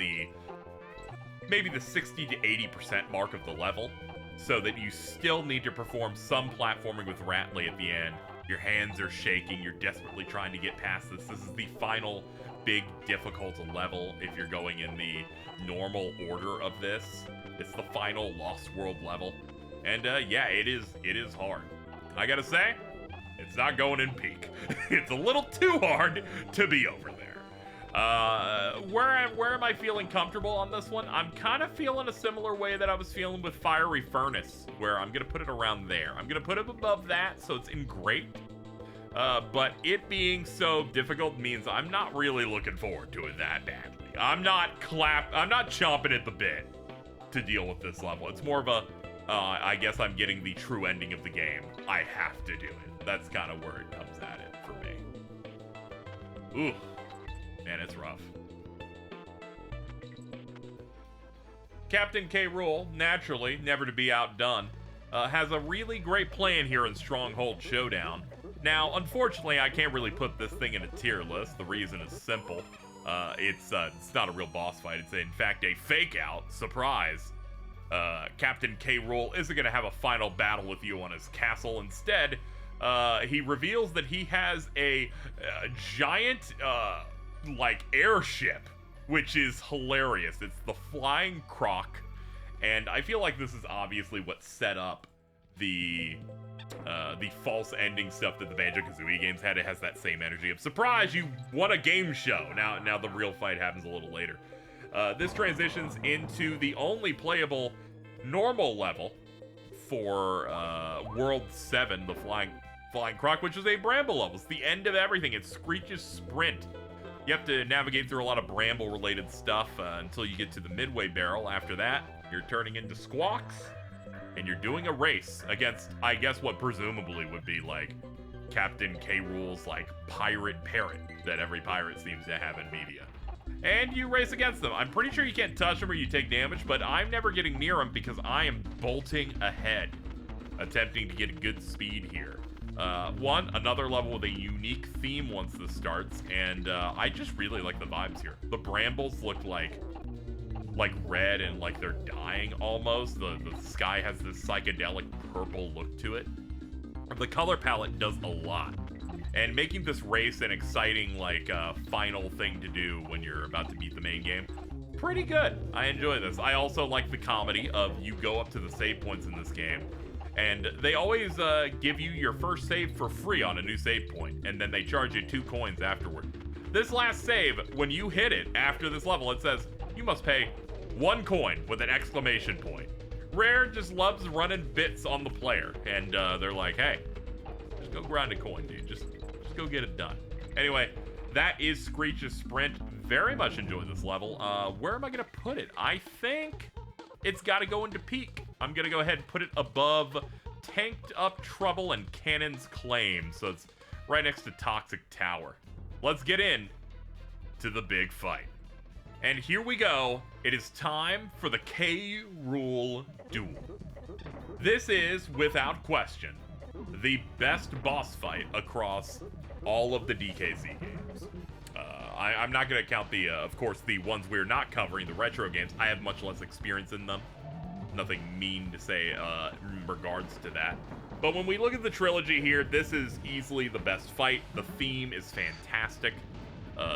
maybe the 60 to 80% mark of the level, so that you still need to perform some platforming with Ratley at the end. Your hands are shaking, you're desperately trying to get past this. This is the final big difficult level if you're going in the normal order of this. It's the final Lost World level. And yeah, it is hard. I gotta say, it's not going in peak. It's a little too hard to be over there. Where am I feeling comfortable on this one? I'm kind of feeling a similar way that I was feeling with Fiery Furnace, where I'm gonna put it around there. I'm gonna put it above that, so it's in great. But it being so difficult means I'm not really looking forward to it that badly. I'm not chomping at the bit to deal with this level. It's more of a, I guess I'm getting the true ending of the game. I have to do it. That's kind of where it comes at it for me. Ooh. Man, it's rough. Captain K. Rool, naturally, never to be outdone, has a really great plan here in Stronghold Showdown. Now, unfortunately, I can't really put this thing in a tier list. The reason is simple. It's not a real boss fight. It's, in fact, a fake-out. Surprise. Captain K. Rool isn't going to have a final battle with you on his castle. Instead, he reveals that he has a giant... like airship, which is hilarious. It's the Flying Croc, and I feel like this is obviously what set up the false ending stuff that the Banjo-Kazooie games had. It has that same energy of surprise, you won a game show. Now the real fight happens a little later. This transitions into the only playable normal level for World 7, the Flying Croc, which is a bramble level. It's the end of everything. It's Screech's Sprint. You have to navigate through a lot of bramble-related stuff until you get to the midway barrel. After that, you're turning into Squawks, and you're doing a race against, I guess, what presumably would be, like, Captain K. Rool's, like, pirate parrot that every pirate seems to have in media. And you race against them. I'm pretty sure you can't touch them or you take damage, but I'm never getting near them because I am bolting ahead, attempting to get good speed here. Another level with a unique theme once this starts, and I just really like the vibes here. The brambles look like red and like they're dying almost. The sky has this psychedelic purple look to it. The color palette does a lot, and making this race an exciting like final thing to do when you're about to beat the main game. Pretty good. I enjoy this. I also like the comedy of you go up to the save points in this game, and they always give you your first save for free on a new save point, and then they charge you 2 coins afterward. This last save, when you hit it after this level, it says you must pay 1 coin with an exclamation point. Rare just loves running bits on the player, and they're like, hey, just go grind a coin, dude. Just go get it done. Anyway, that is Screech's Sprint. Very much enjoy this level. Where am I gonna put it? I think it's gotta go into peak. I'm gonna go ahead and put it above Tanked Up Trouble and Cannon's Claim, so it's right next to Toxic Tower. Let's get in to the big fight. And here we go. It is time for the K. Rool duel. This is, without question, the best boss fight across all of the DKC games. I'm not going to count the, of course, the ones we're not covering, the retro games. I have much less experience in them. Nothing mean to say in regards to that. But when we look at the trilogy here, this is easily the best fight. The theme is fantastic.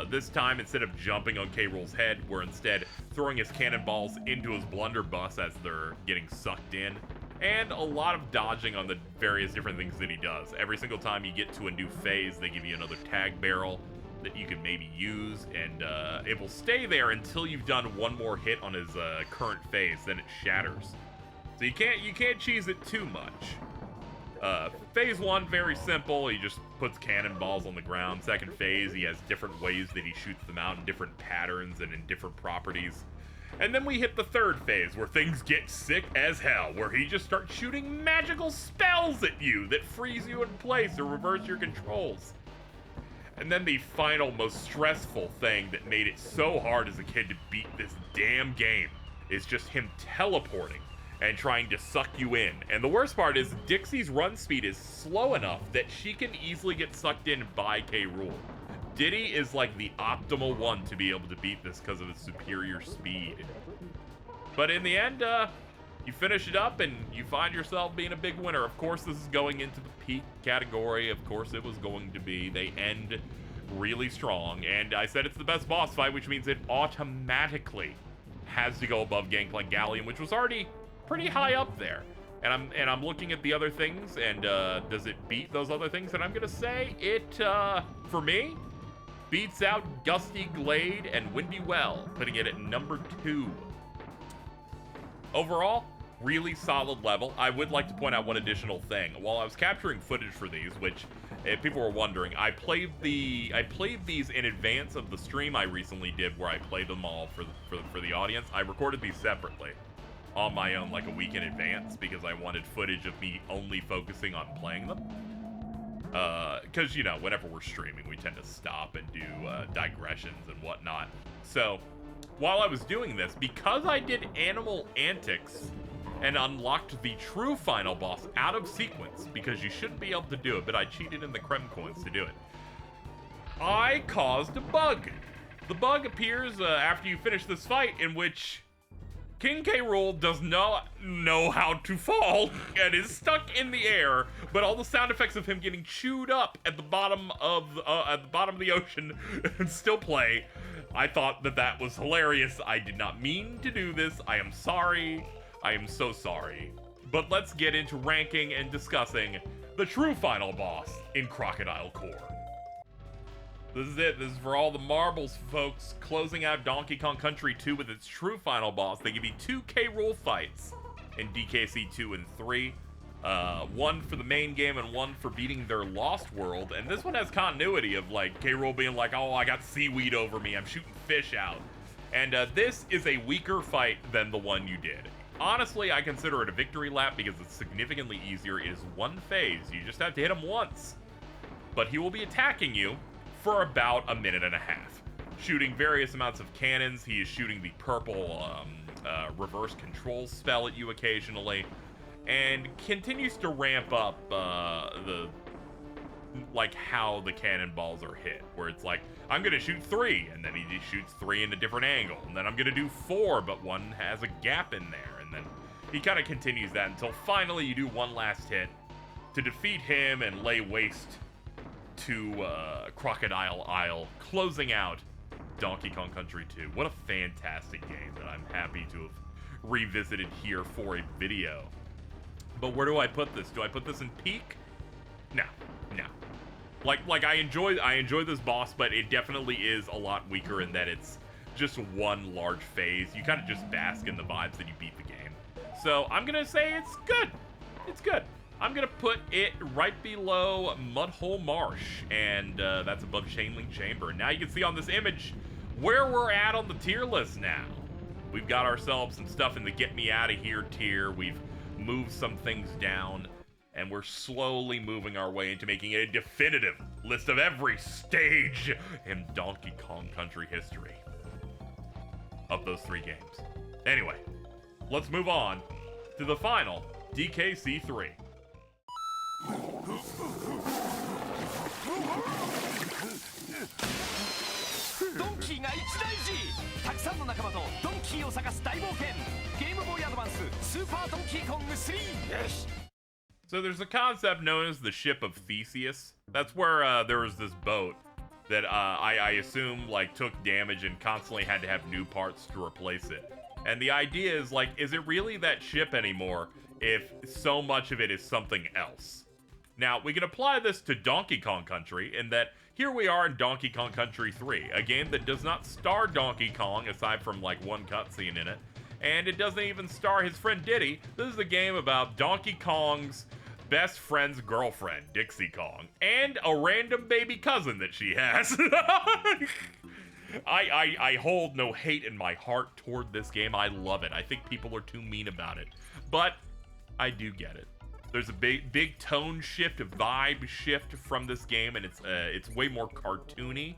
This time, instead of jumping on K. Rool's head, we're instead throwing his cannonballs into his blunderbuss as they're getting sucked in. And a lot of dodging on the various different things that he does. Every single time you get to a new phase, they give you another tag barrel that you can maybe use, and it will stay there until you've done one more hit on his current phase, then it shatters. So you can't cheese it too much. Phase 1, very simple. He just puts cannonballs on the ground. Second phase, he has different ways that he shoots them out in different patterns and in different properties. And then we hit the third phase, where things get sick as hell, where he just starts shooting magical spells at you that freeze you in place or reverse your controls. And then the final, most stressful thing that made it so hard as a kid to beat this damn game is just him teleporting and trying to suck you in. And the worst part is Dixie's run speed is slow enough that she can easily get sucked in by K. Rool. Diddy is like the optimal one to be able to beat this because of his superior speed. But in the end, you finish it up and you find yourself being a big winner. Of course, this is going into the peak category. Of course it was going to be. They end really strong. And I said it's the best boss fight, which means it automatically has to go above Gangplank Galleon, which was already pretty high up there. And I'm looking at the other things, and does it beat those other things? And I'm gonna say it, for me, beats out Gusty Glade and Windy Well, putting it at number 2. Overall, really solid level. I would like to point out one additional thing. While I was capturing footage for these, which, if people were wondering, I played these in advance of the stream I recently did, where I played them all for the audience. I recorded these separately on my own, like a week in advance, because I wanted footage of me only focusing on playing them. Because, you know, whenever we're streaming, we tend to stop and do digressions and whatnot. So, while I was doing this, because I did Animal Antics and unlocked the true final boss out of sequence, because you shouldn't be able to do it, but I cheated in the Creme coins to do it, I caused a bug. The bug appears after you finish this fight, in which King K. Rool does not know how to fall and is stuck in the air, but all the sound effects of him getting chewed up at the bottom of the ocean still play. I thought that was hilarious. I did not mean to do this. I am sorry. I am so sorry. But let's get into ranking and discussing the true final boss in Crocodile Core. This is it. This is for all the marbles, folks. Closing out Donkey Kong Country 2 with its true final boss. They give you 2 K. Rool fights in DKC2 and 3. One for the main game and one for beating their Lost World. And this one has continuity of, like, K. Rool being like, oh, I got seaweed over me. I'm shooting fish out. And this is a weaker fight than the one you did. Honestly, I consider it a victory lap because it's significantly easier. It is one phase. You just have to hit him once. But he will be attacking you for about a minute and a half, shooting various amounts of cannons. He is shooting the purple reverse control spell at you occasionally, and continues to ramp up how the cannonballs are hit, where it's like, I'm gonna shoot 3, and then he just shoots 3 in a different angle, and then I'm gonna do 4, but one has a gap in there, and then he kind of continues that until finally you do one last hit to defeat him and lay waste to Crocodile Isle, closing out Donkey Kong Country 2. What a fantastic game that I'm happy to have revisited here for a video. But where do I put this? Do I put this in peak? No. Like I enjoy this boss, but it definitely is a lot weaker in that it's just one large phase. You kind of just bask in the vibes that you beat the game. So I'm gonna say it's good. It's good. I'm gonna put it right below Mudhole Marsh, and that's above Chainlink Chamber. Now you can see on this image where we're at on the tier list now. We've got ourselves some stuff in the Get Me Out of Here tier. We've moved some things down, and we're slowly moving our way into making it a definitive list of every stage in Donkey Kong Country history of those 3 games. Anyway, let's move on to the final DKC3. ドンキーが一大事たくさんの仲間とドンキーを探す大冒険ゲームボーイアドバンススーパードンキーコング3 よし So there's a concept known as the Ship of Theseus. That's where there was this boat that I assume like took damage and constantly had to have new parts to replace it. And the idea is like, is it really that ship anymore if so much of it is something else? Now, we can apply this to Donkey Kong Country in that here we are in Donkey Kong Country 3, a game that does not star Donkey Kong aside from like one cutscene in it, and it doesn't even star his friend Diddy. This is a game about Donkey Kong's best friend's girlfriend, Dixie Kong, and a random baby cousin that she has. I hold no hate in my heart toward this game. I love it. I think people are too mean about it, but I do get it. There's a big tone shift, a vibe shift from this game, and it's way more cartoony,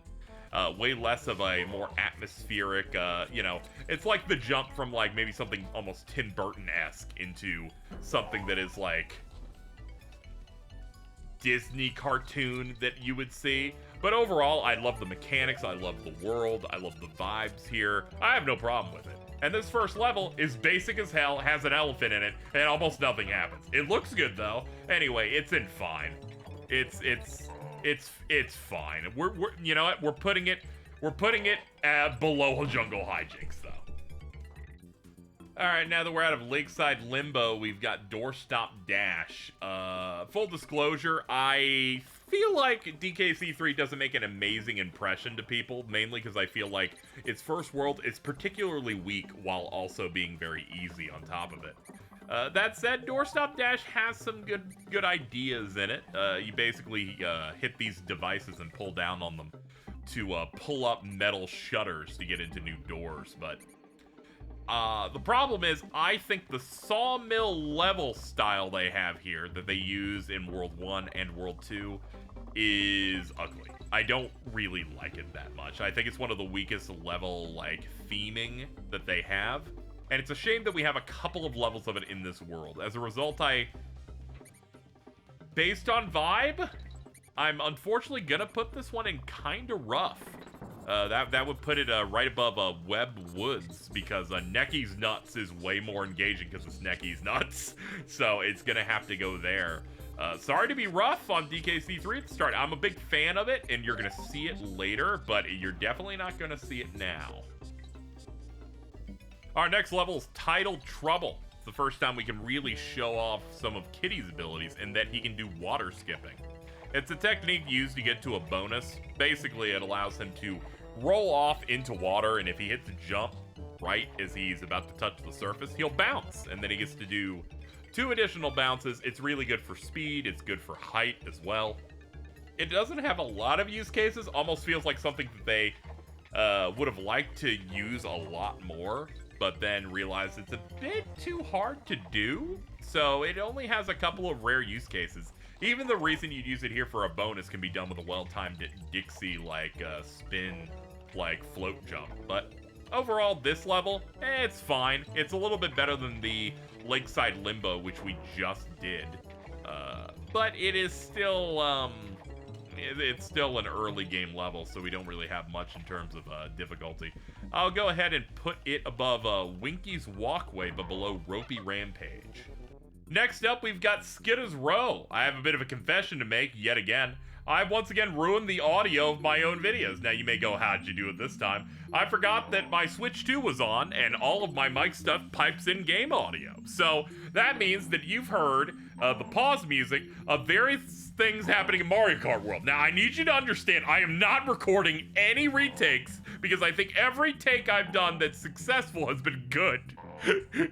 way less of a more atmospheric, you know, it's like the jump from like maybe something almost Tim Burton-esque into something that is like Disney cartoon that you would see. But overall, I love the mechanics, I love the world, I love the vibes here. I have no problem with it. And this first level is basic as hell, has an elephant in it, and almost nothing happens. It looks good though. Anyway, it's in fine. It's fine. We're you know what? We're putting it below Jungle Hijinks though. All right, now that we're out of Lakeside Limbo, we've got Doorstop Dash. Full disclosure, I feel like DKC3 doesn't make an amazing impression to people, mainly because I feel like its first world is particularly weak while also being very easy on top of it. That said, Doorstop Dash has some good ideas in it. You basically hit these devices and pull down on them to pull up metal shutters to get into new doors, but the problem is, I think the sawmill level style they have here that they use in World 1 and World 2 is ugly. I don't really like it that much. I think it's one of the weakest level, like, theming that they have. And it's a shame that we have a couple of levels of it in this world. As a result, based on vibe, I'm unfortunately gonna put this one in kinda rough. That would put it right above Web Woods, because Necky's Nuts is way more engaging because it's Necky's Nuts. So it's gonna have to go there. Sorry to be rough on DKC3 at the start. I'm a big fan of it, and you're gonna see it later, but you're definitely not gonna see it now. Our next level is Tidal Trouble. It's the first time we can really show off some of Kitty's abilities, and that he can do water skipping. It's a technique used to get to a bonus. Basically, it allows him to roll off into water, and if he hits a jump right as he's about to touch the surface, he'll bounce, and then he gets to do 2 additional bounces. It's really good for speed, it's good for height as well. It doesn't have a lot of use cases, almost feels like something that they would have liked to use a lot more, but then realized it's a bit too hard to do, so it only has a couple of rare use cases. Even the reason you'd use it here for a bonus can be done with a well-timed Dixie, like, spin, like, float jump. But overall, this level, it's fine. It's a little bit better than the Lakeside Limbo, which we just did. But it is still, it's still an early game level, so we don't really have much in terms of difficulty. I'll go ahead and put it above Winky's Walkway, but below Ropey Rampage. Next up, we've got Skidda's Row. I have a bit of a confession to make, yet again. I've once again ruined the audio of my own videos. Now you may go, how'd you do it this time? I forgot that my Switch 2 was on, and all of my mic stuff pipes in game audio. So that means that you've heard the pause music of various things happening in Mario Kart World. Now I need you to understand, I am not recording any retakes, because I think every take I've done that's successful has been good.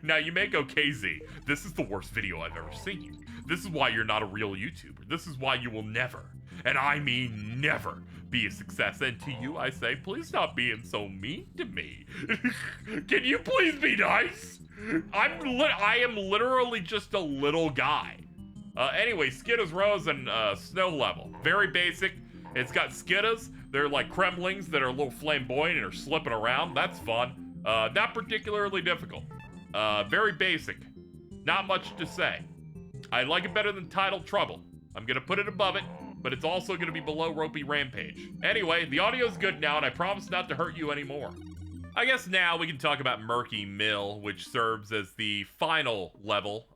Now you may go, KZ, this is the worst video I've ever seen. This is why you're not a real YouTuber. This is why you will never, and I mean never, be a success. And to you I say, please stop being so mean to me. Can you please be nice? I am literally just a little guy. Anyway, Skidda's Rose and Snow Level. Very basic. It's got Skiddas. They're like Kremlings that are a little flamboyant and are slipping around. That's fun. Not particularly difficult. Very basic. Not much to say. I like it better than Tidal Trouble. I'm gonna put it above it, but it's also gonna be below Ropey Rampage. Anyway, the audio's good now, and I promise not to hurt you anymore. I guess now we can talk about Murky Mill, which serves as the final level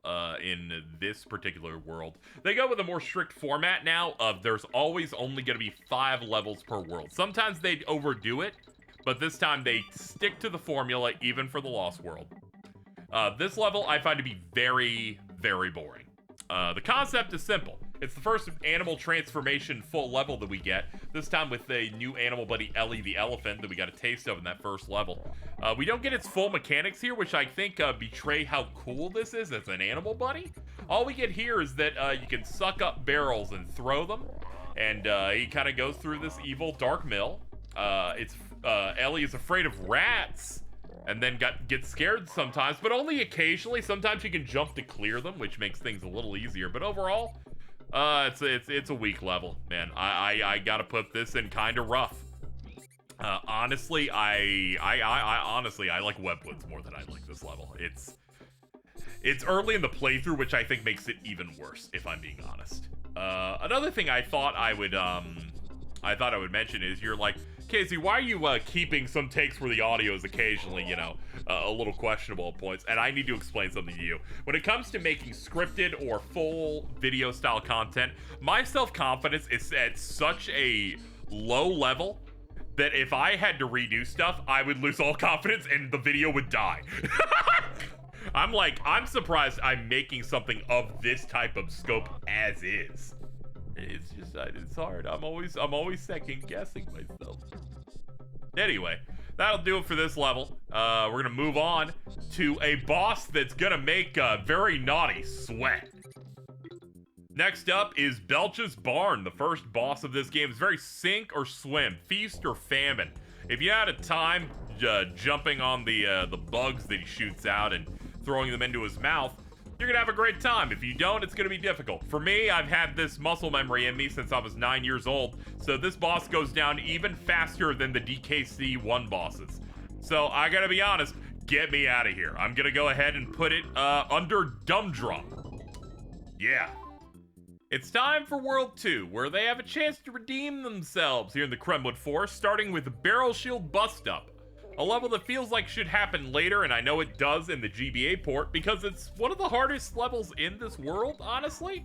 in this particular world. They go with a more strict format now of there's always only gonna be 5 levels per world. Sometimes they overdo it, but this time they stick to the formula even for the Lost World. This level I find to be very, very boring. The concept is simple. It's the first animal transformation full level that we get, this time with the new animal buddy Ellie the elephant that we got a taste of in that first level. We don't get its full mechanics here, which I think betray how cool this is as an animal buddy. All we get here is that you can suck up barrels and throw them, and he kind of goes through this evil dark mill. Ellie is afraid of rats, and then get scared sometimes, but only occasionally. Sometimes you can jump to clear them, which makes things a little easier. But overall, it's a weak level, man. I gotta put this in kind of rough. Honestly, I like Webwoods more than I like this level. It's early in the playthrough, which I think makes it even worse, if I'm being honest. Another thing I thought I would mention is you're like, Casey, why are you keeping some takes where the audio is occasionally, you know, a little questionable at points? And I need to explain something to you. When it comes to making scripted or full video style content, my self-confidence is at such a low level that if I had to redo stuff, I would lose all confidence and the video would die. I'm surprised I'm making something of this type of scope as is. It's just, it's hard. I'm always second guessing myself. Anyway, that'll do it for this level. We're gonna move on to a boss that's gonna make Very Naughty sweat. Next up is Belch's Barn, the first boss of this game. It's very sink or swim, feast or famine. If you had a time jumping on the bugs that he shoots out and throwing them into his mouth, you're gonna have a great time. If you don't, it's gonna be difficult. For me, I've had this muscle memory in me since I was 9 years old, so this boss goes down even faster than the DKC1 bosses. So I gotta be honest, get me out of here. I'm gonna go ahead and put it under Dumb Drum. Yeah. It's time for World 2, where they have a chance to redeem themselves here in the Kremwood Forest, starting with Barrel Shield Bust Up. A level that feels like should happen later, and I know it does in the GBA port, because it's one of the hardest levels in this world, honestly.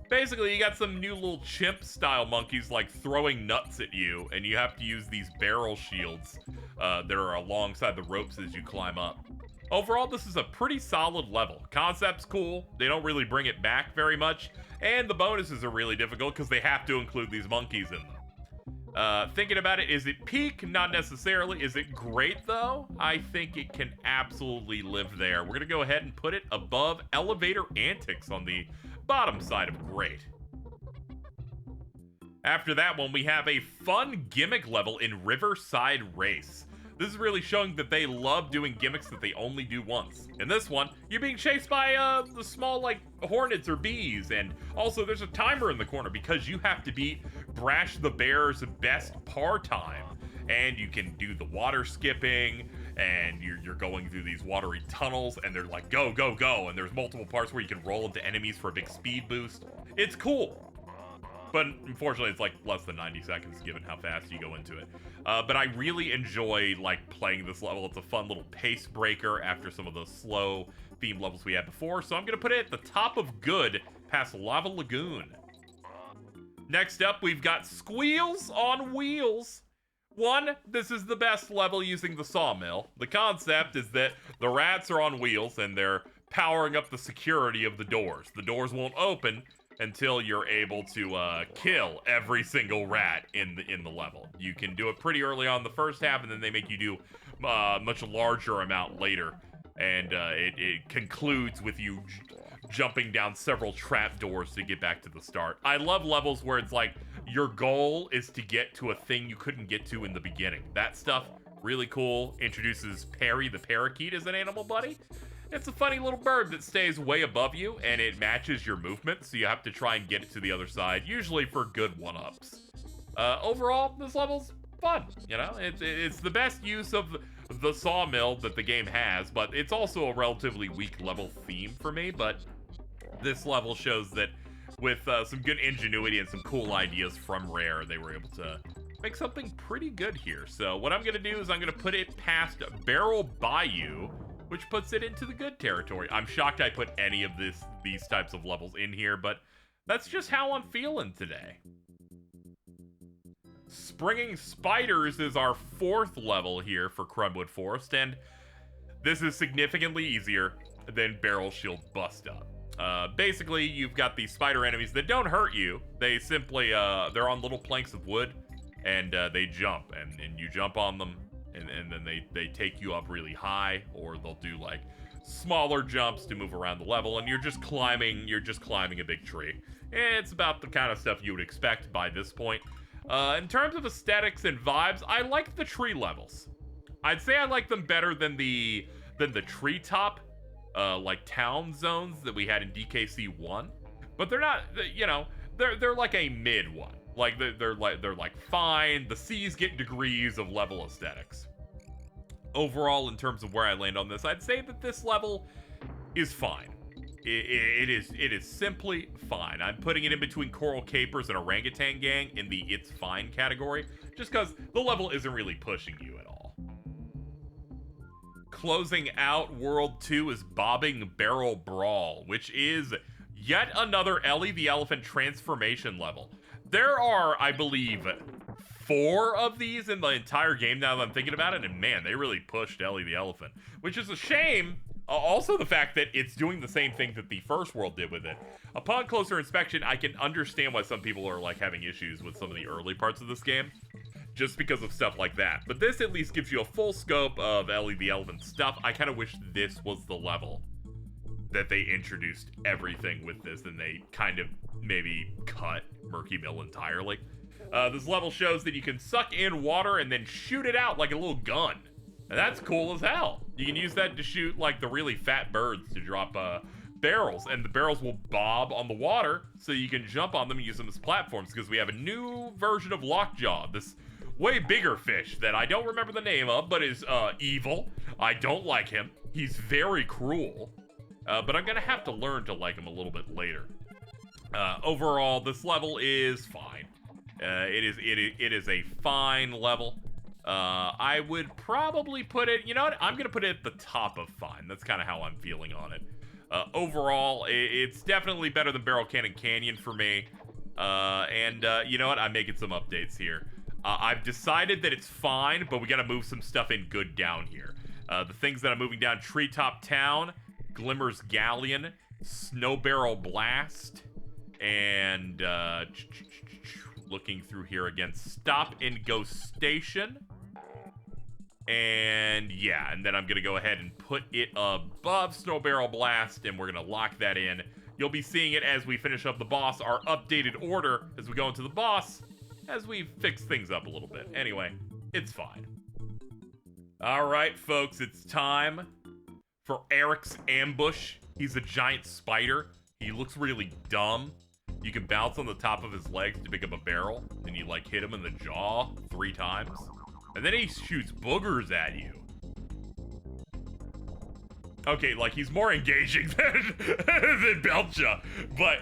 Basically, you got some new little chimp-style monkeys, like, throwing nuts at you, and you have to use these barrel shields that are alongside the ropes as you climb up. Overall, this is a pretty solid level. Concept's cool, they don't really bring it back very much, and the bonuses are really difficult because they have to include these monkeys in them. Thinking about it, is it peak? Not necessarily. Is it great, though? I think it can absolutely live there. We're going to go ahead and put it above Elevator Antics on the bottom side of great. After that one, we have a fun gimmick level in Riverside Race. This is really showing that they love doing gimmicks that they only do once. In this one, you're being chased by the small, like, hornets or bees, and also there's a timer in the corner because you have to beat Brash the Bear's best par time. And you can do the water skipping, and you're going through these watery tunnels, and they're like, go, go, go, and there's multiple parts where you can roll into enemies for a big speed boost. It's cool. But unfortunately, it's like less than 90 seconds given how fast you go into it. But I really enjoy like playing this level. It's a fun little pace breaker after some of the slow theme levels we had before. So I'm going to put it at the top of good past Lava Lagoon. Next up, we've got Squeals on Wheels. This is the best level using the sawmill. The concept is that the rats are on wheels and they're powering up the security of the doors. The doors won't open until you're able to kill every single rat in the level. You can do it pretty early on the first half, and then they make you do much larger amount later. And it concludes with you jumping down several trap doors to get back to the start. I love levels where it's like your goal is to get to a thing you couldn't get to in the beginning. That stuff, really cool. Introduces Perry the parakeet as an animal buddy. It's a funny little bird that stays way above you, and it matches your movement, so you have to try and get it to the other side, usually for good one-ups. Overall, this level's fun, you know? It's the best use of the sawmill that the game has, but it's also a relatively weak level theme for me, but this level shows that with some good ingenuity and some cool ideas from Rare, they were able to make something pretty good here. So what I'm going to do is I'm going to put it past Barrel Bayou, which puts it into the good territory. I'm shocked I put any of these types of levels in here, but that's just how I'm feeling today. Springing Spiders is our fourth level here for Kremwood Forest, and this is significantly easier than Barrel Shield Bust Up. Basically, you've got these spider enemies that don't hurt you. They simply, they're on little planks of wood, and they jump, and you jump on them, and then they take you up really high, or they'll do like smaller jumps to move around the level, and you're just climbing a big tree. It's about the kind of stuff you would expect by this point. In terms of aesthetics and vibes, I like the tree levels. I'd say I like them better than the treetop, like town zones that we had in DKC1. But they're not, you know, they're like a mid one. Like they're like fine. The C's get degrees of level aesthetics. Overall, in terms of where I land on this, I'd say that this level is fine. It is simply fine. I'm putting it in between Coral Capers and Orangutan Gang in the it's fine category, just because the level isn't really pushing you at all. Closing out World 2 is Bobbing Barrel Brawl, which is yet another Ellie the Elephant transformation level. There are, I believe, 4 of these in the entire game now that I'm thinking about it, and man, they really pushed Ellie the Elephant, which is a shame. Also, the fact that it's doing the same thing that the first world did with it. Upon closer inspection, I can understand why some people are like having issues with some of the early parts of this game, just because of stuff like that. But this at least gives you a full scope of Ellie the Elephant stuff. I kind of wish this was the level that they introduced everything with this, and they kind of maybe cut Murky Mill entirely. This level shows that you can suck in water and then shoot it out like a little gun. And that's cool as hell. You can use that to shoot like the really fat birds to drop barrels, and the barrels will bob on the water so you can jump on them and use them as platforms, because we have a new version of Lockjaw, this way bigger fish that I don't remember the name of, but is evil. I don't like him. He's very cruel, but I'm gonna have to learn to like him a little bit later. Overall, this level is fine. It is a fine level. I would probably put it, you know what, I'm gonna put it at the top of fine. That's kind of how I'm feeling on it. Overall, it's definitely better than Barrel Cannon Canyon for me. You know what, I'm making some updates here. I've decided that it's fine, but we gotta move some stuff in good down here. The things that I'm moving down: Treetop Town, Glimmer's Galleon, Snow Barrel Blast, and looking through here again, Stop and Go Station. And yeah, and then I'm gonna go ahead and put it above Snow Barrel Blast, and we're gonna lock that in. You'll be seeing it as we finish up the boss, our updated order as we go into the boss, as we fix things up a little bit. Anyway, it's fine. All right, folks, it's time for Eric's ambush. He's a giant spider. He looks really dumb. You can bounce on the top of his legs to pick up a barrel, and you like hit him in the jaw 3 times. And then he shoots boogers at you. Okay, like he's more engaging than Belcha, but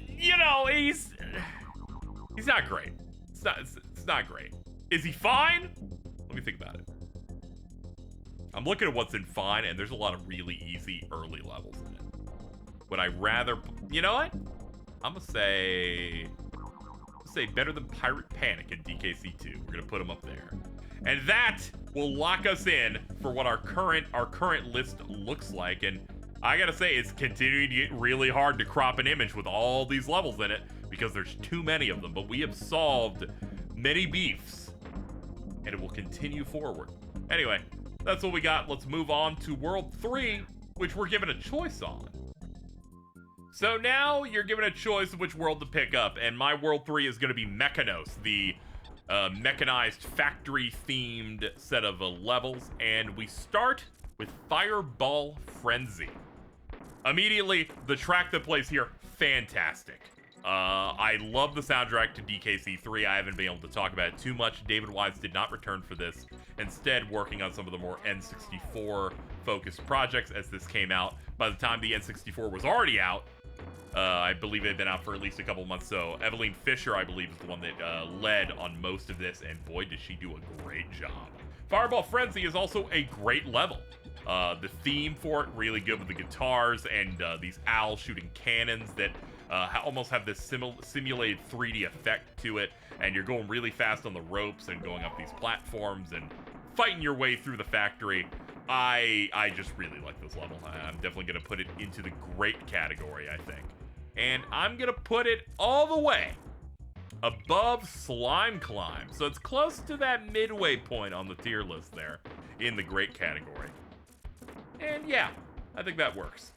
you know, he's not great. It's not great. Is he fine? Let me think about it. I'm looking at what's in fine, and there's a lot of really easy early levels in it. Would I rather, you know what? I'm gonna say better than Pirate Panic in DKC2. We're gonna put him up there. And that will lock us in for what our current list looks like. And I gotta say, it's continuing to get really hard to crop an image with all these levels in it, because there's too many of them. But we have solved many beefs, and it will continue forward. Anyway, that's what we got. Let's move on to World 3, which we're given a choice on. So now you're given a choice of which world to pick up, and my World 3 is going to be Mechanos, the mechanized factory-themed set of levels, and we start with Fireball Frenzy. Immediately, the track that plays here, fantastic. I love the soundtrack to DKC3. I haven't been able to talk about it too much. David Wise did not return for this, instead working on some of the more N64-focused projects as this came out. By the time the N64 was already out, I believe it had been out for at least a couple months, so Eveline Fisher, I believe, is the one that led on most of this, and boy, does she do a great job. Fireball Frenzy is also a great level. The theme for it, really good with the guitars and these owls shooting cannons that almost have this simulated 3D effect to it, and you're going really fast on the ropes and going up these platforms and fighting your way through the factory. I just really like this level. I'm definitely going to put it into the great category, I think. And I'm going to put it all the way above Slime Climb. So it's close to that midway point on the tier list there in the great category. And yeah, I think that works.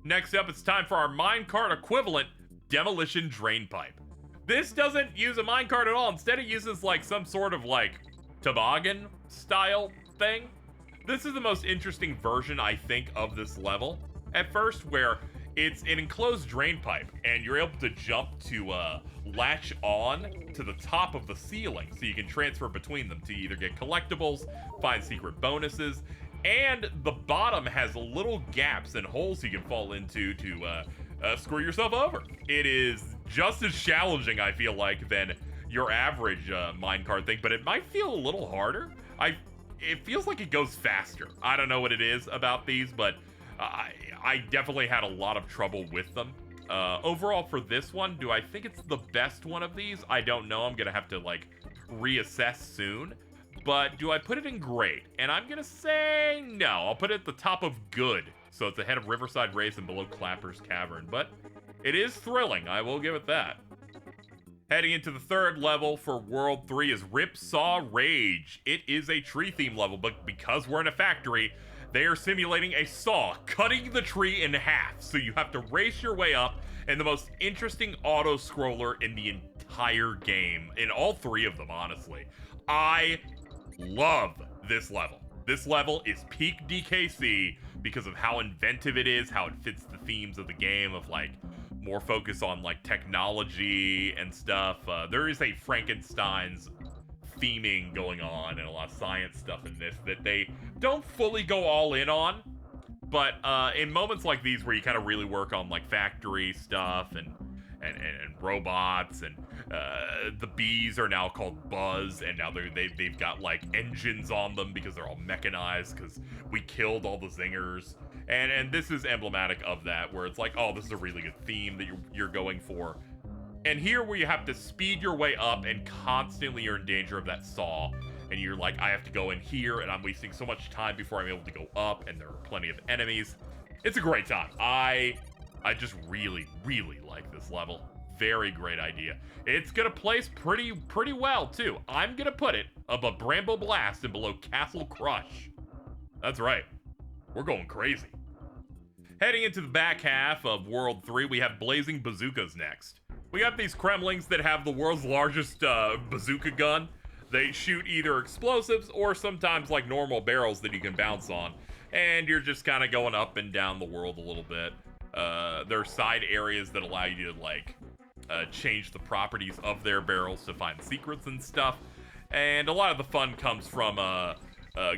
Next up, it's time for our minecart equivalent, Demolition Drain Pipe. This doesn't use a minecart at all. Instead, it uses like some sort of like toboggan style thing. This is the most interesting version, I think, of this level. At first, where it's an enclosed drain pipe, and you're able to jump to latch on to the top of the ceiling, so you can transfer between them to either get collectibles, find secret bonuses, and the bottom has little gaps and holes you can fall into to screw yourself over. It is just as challenging, I feel like, than your average minecart thing, but it might feel a little harder. It feels like it goes faster. I don't know what it is about these, but I definitely had a lot of trouble with them. Overall for this one, do I think it's the best one of these? I don't know. I'm gonna have to like reassess soon. But do I put it in great? And I'm gonna say no. I'll put it at the top of good. So it's ahead of Riverside Race and below Clapper's Cavern. But it is thrilling. I will give it that. Heading into the third level for World 3 is Ripsaw Rage. It is a tree theme level, but because we're in a factory, they are simulating a saw cutting the tree in half. So you have to race your way up, and the most interesting auto-scroller in the entire game. In all three of them, honestly. I love this level. This level is peak DKC because of how inventive it is, how it fits the themes of the game of like more focus on like technology and stuff. There is a Frankenstein's theming going on and a lot of science stuff in this that they don't fully go all in on. But in moments like these where you kind of really work on like factory stuff and robots and the bees are now called Buzz, and now they've got like engines on them because they're all mechanized because we killed all the zingers. And this is emblematic of that, where it's like, oh, this is a really good theme that you're going for. And here where you have to speed your way up and constantly you're in danger of that saw. And you're like, I have to go in here and I'm wasting so much time before I'm able to go up, and there are plenty of enemies. It's a great time. I just really, really like this level. Very great idea. It's gonna place pretty well too. I'm gonna put it above Bramble Blast and below Castle Crush. That's right. We're going crazy. Heading into the back half of World 3, we have Blazing Bazookas next. We got these Kremlings that have the world's largest bazooka gun. They shoot either explosives or sometimes like normal barrels that you can bounce on. And you're just kind of going up and down the world a little bit. There are side areas that allow you to like change the properties of their barrels to find secrets and stuff. And a lot of the fun comes from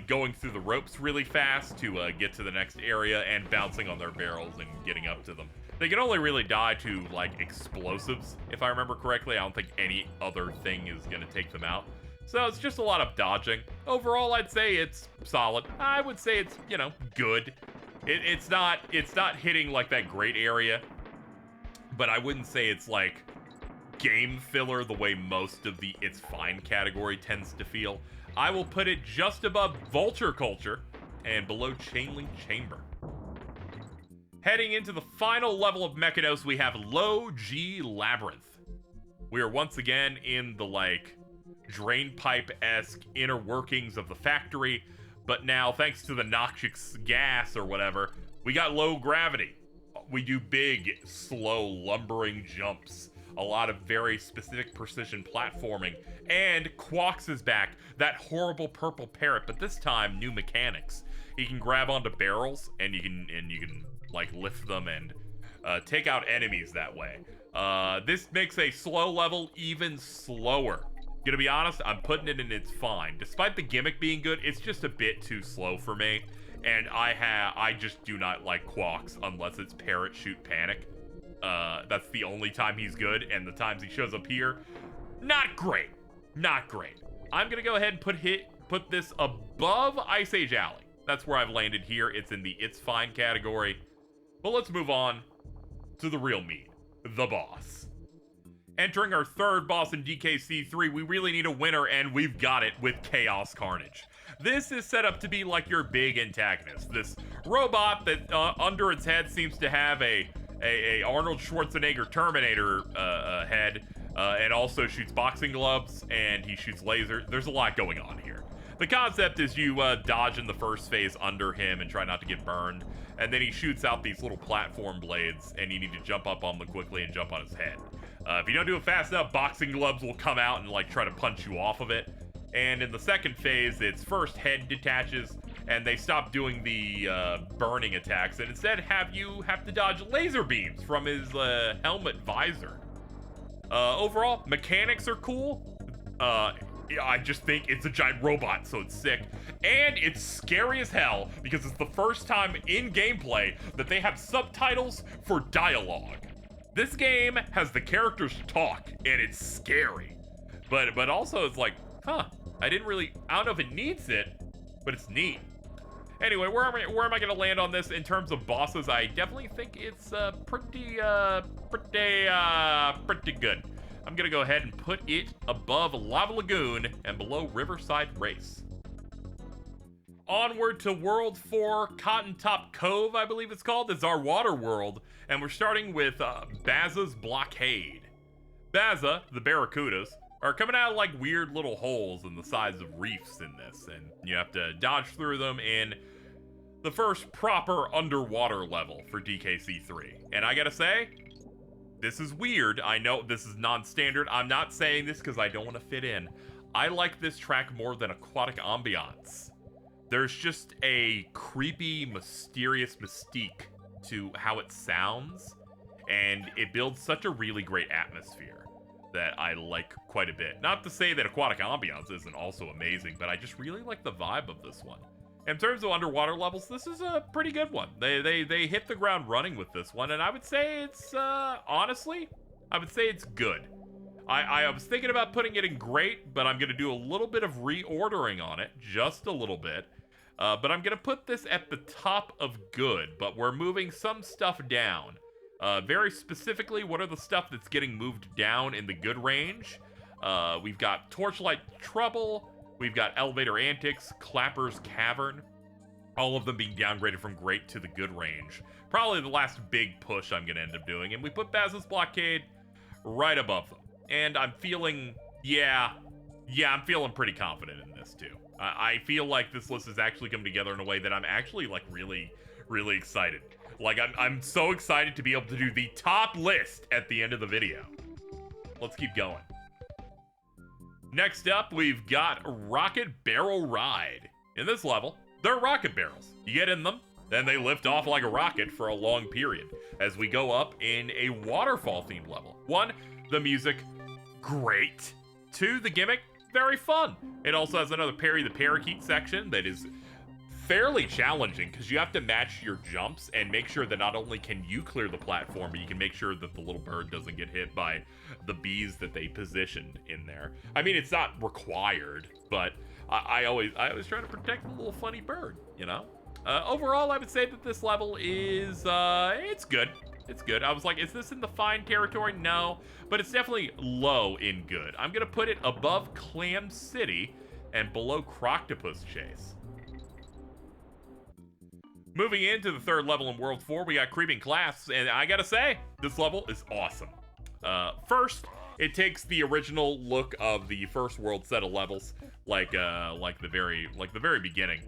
going through the ropes really fast to get to the next area and bouncing on their barrels and getting up to them. They can only really die to like explosives, if I remember correctly. I don't think any other thing is gonna take them out. So it's just a lot of dodging. Overall, I'd say it's solid. I would say it's, you know, good. It's not hitting like that great area, but I wouldn't say it's like game filler the way most of the It's Fine category tends to feel. I will put it just above Vulture Culture and below Chainlink Chamber. Heading into the final level of Mechanos, we have Low G Labyrinth. We are once again in the like drain pipe-esque inner workings of the factory, but now thanks to the noxious gas or whatever, we got low gravity. We do big, slow, lumbering jumps. A lot of very specific precision platforming. And Quox is back, that horrible purple parrot, but this time new mechanics. You can grab onto barrels and you can like lift them and take out enemies that way. This makes a slow level even slower. Gonna be honest, I'm putting it in It's Fine. Despite the gimmick being good, it's just a bit too slow for me. And I just do not like Quox unless it's Parrot Shoot Panic. That's the only time he's good, and the times he shows up here, not great. Not great. I'm gonna go ahead and put this above Ice Age Alley. That's where I've landed here. It's in the It's Fine category. But let's move on to the real meat, the boss. Entering our third boss in DKC3, we really need a winner, and we've got it with Chaos Carnage. This is set up to be like your big antagonist. This robot that under its head seems to have a Arnold Schwarzenegger Terminator head, and also shoots boxing gloves, and he shoots laser. There's a lot going on here. The concept is you dodge in the first phase under him and try not to get burned, and then he shoots out these little platform blades, and you need to jump up on them quickly and jump on his head. If you don't do it fast enough, boxing gloves will come out and like try to punch you off of it. And in the second phase, its first head detaches, and they stop doing the burning attacks, and instead have you have to dodge laser beams from his helmet visor. Overall, mechanics are cool. I just think it's a giant robot, so it's sick. And it's scary as hell, because it's the first time in gameplay that they have subtitles for dialogue. This game has the characters talk, and it's scary. But also it's like, huh, I don't know if it needs it, but it's neat. Anyway, where am I gonna land on this in terms of bosses? I definitely think it's pretty good. I'm gonna go ahead and put it above Lava Lagoon and below Riverside Race. Onward to World 4 Cotton Top Cove, I believe it's called. It's our water world, and we're starting with Baza's Blockade. Baza, the Barracudas, are coming out of like weird little holes in the sides of reefs in this, and you have to dodge through them in the first proper underwater level for DKC3. And I gotta say, this is weird. I know this is non-standard. I'm not saying this because I don't want to fit in. I like this track more than Aquatic Ambiance. There's just a creepy, mysterious mystique to how it sounds, and it builds such a really great atmosphere that I like quite a bit. Not to say that Aquatic Ambiance isn't also amazing, but I just really like the vibe of this one. In terms of underwater levels, this is a pretty good one. They hit the ground running with this one, and I would say it's, honestly, I would say it's good. I was thinking about putting it in great, but I'm going to do a little bit of reordering on it, just a little bit. But I'm going to put this at the top of good, but we're moving some stuff down. Very specifically, what are the stuff that's getting moved down in the good range? We've got Torchlight Trouble, we've got Elevator Antics, Clapper's Cavern, all of them being downgraded from great to the good range. Probably the last big push I'm going to end up doing, and we put Baza's Blockade right above them. And I'm feeling, I'm feeling pretty confident in this too. I feel like this list is actually coming together in a way that I'm actually like really excited. Like I'm so excited to be able to do the top list at the end of the video. Let's keep going. Next up, we've got Rocket Barrel Ride. In this level, they're rocket barrels. You get in them, then they lift off like a rocket for a long period as we go up in a waterfall themed level. 1, the music, great. 2, the gimmick, very fun. It also has another Parry the Parakeet section that is fairly challenging because you have to match your jumps and make sure that not only can you clear the platform, but you can make sure that the little bird doesn't get hit by the bees that they positioned in there. I mean, it's not required, but I always try to protect the little funny bird, you know? Overall, I would say that this level is, it's good. It's good. I was like, is this in the fine territory? No, but it's definitely low in good. I'm gonna put it above Clam City and below Croctopus Chase. Moving into the third level in World 4, we got Creeping Clasps, and I gotta say, this level is awesome. First, it takes the original look of the first world set of levels, like the very beginning.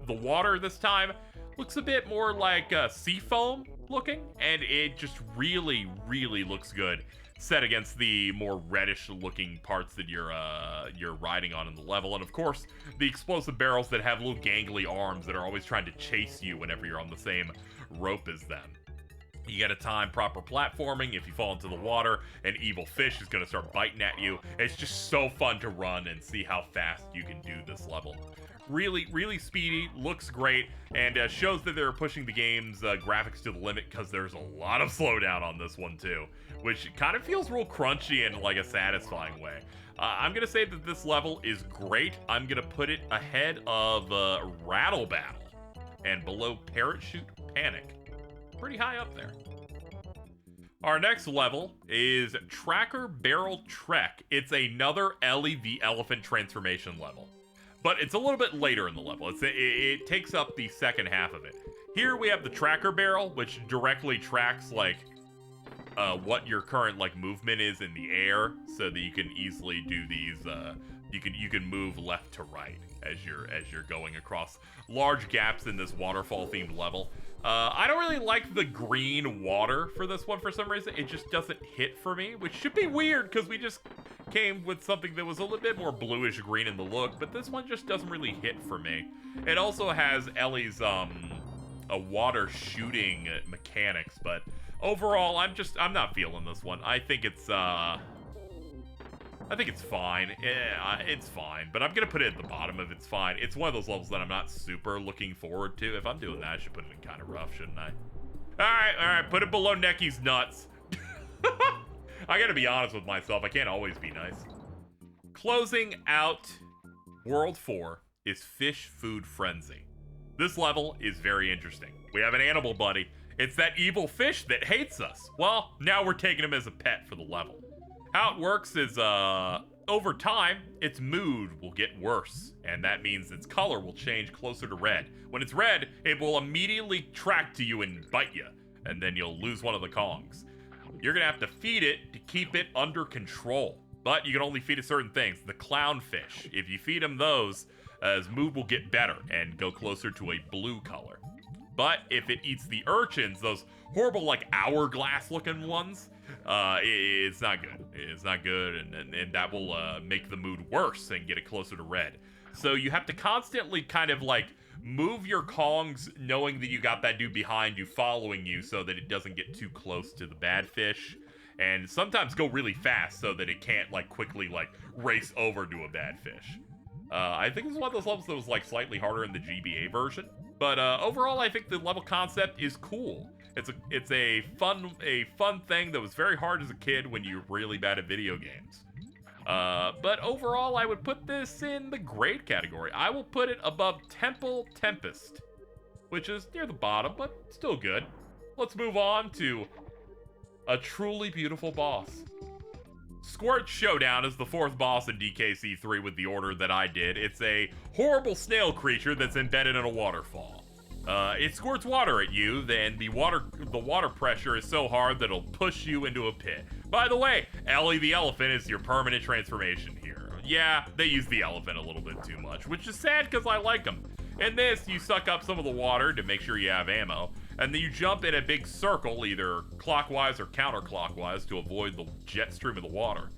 The water this time looks a bit more like sea foam looking, and it just really looks good set against the more reddish looking parts that you're riding on in the level. And of course, the explosive barrels that have little gangly arms that are always trying to chase you whenever you're on the same rope as them. You gotta time proper platforming. If you fall into the water, an evil fish is gonna start biting at you. It's just so fun to run and see how fast you can do this level. Really speedy, looks great, and shows that they're pushing the game's graphics to the limit because there's a lot of slowdown on this one too, which kind of feels real crunchy in like a satisfying way. I'm gonna say that this level is great. I'm gonna put it ahead of Rattle Battle and below Parachute Panic. Pretty high up there. Our next level is Tracker Barrel Trek. It's another Ellie the Elephant transformation level, but it's a little bit later in the level. It takes up the second half of it. Here we have the Tracker Barrel, which directly tracks like what your current like movement is in the air, so that you can easily do these. You can move left to right as you're going across large gaps in this waterfall themed level. I don't really like the green water for this one for some reason. It just doesn't hit for me, which should be weird because we just came with something that was a little bit more bluish green in the look, but this one just doesn't really hit for me. It also has Ellie's a water shooting mechanics, but overall, I'm not feeling this one. I think it's fine. Yeah, it's fine, but I'm gonna put it at the bottom of it's fine. It's one of those levels that I'm not super looking forward to. If I'm doing that, I should put it in kind of rough, shouldn't I? All right, put it below Necky's nuts. I gotta be honest with myself. I can't always be nice. Closing out World 4 is Fish Food Frenzy. This level is very interesting. We have an animal buddy. It's that evil fish that hates us. Well, now we're taking him as a pet for the level. How it works is, over time, its mood will get worse, and that means its color will change closer to red. When it's red, it will immediately track to you and bite you, and then you'll lose one of the Kongs. You're gonna have to feed it to keep it under control, but you can only feed it certain things. The clownfish, if you feed him those, his mood will get better and go closer to a blue color. But if it eats the urchins, those horrible, like, hourglass-looking ones, it's not good. It's not good, and that will make the mood worse and get it closer to red. So you have to constantly kind of, like, move your Kongs knowing that you got that dude behind you following you so that it doesn't get too close to the bad fish. And sometimes go really fast so that it can't, like, quickly, like, race over to a bad fish. I think it's one of those levels that was, like, slightly harder in the GBA version. But overall, I think the level concept is cool. It's a fun thing that was very hard as a kid when you were really bad at video games. But overall, I would put this in the great category. I will put it above Temple Tempest, which is near the bottom, but still good. Let's move on to a truly beautiful boss. Squirt Showdown is the fourth boss in DKC3 with the order that I did. It's a horrible snail creature that's embedded in a waterfall. It squirts water at you, then the water pressure is so hard that it'll push you into a pit. By the way, Ellie the elephant is your permanent transformation here. Yeah, they use the elephant a little bit too much, which is sad because I like them. In this, you suck up some of the water to make sure you have ammo, and then you jump in a big circle, either clockwise or counterclockwise, to avoid the jet stream of the water.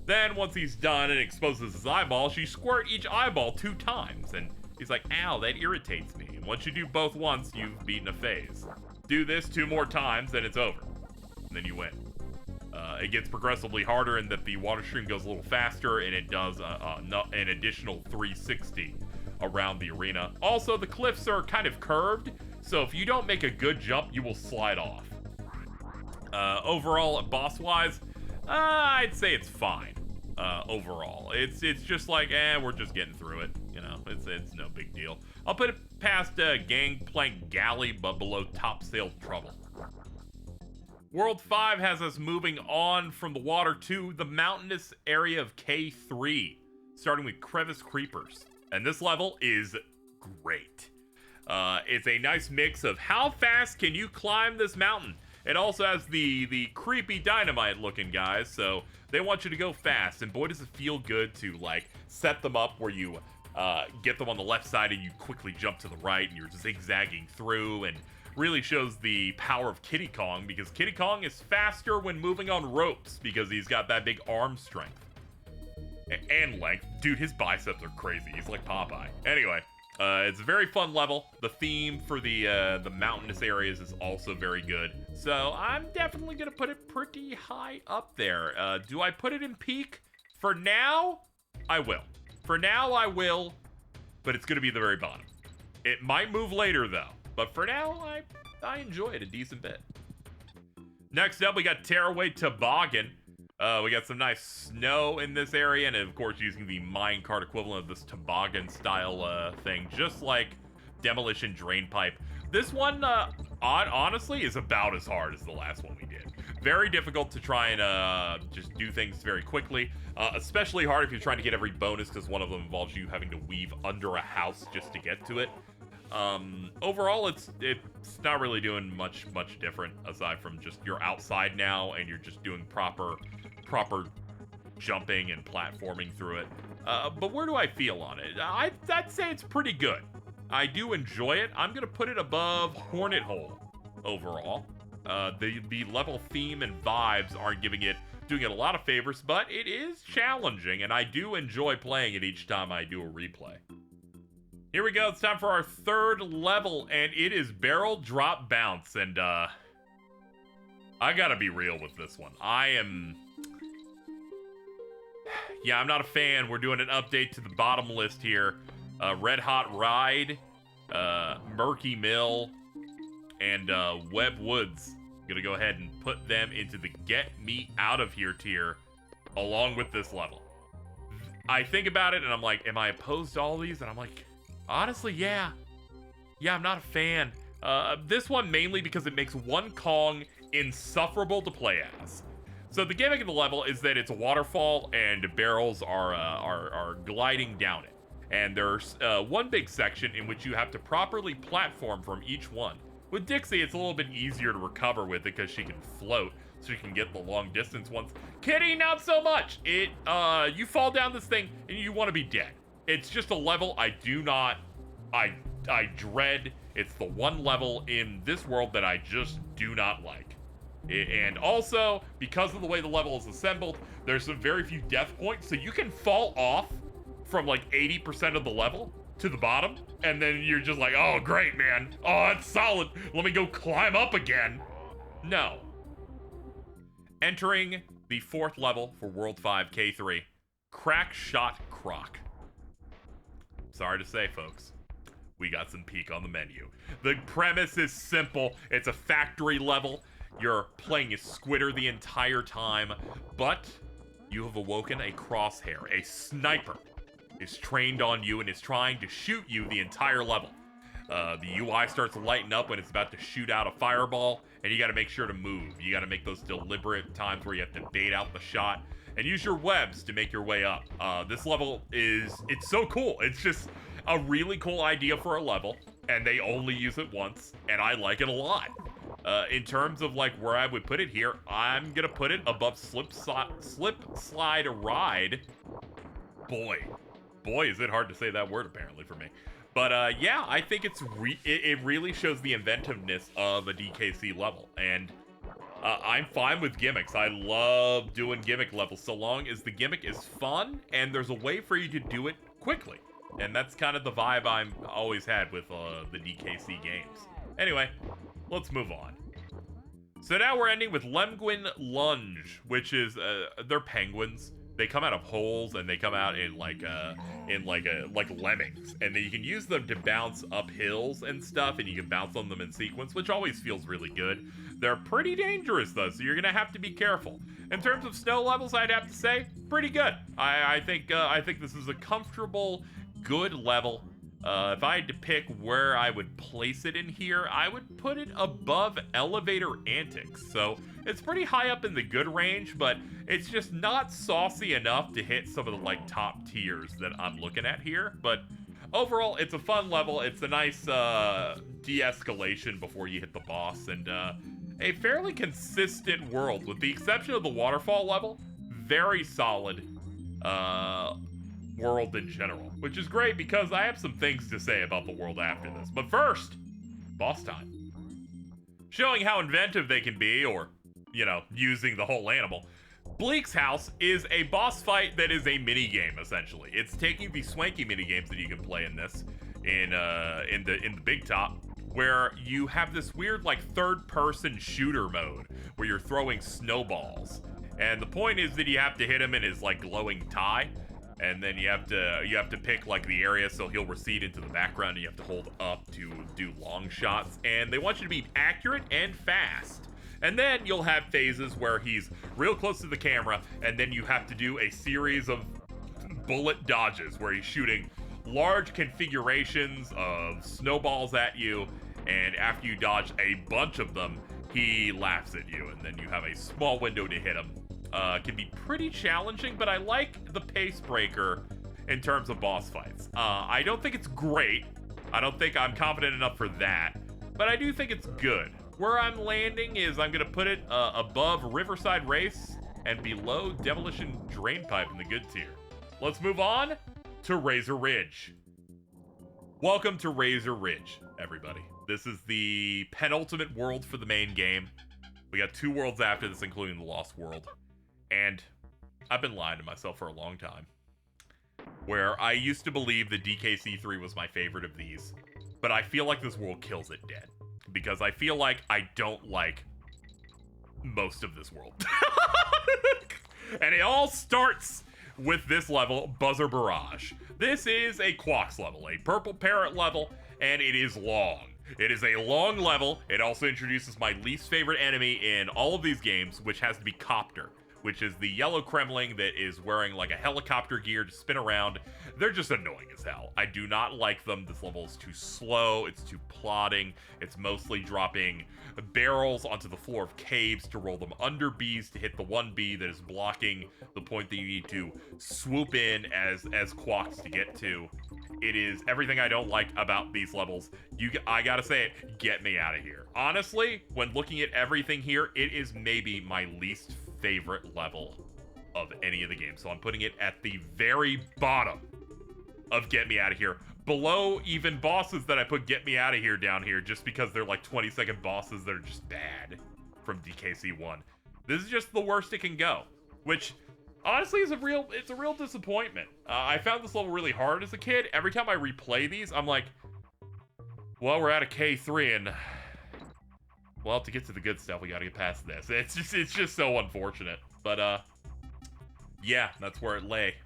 Then, once he's done and exposes his eyeballs, you squirt each eyeball 2 times, and he's like, ow, that irritates me. And once you do both once, you've beaten a phase. Do this 2 more times, then it's over. And then you win. It gets progressively harder in that the water stream goes a little faster, and it does an additional 360 around the arena. Also, the cliffs are kind of curved, so if you don't make a good jump, you will slide off. Overall, boss-wise, I'd say it's fine. Overall, it's just like, we're just getting through it. You know, it's no big deal. I'll put it past Gangplank Galley, but below Topsail Trouble. World 5 has us moving on from the water to the mountainous area of K3, starting with Crevice Creepers. And this level is great. It's a nice mix of how fast can you climb this mountain. It also has the creepy dynamite looking guys, so they want you to go fast. And boy, does it feel good to, like, set them up where you get them on the left side and you quickly jump to the right and you're zigzagging through, and really shows the power of Kiddy Kong, because Kiddy Kong is faster when moving on ropes because he's got that big arm strength. And length. Dude, his biceps are crazy. He's like Popeye. Anyway, it's a very fun level. The theme for the mountainous areas is also very good. So I'm definitely going to put it pretty high up there. Do I put it in peak? For now, I will. For now, I will, but it's going to be the very bottom. It might move later, though. But for now, I enjoy it a decent bit. Next up, we got Tearaway Toboggan. We got some nice snow in this area, and of course using the minecart equivalent of this toboggan style thing, just like Demolition Drain Pipe. This one, honestly, is about as hard as the last one we did. Very difficult to try and just do things very quickly. Especially hard if you're trying to get every bonus, because one of them involves you having to weave under a house just to get to it. Overall, it's not really doing much different aside from just you're outside now and you're just doing proper jumping and platforming through it. But where do I feel on it? I'd say it's pretty good. I do enjoy it. I'm gonna put it above Hornet Hole overall. The level theme and vibes aren't giving it doing it a lot of favors, but it is challenging, and I do enjoy playing it each time I do a replay. Here we go. It's time for our third level, and it is Barrel Drop Bounce, and I gotta be real with this one. Yeah, I'm not a fan. We're doing an update to the bottom list here. Red Hot Ride, Murky Mill, and Web Woods. Gonna go ahead and put them into the Get Me Out of Here tier along with this level. I think about it and I'm like, am I opposed to all these? And I'm like, honestly, yeah. Yeah, I'm not a fan. This one mainly because it makes one Kong insufferable to play as. So the gimmick of the level is that it's a waterfall and barrels are gliding down it. And there's one big section in which you have to properly platform from each one. With Dixie, it's a little bit easier to recover with it because she can float, so you can get the long distance ones. Kitty, not so much. You fall down this thing and you want to be dead. It's just a level I dread. It's the one level in this world that I just do not like. And also, because of the way the level is assembled, there's some very few death points, so you can fall off from like 80% of the level to the bottom, and then you're just like, oh, great, man. Oh, it's solid. Let me go climb up again. No. Entering the fourth level for World 5 K3, Crack Shot Croc. Sorry to say, folks, we got some peak on the menu. The premise is simple. It's a factory level. You're playing as Squitter the entire time, but you have awoken a crosshair. A sniper is trained on you and is trying to shoot you the entire level. The UI starts lighting up when it's about to shoot out a fireball, and you got to make sure to move. You got to make those deliberate times where you have to bait out the shot and use your webs to make your way up. This level it's so cool. It's just a really cool idea for a level, and they only use it once, and I like it a lot. In terms of like where I would put it here, I'm gonna put it above Slip Slide Ride. Boy, is it hard to say that word apparently for me. But yeah, I think it really shows the inventiveness of a DKC level, and I'm fine with gimmicks. I love doing gimmick levels so long as the gimmick is fun and there's a way for you to do it quickly. And that's kind of the vibe I'm always had with the DKC games. Anyway, let's move on. So now we're ending with Lemguin Lunge, which is they're penguins. They come out of holes and they come out in like lemmings, and then you can use them to bounce up hills and stuff, and you can bounce on them in sequence, which always feels really good. They're pretty dangerous though, so you're gonna have to be careful. In terms of snow levels, I'd have to say pretty good. I think this is a comfortable, good level. If I had to pick where I would place it in here, I would put it above Elevator Antics. So it's pretty high up in the good range, but it's just not saucy enough to hit some of the like top tiers that I'm looking at here. But overall, it's a fun level. It's a nice de-escalation before you hit the boss, and a fairly consistent world, with the exception of the waterfall level. Very solid world in general, which is great because I have some things to say about the world after this. But first, boss time. Showing how inventive they can be, or, you know, using the whole animal. Bleak's House is a boss fight that is a mini game, essentially. It's taking the swanky mini games that you can play in this, in the big top, where you have this weird like third-person shooter mode where you're throwing snowballs, and the point is that you have to hit him in his like glowing tie. And then you have to pick like the area so he'll recede into the background, and you have to hold up to do long shots. And they want you to be accurate and fast. And then you'll have phases where he's real close to the camera, and then you have to do a series of bullet dodges where he's shooting large configurations of snowballs at you, and after you dodge a bunch of them, he laughs at you, and then you have a small window to hit him. Can be pretty challenging, but I like the pace breaker in terms of boss fights. I don't think it's great. I don't think I'm confident enough for that, but I do think it's good. Where I'm landing is I'm gonna put it above Riverside Race and below Demolition Drainpipe in the good tier. Let's move on to Razor Ridge. Welcome to Razor Ridge, everybody. This is the penultimate world for the main game. We got 2 worlds after this, including the Lost World. And I've been lying to myself for a long time. Where I used to believe that DKC3 was my favorite of these. But I feel like this world kills it dead. Because I feel like I don't like most of this world. And it all starts with this level, Buzzer Barrage. This is a Quox level, a Purple Parrot level, and it is long. It is a long level. It also introduces my least favorite enemy in all of these games, which has to be Copter, which is the yellow Kremling that is wearing like a helicopter gear to spin around. They're just annoying as hell. I do not like them. This level is too slow. It's too plodding. It's mostly dropping barrels onto the floor of caves to roll them under bees to hit the one bee that is blocking the point that you need to swoop in as Quox to get to. It is everything I don't like about these levels. I gotta say it, get me out of here. Honestly, when looking at everything here, it is maybe my least favorite level of any of the games. So I'm putting it at the very bottom of Get Me Out of Here. Below even bosses that I put Get Me Out of Here down here just because they're like 20-second bosses that are just bad from DKC1. This is just the worst it can go, which honestly is it's a real disappointment. I found this level really hard as a kid. Every time I replay these, I'm like, well, we're at a K3 and well, to get to the good stuff, we gotta get past this. It's just so unfortunate. But yeah, that's where it lay.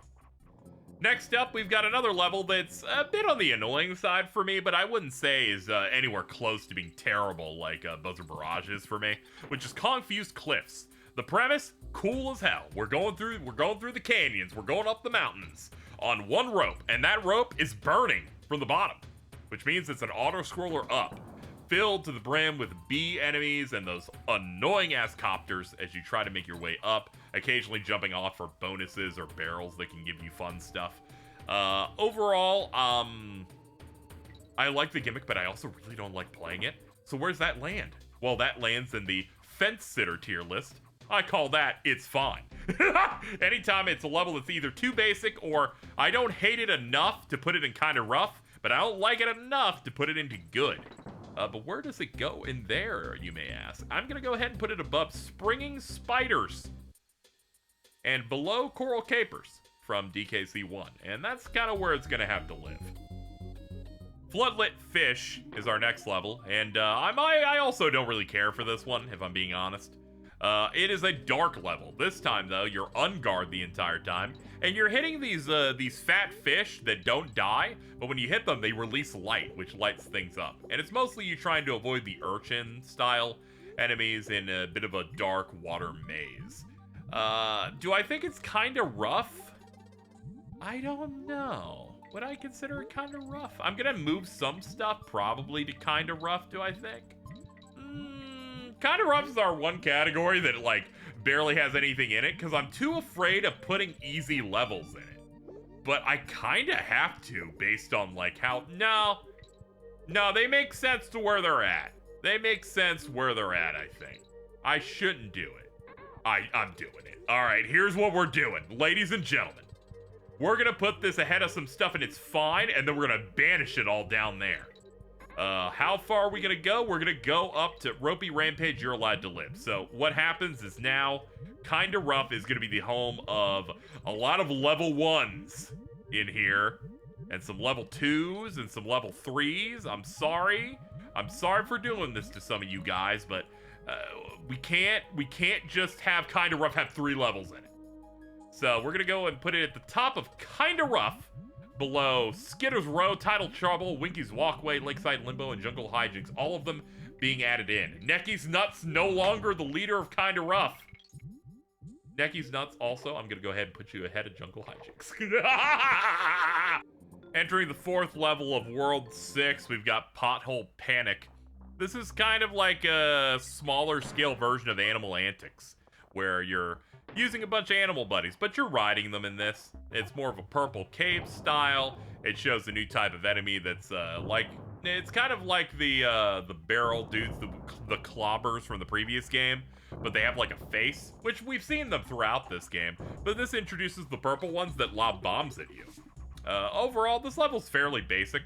Next up, we've got another level that's a bit on the annoying side for me, but I wouldn't say is anywhere close to being terrible like Buzzer Barrage is for me, which is Confused Cliffs. The premise, cool as hell. We're going through the canyons, we're going up the mountains on one rope, and that rope is burning from the bottom, which means it's an auto-scroller up, filled to the brim with bee enemies and those annoying-ass copters as you try to make your way up, occasionally jumping off for bonuses or barrels that can give you fun stuff. Overall, I like the gimmick, but I also really don't like playing it. So where's that land? Well, that lands in the Fence Sitter tier list. I call that it's fine. Anytime it's a level that's either too basic or I don't hate it enough to put it in kind of rough, but I don't like it enough to put it into good. But where does it go in there, you may ask? I'm going to go ahead and put it above Springing Spiders and below Coral Capers from DKC1. And that's kind of where it's going to have to live. Floodlit Fish is our next level, and I also don't really care for this one, if I'm being honest. It is a dark level. This time, though, you're unguard the entire time, and you're hitting these fat fish that don't die, but when you hit them, they release light, which lights things up. And it's mostly you trying to avoid the urchin-style enemies in a bit of a dark water maze. Do I think it's kind of rough? I don't know. Would I consider it kind of rough? I'm gonna move some stuff probably to kind of rough, do I think? Kind of rough is our one category that, like, barely has anything in it, because I'm too afraid of putting easy levels in it. But I kind of have to, based on, like, how... No, they make sense to where they're at. They make sense where they're at, I think. I shouldn't do it. I'm doing it. Alright, here's what we're doing. Ladies and gentlemen. We're gonna put this ahead of some stuff and it's fine, and then we're gonna banish it all down there. How far are we gonna go? We're gonna go up to Ropey Rampage, You're Allowed to Live. So what happens is now, Kinda Rough is gonna be the home of a lot of level 1s in here, and some level 2s, and some level 3s. I'm sorry for doing this to some of you guys, but we can't just have Kinda Rough have 3 levels in it. So we're gonna go and put it at the top of Kinda Rough, below Skitter's Row, Tidal Trouble, Winky's Walkway, Lakeside Limbo, and Jungle Hijinks, all of them being added in. Necky's Nuts, no longer the leader of Kinda Rough. Necky's Nuts, also, I'm gonna go ahead and put you ahead of Jungle Hijinks. Entering the 4th level of World 6, we've got Pothole Panic. This is kind of like a smaller scale version of Animal Antics, where you're using a bunch of animal buddies, but you're riding them in this. It's more of a purple cave style. It shows a new type of enemy that's it's kind of like the barrel dudes, the clobbers from the previous game, but they have like a face, which we've seen them throughout this game, but this introduces the purple ones that lob bombs at you. Overall, this level's fairly basic.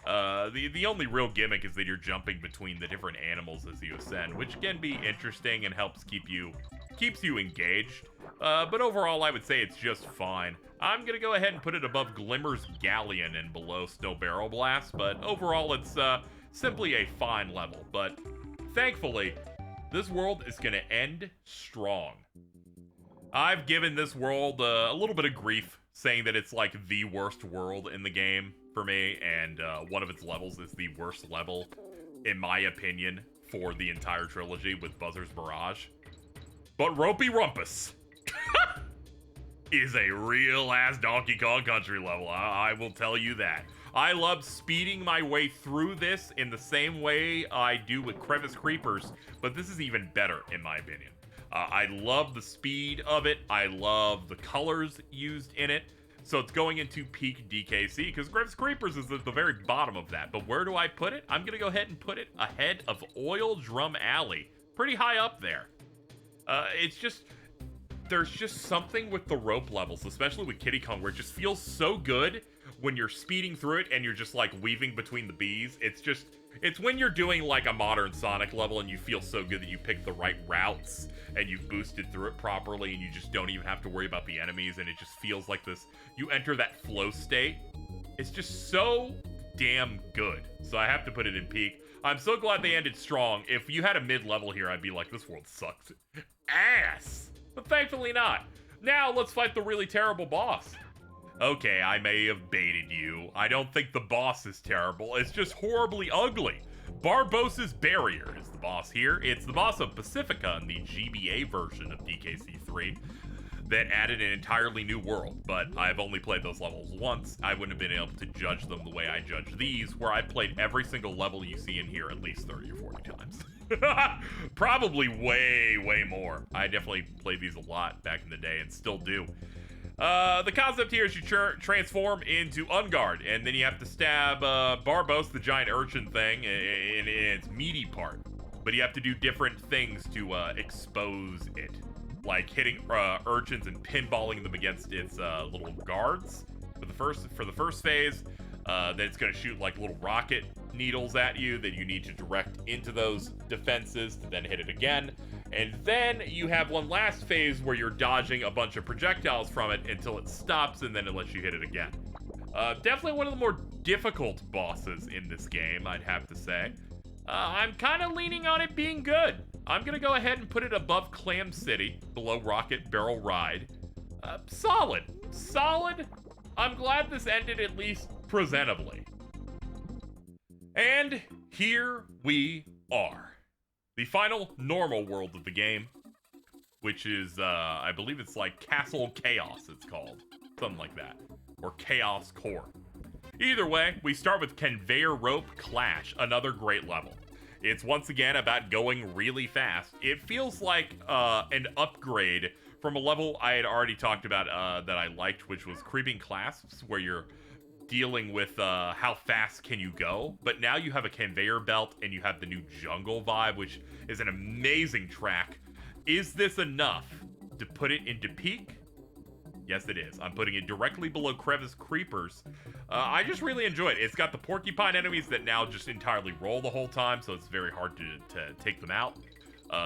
The only real gimmick is that you're jumping between the different animals as you ascend, which can be interesting and helps keep you keeps you engaged. But overall, I would say it's just fine. I'm gonna go ahead and put it above Glimmer's Galleon and below Snow Barrel Blast, but overall, it's simply a fine level. But thankfully, this world is gonna end strong. I've given this world a little bit of grief, saying that it's like the worst world in the game for me, and one of its levels is the worst level, in my opinion, for the entire trilogy with Buzzer's Barrage. But Ropey Rumpus is a real-ass Donkey Kong Country level, I will tell you that. I love speeding my way through this in the same way I do with Crevice Creepers, but this is even better, in my opinion. I love the speed of it. I love the colors used in it. So it's going into peak DKC, because Crevice Creepers is at the very bottom of that. But where do I put it? I'm going to go ahead and put it ahead of Oil Drum Alley. Pretty high up there. It's just... There's just something with the rope levels, especially with Kiddy Kong, where it just feels so good when you're speeding through it and you're just, like, weaving between the bees. It's when you're doing, like, a modern Sonic level and you feel so good that you pick the right routes and you've boosted through it properly and you just don't even have to worry about the enemies, and it just feels like this, you enter that flow state. It's just so damn good. So I have to put it in peak. I'm so glad they ended strong. If you had a mid-level here, I'd be like, this world sucks ass. But thankfully not. Now let's fight the really terrible boss. Okay, I may have baited you. I don't think the boss is terrible. It's just horribly ugly. Barbossa's Barrier is the boss here. It's the boss of Pacifica in the GBA version of DKC3 that added an entirely new world, but I've only played those levels once. I wouldn't have been able to judge them the way I judge these, where I've played every single level you see in here at least 30 or 40 times. Probably way more. I definitely played these a lot back in the day and still do. The concept here is you transform into Unguard, and then you have to stab Barbos, the giant urchin thing, in its meaty part. But you have to do different things to expose it, like hitting urchins and pinballing them against its little guards for the first phase. Then it's going to shoot like little rocket needles at you that you need to direct into those defenses to then hit it again. And then you have one last phase where you're dodging a bunch of projectiles from it until it stops, and then it lets you hit it again. Definitely one of the more difficult bosses in this game, I'd have to say. I'm kind of leaning on it being good. I'm going to go ahead and put it above Clam City, below Rocket Barrel Ride. Solid. Solid. I'm glad this ended at least presentably. And here we are. The final normal world of the game, which is, I believe it's like Castle Chaos, it's called. Something like that. Or Chaos Core. Either way, we start with Conveyor Rope Clash, another great level. It's once again about going really fast. It feels like an upgrade from a level I had already talked about that I liked, which was Creeping Clasps, where you're dealing with how fast can you go, but now you have a conveyor belt and you have the new jungle vibe, which is an amazing track. Is this enough to put it into peak? Yes, it is. I'm putting it directly below Crevice Creepers. I just really enjoy it. It's got the porcupine enemies that now just entirely roll the whole time, so it's very hard to take them out.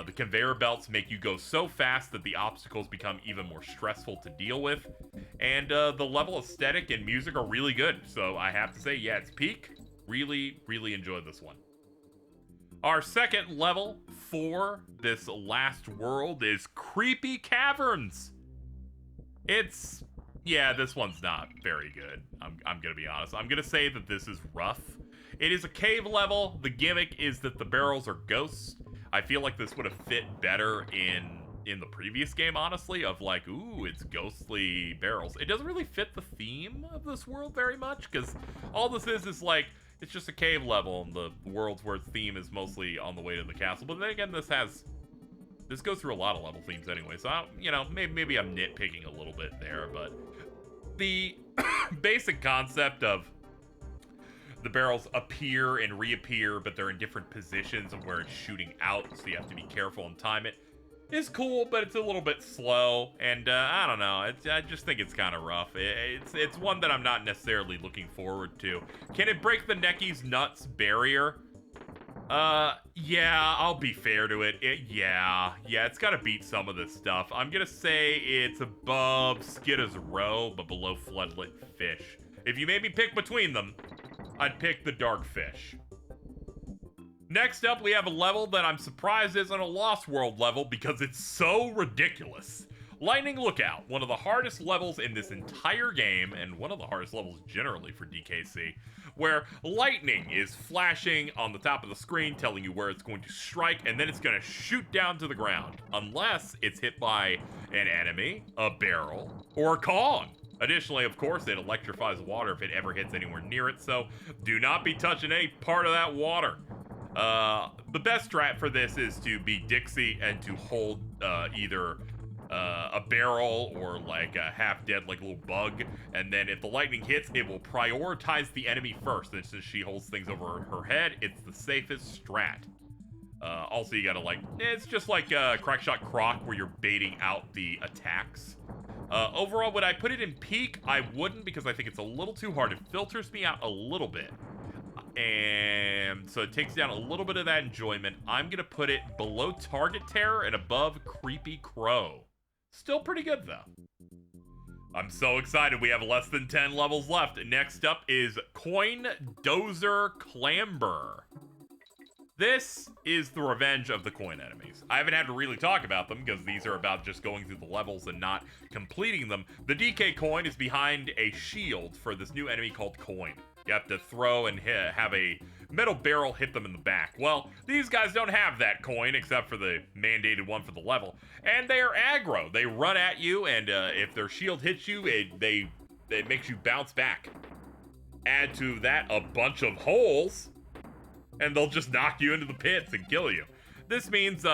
The conveyor belts make you go so fast that the obstacles become even more stressful to deal with. And the level aesthetic and music are really good. So I have to say, yeah, it's peak. Really enjoyed this one. Our second level for this last world is Creepy Caverns. Yeah, this one's not very good. I'm gonna be honest. I'm gonna say that this is rough. It is a cave level. The gimmick is that the barrels are ghosts. I feel like this would have fit better in the previous game, honestly, of like, ooh, it's ghostly barrels. It doesn't really fit the theme of this world very much, because all this is like, it's just a cave level, and the world's where theme is mostly on the way to the castle. But then again, this goes through a lot of level themes anyway, so maybe I'm nitpicking a little bit there, but the basic concept of the barrels appear and reappear, but they're in different positions of where it's shooting out, so you have to be careful and time it. It's cool, but it's a little bit slow, and I don't know. I just think it's kind of rough. It's one that I'm not necessarily looking forward to. Can it break the Necky's Nuts barrier? Yeah, I'll be fair to it. Yeah, it's gotta beat some of this stuff. I'm gonna say it's above Skidda's Row, but below Floodlit Fish. If you made me pick between them, I'd pick the Dark Fish. Next up, we have a level that I'm surprised isn't a Lost World level because it's so ridiculous. Lightning Lookout, one of the hardest levels in this entire game, and one of the hardest levels generally for DKC, where lightning is flashing on the top of the screen, telling you where it's going to strike, and then it's going to shoot down to the ground, unless it's hit by an enemy, a barrel, or a Kong. Additionally, of course, it electrifies water if it ever hits anywhere near it, so do not be touching any part of that water. The best strat for this is to be Dixie and to hold either a barrel or like a half-dead like little bug, and then if the lightning hits, it will prioritize the enemy first, and since she holds things over her head, it's the safest strat. Also, you gotta like, it's just like Crackshot Croc where you're baiting out the attacks. Overall, would I put it in peak? I wouldn't, because I think it's a little too hard. It filters me out a little bit. And so it takes down a little bit of that enjoyment. I'm gonna put it below Target Terror and above Creepy Crow. Still pretty good though. I'm so excited. We have less than 10 levels left. Next up is Coin Dozer Clamber. This is the revenge of the coin enemies. I haven't had to really talk about them because these are about just going through the levels and not completing them. The DK coin is behind a shield for this new enemy called Coin. You have to throw and have a metal barrel hit them in the back. Well, these guys don't have that coin except for the mandated one for the level. And they are aggro. They run at you, and if their shield hits you, it makes you bounce back. Add to that a bunch of holes, and they'll just knock you into the pits and kill you. This means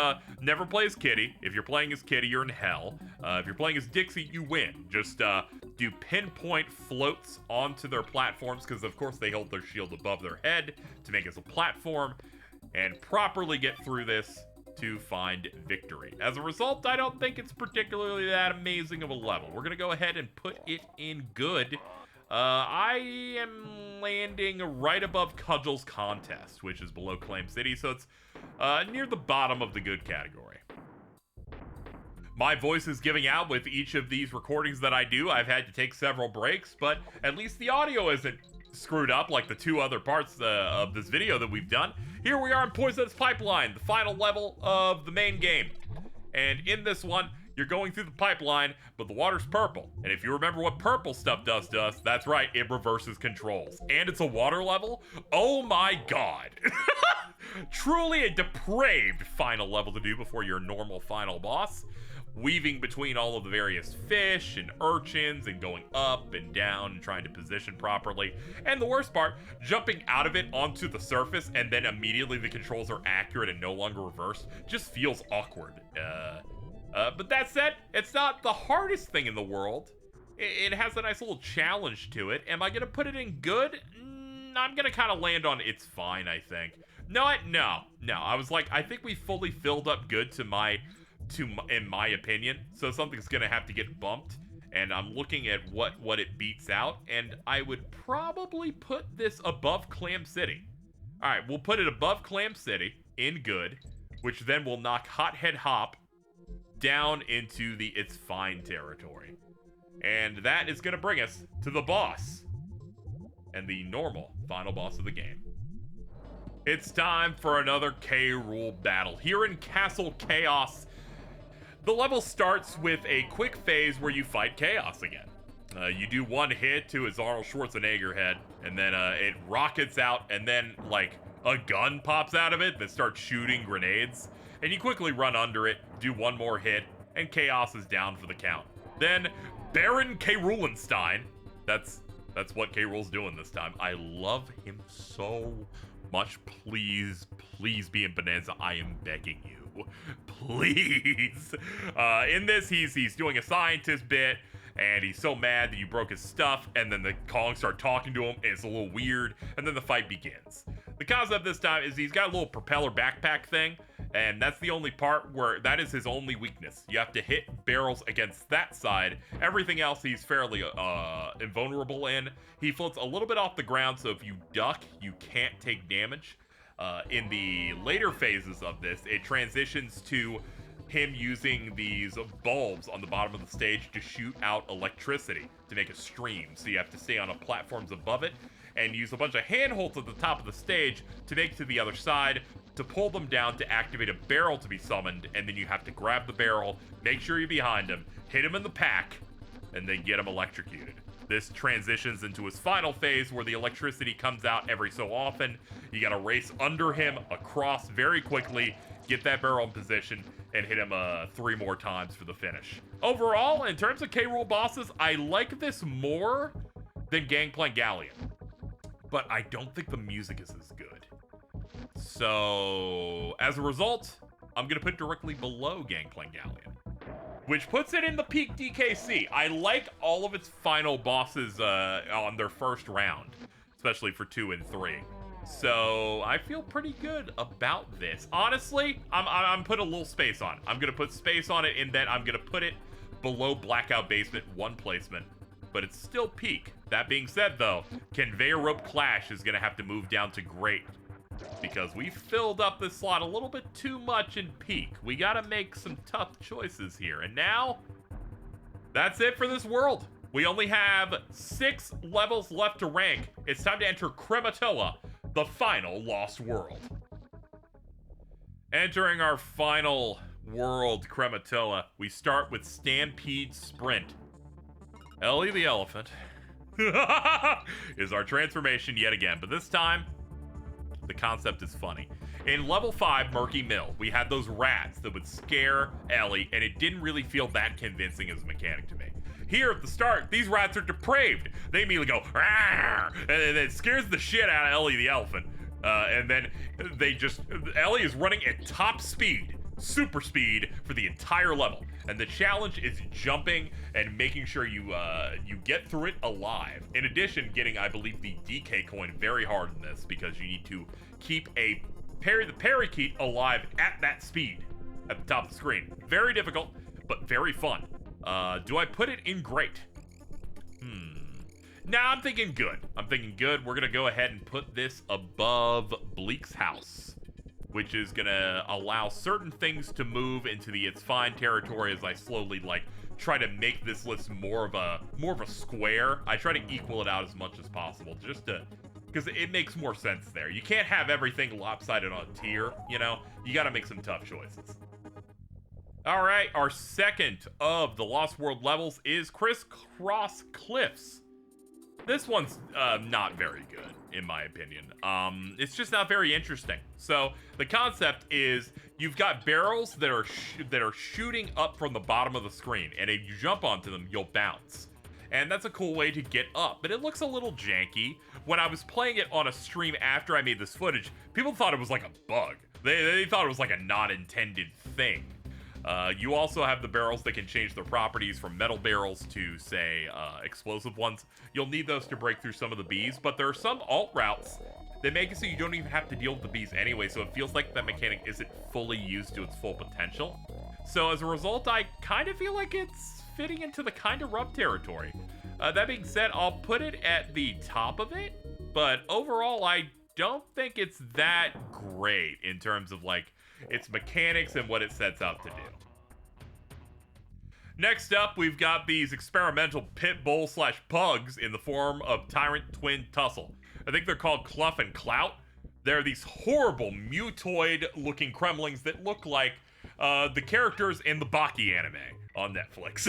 never play as Kitty. If you're playing as Kitty, you're in hell. If you're playing as Dixie, you win. Just do pinpoint floats onto their platforms, because of course they hold their shield above their head to make it a platform, and properly get through this to find victory. As a result, I don't think it's particularly that amazing of a level. We're gonna go ahead and put it in good. I am landing right above Cudgel's Contest, which is below Claim City, so it's near the bottom of the good category. My voice is giving out with each of these recordings that I do. I've had to take several breaks, but at least the audio isn't screwed up like the two other parts of this video that we've done. Here we are in Poisonous Pipeline, the final level of the main game. And in this one, you're going through the pipeline, but the water's purple. And if you remember what purple stuff does to us, that's right, it reverses controls. And it's a water level? Oh my god. Truly a depraved final level to do before your normal final boss. Weaving between all of the various fish and urchins and going up and down and trying to position properly. And the worst part, jumping out of it onto the surface and then immediately the controls are accurate and no longer reversed just feels awkward. But that said, it's not the hardest thing in the world. It has a nice little challenge to it. Am I gonna put it in good? I'm gonna kind of land on it's fine, I think. No. I was like, I think we fully filled up good in my opinion. So something's gonna have to get bumped. And I'm looking at what it beats out. And I would probably put this above Clam City. All right, we'll put it above Clam City in good, which then will knock Hothead Hop down into the it's fine territory. And that is going to bring us to the boss and the normal final boss of the game. It's time for another K-Rool battle. Here in Castle Chaos, the level starts with a quick phase where you fight Chaos again. You do one hit to his Arnold Schwarzenegger head, and then it rockets out, and then like a gun pops out of it that starts shooting grenades. And you quickly run under it, do one more hit, and Chaos is down for the count. Then Baron K-Rulenstein, that's what K-Rool's doing this time. I love him so much. Please be in Bonanza. I am begging you. Please. In this, he's doing a scientist bit, and he's so mad that you broke his stuff, and then the Kong start talking to him, and it's a little weird, and then the fight begins. The concept this time is he's got a little propeller backpack thing, and that's the only part where that is his only weakness. You have to hit barrels against that side. Everything else he's fairly invulnerable in. He floats a little bit off the ground, so if you duck, you can't take damage. In the later phases of this, it transitions to him using these bulbs on the bottom of the stage to shoot out electricity to make a stream. So you have to stay on platforms above it and use a bunch of handholds at the top of the stage to make it to the other side, to pull them down to activate a barrel to be summoned, and then you have to grab the barrel, make sure you're behind him, hit him in the pack, and then get him electrocuted. This transitions into his final phase where the electricity comes out every so often. You gotta race under him, across very quickly, get that barrel in position, and hit him 3 more times for the finish. Overall, in terms of K-Rool bosses, I like this more than Gangplank Galleon. But I don't think the music is as good. So, as a result, I'm gonna put it directly below Gangplank Galleon, which puts it in the peak DKC. I like all of its final bosses on their first round, especially for 2 and 3. So I feel pretty good about this. Honestly, I'm putting a little space on it. I'm gonna put space on it in that I'm gonna put it below Blackout Basement 1 placement, but it's still peak. That being said, though, Conveyor Rope Clash is gonna have to move down to great, because we filled up this slot a little bit too much in peak. We gotta make some tough choices here. And now, that's it for this world. We only have 6 levels left to rank. It's time to enter Krematilla, the final Lost World. Entering our final world, Krematilla, we start with Stampede Sprint. Ellie the Elephant is our transformation yet again, but this time, the concept is funny. In level 5, Murky Mill, we had those rats that would scare Ellie, and it didn't really feel that convincing as a mechanic to me. Here at the start, these rats are depraved. They immediately go, "Rawr!" and it scares the shit out of Ellie the Elephant. And then Ellie is running at top speed, super speed, for the entire level. And the challenge is jumping and making sure you get through it alive. In addition, getting, I believe, the DK coin very hard in this, because you need to keep the parry key alive at that speed at the top of the screen. Very difficult, but very fun. Do I put it in great? Nah, I'm thinking good. We're gonna go ahead and put this above Bleak's house, which is gonna allow certain things to move into its fine territory as I slowly try to make this list more of a square. I try to equal it out as much as possible, just because it makes more sense there. You can't have everything lopsided on a tier, you know? You gotta make some tough choices. All right, our second of the Lost World levels is Crisscross Cliffs. This one's not very good, in my opinion. It's just not very interesting. So the concept is you've got barrels that are shooting up from the bottom of the screen, and if you jump onto them, you'll bounce. And that's a cool way to get up, but it looks a little janky. When I was playing it on a stream after I made this footage, people thought it was like a bug. They thought it was like a not intended thing. You also have the barrels that can change their properties from metal barrels to, say, explosive ones. You'll need those to break through some of the bees, but there are some alt routes that make it so you don't even have to deal with the bees anyway, so it feels like that mechanic isn't fully used to its full potential. So as a result, I kind of feel like it's fitting into the kind of rough territory. That being said, I'll put it at the top of it, but overall, I don't think it's that great in terms of, its mechanics and what it sets out to do. Next up, we've got these experimental pit bull / pugs in the form of Tyrant Twin Tussle. I think they're called Cluff and Clout. They're these horrible mutoid-looking Kremlings that look like the characters in the Baki anime on Netflix.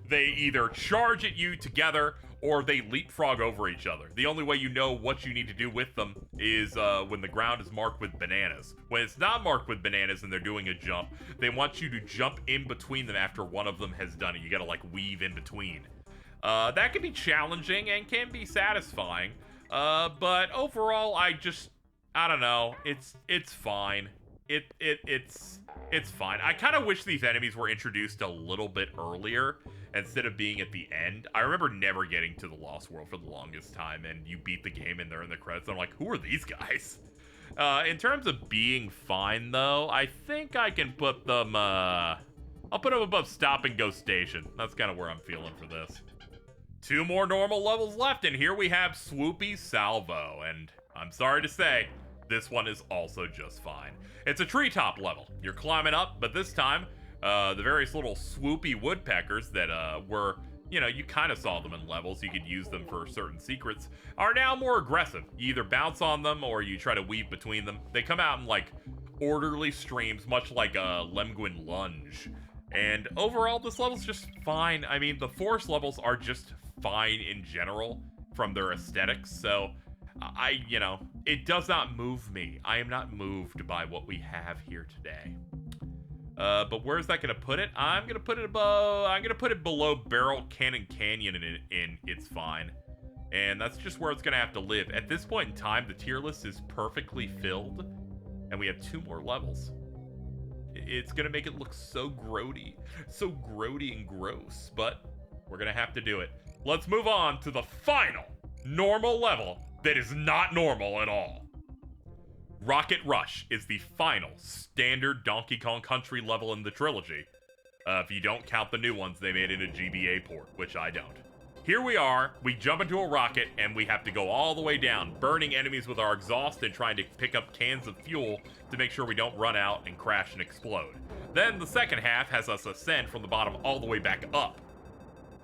They either charge at you together or they leapfrog over each other. The only way you know what you need to do with them is when the ground is marked with bananas. When it's not marked with bananas and they're doing a jump, they want you to jump in between them after one of them has done it. You gotta weave in between. That can be challenging and can be satisfying, but overall, I don't know. It's fine. It's fine. I kind of wish these enemies were introduced a little bit earlier instead of being at the end. I remember never getting to the Lost World for the longest time, and you beat the game and they're in the credits. I'm like, who are these guys? In terms of being fine, though, I think I can put them, I'll put them above Stop and Go Station. That's kind of where I'm feeling for this. 2 more normal levels left, and here we have Swoopy Salvo, and I'm sorry to say, This one is also just fine. It's a treetop level. You're climbing up, but this time, the various little swoopy woodpeckers that were, you know, you kind of saw them in levels, you could use them for certain secrets, are now more aggressive. You either bounce on them or you try to weave between them. They come out in like orderly streams, much like a Lemguin lunge. And overall, this level's just fine. I mean, the forest levels are just fine in general from their aesthetics, so you know, it does not move me. I am not moved by what we have here today. But where's that gonna put it? I'm gonna put it below Barrel Cannon Canyon, and it's fine. And that's just where it's gonna have to live. At this point in time, the tier list is perfectly filled, and we have 2 more levels. It's gonna make it look so grody and gross, but we're gonna have to do it. Let's move on to the final normal level that is not normal at all. Rocket Rush is the final standard Donkey Kong Country level in the trilogy. If you don't count the new ones they made in a GBA port, which I don't. Here we are, we jump into a rocket and we have to go all the way down, burning enemies with our exhaust and trying to pick up cans of fuel to make sure we don't run out and crash and explode. Then the second half has us ascend from the bottom all the way back up.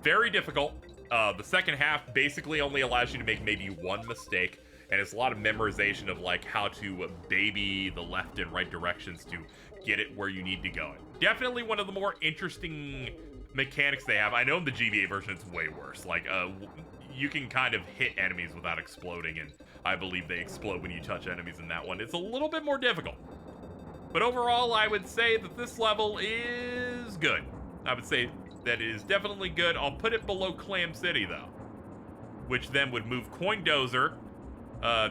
Very difficult. The second half basically only allows you to make maybe 1 mistake, and it's a lot of memorization of like how to baby the left and right directions to get it where you need to go. Definitely one of the more interesting mechanics they have. I know in the GBA version it's way worse. Like, you can kind of hit enemies without exploding, and I believe they explode when you touch enemies in that one. It's a little bit more difficult. But overall, I would say that this level is good. I would say that it is definitely good. I'll put it below Clam City, though, which then would move Coin Dozer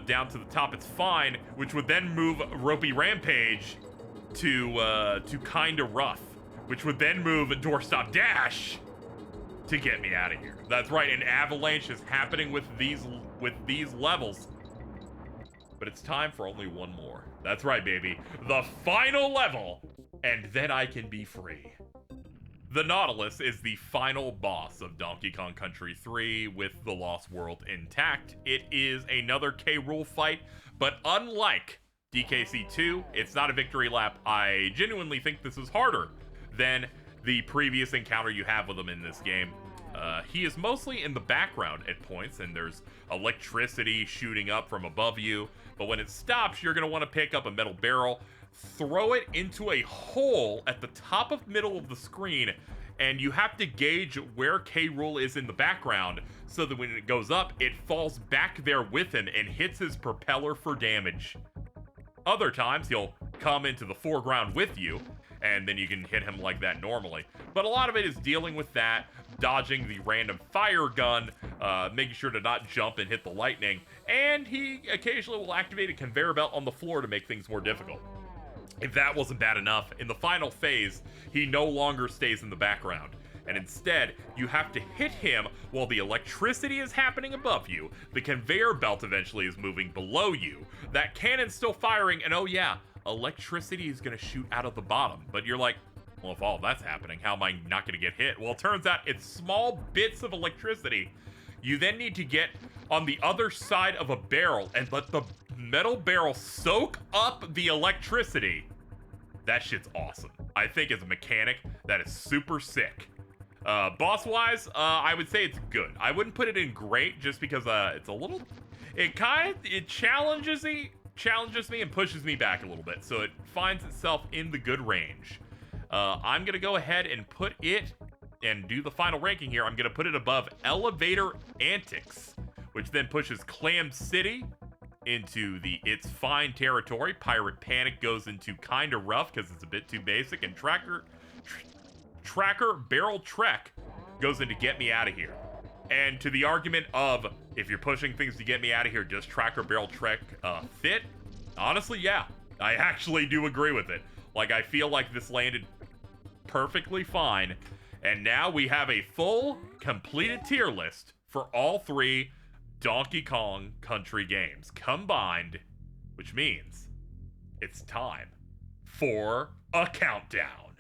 down to the top. It's fine, which would then move Ropey Rampage to Kinda Rough, which would then move Doorstop Dash to get me out of here. That's right, an avalanche is happening with these levels. But it's time for only one more. That's right, baby. The final level, and then I can be free. The Nautilus is the final boss of Donkey Kong Country 3 with the Lost World intact. It is another K. Rool fight, but unlike DKC2, it's not a victory lap. I genuinely think this is harder than the previous encounter you have with him in this game. He is mostly in the background at points, and there's electricity shooting up from above you, but when it stops, you're going to want to pick up a metal barrel, throw it into a hole at the top of middle of the screen, and you have to gauge where K. Rool is in the background so that when it goes up, it falls back there with him and hits his propeller for damage. Other times, he'll come into the foreground with you, and then you can hit him like that normally. But a lot of it is dealing with that, dodging the random fire gun, making sure to not jump and hit the lightning, and he occasionally will activate a conveyor belt on the floor to make things more difficult. If that wasn't bad enough, in the final phase, he no longer stays in the background, and instead, you have to hit him while the electricity is happening above you, the conveyor belt eventually is moving below you, that cannon's still firing, and oh yeah, electricity is going to shoot out of the bottom. But you're like, well, if all that's happening, how am I not going to get hit? Well, it turns out it's small bits of electricity. You then need to get on the other side of a barrel and let the metal barrel soak up the electricity. That shit's awesome. I think as a mechanic, that is super sick. Boss-wise, I would say it's good. I wouldn't put it in great just because it's a little... It challenges me and pushes me back a little bit, so it finds itself in the good range. I'm gonna go ahead and put it and do the final ranking here. I'm gonna put it above Elevator Antics, which then pushes Clam City into the It's Fine territory. Pirate Panic goes into Kinda Rough because it's a bit too basic, and Tracker Barrel Trek goes into Get Me Out of Here. And to the argument of, if you're pushing things to get me out of here, does Tracker Barrel Trek fit? Honestly, yeah. I actually do agree with it. Like, I feel like this landed perfectly fine. And now we have a full, completed tier list for all 3 Donkey Kong Country games combined, which means it's time for a countdown.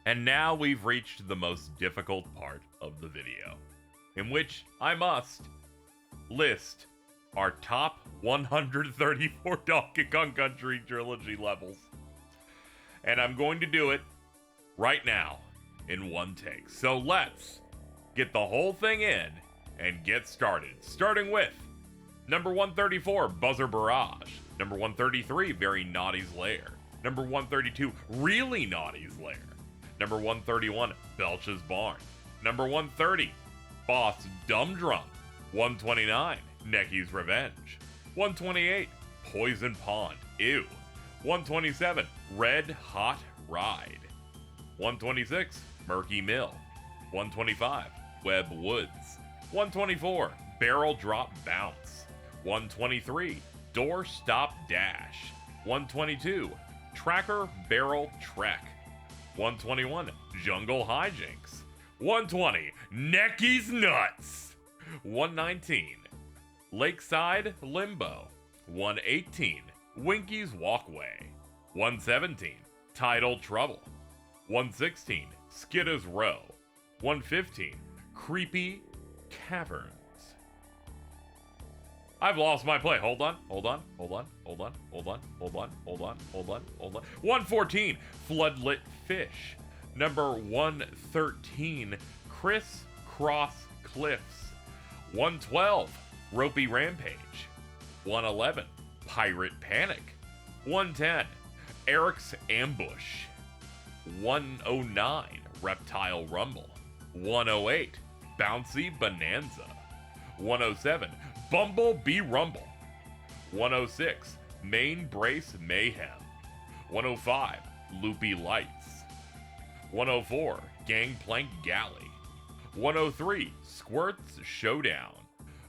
And now we've reached the most difficult part of the video, in which I must list our top 134 Donkey Kong Country Trilogy levels. And I'm going to do it right now in one take. So let's get the whole thing in and get started. Starting with number 134, Buzzer Barrage. Number 133, Very Naughty's Lair. Number 132, Really Naughty's Lair. Number 131, Belch's Barn. Number 130, Boss Dumb Drum. 129, Necky's Revenge. 128, Poison Pond. Ew. 127, Red Hot Ride. 126, Murky Mill. 125, Web Woods. 124, Barrel Drop Bounce. 123, Door Stop Dash. 122, Tracker Barrel Trek. 121, Jungle Hijinks. 120, Necky's Nuts. 119, Lakeside Limbo. 118, Winky's Walkway. 117, Tidal Trouble. 116, Skidda's Row. 115, Creepy Caverns. I've lost my play. Hold on. 114, Floodlit Fish. Number 113, Criss Cross Cliffs. 112, Ropey Rampage. 111, Pirate Panic. 110, Eric's Ambush. 109, Reptile Rumble. 108, Bouncy Bonanza. 107, Bumblebee Rumble. 106, Main Brace Mayhem. 105, Loopy Lights. 104, Gangplank Galley. 103, Squirts Showdown.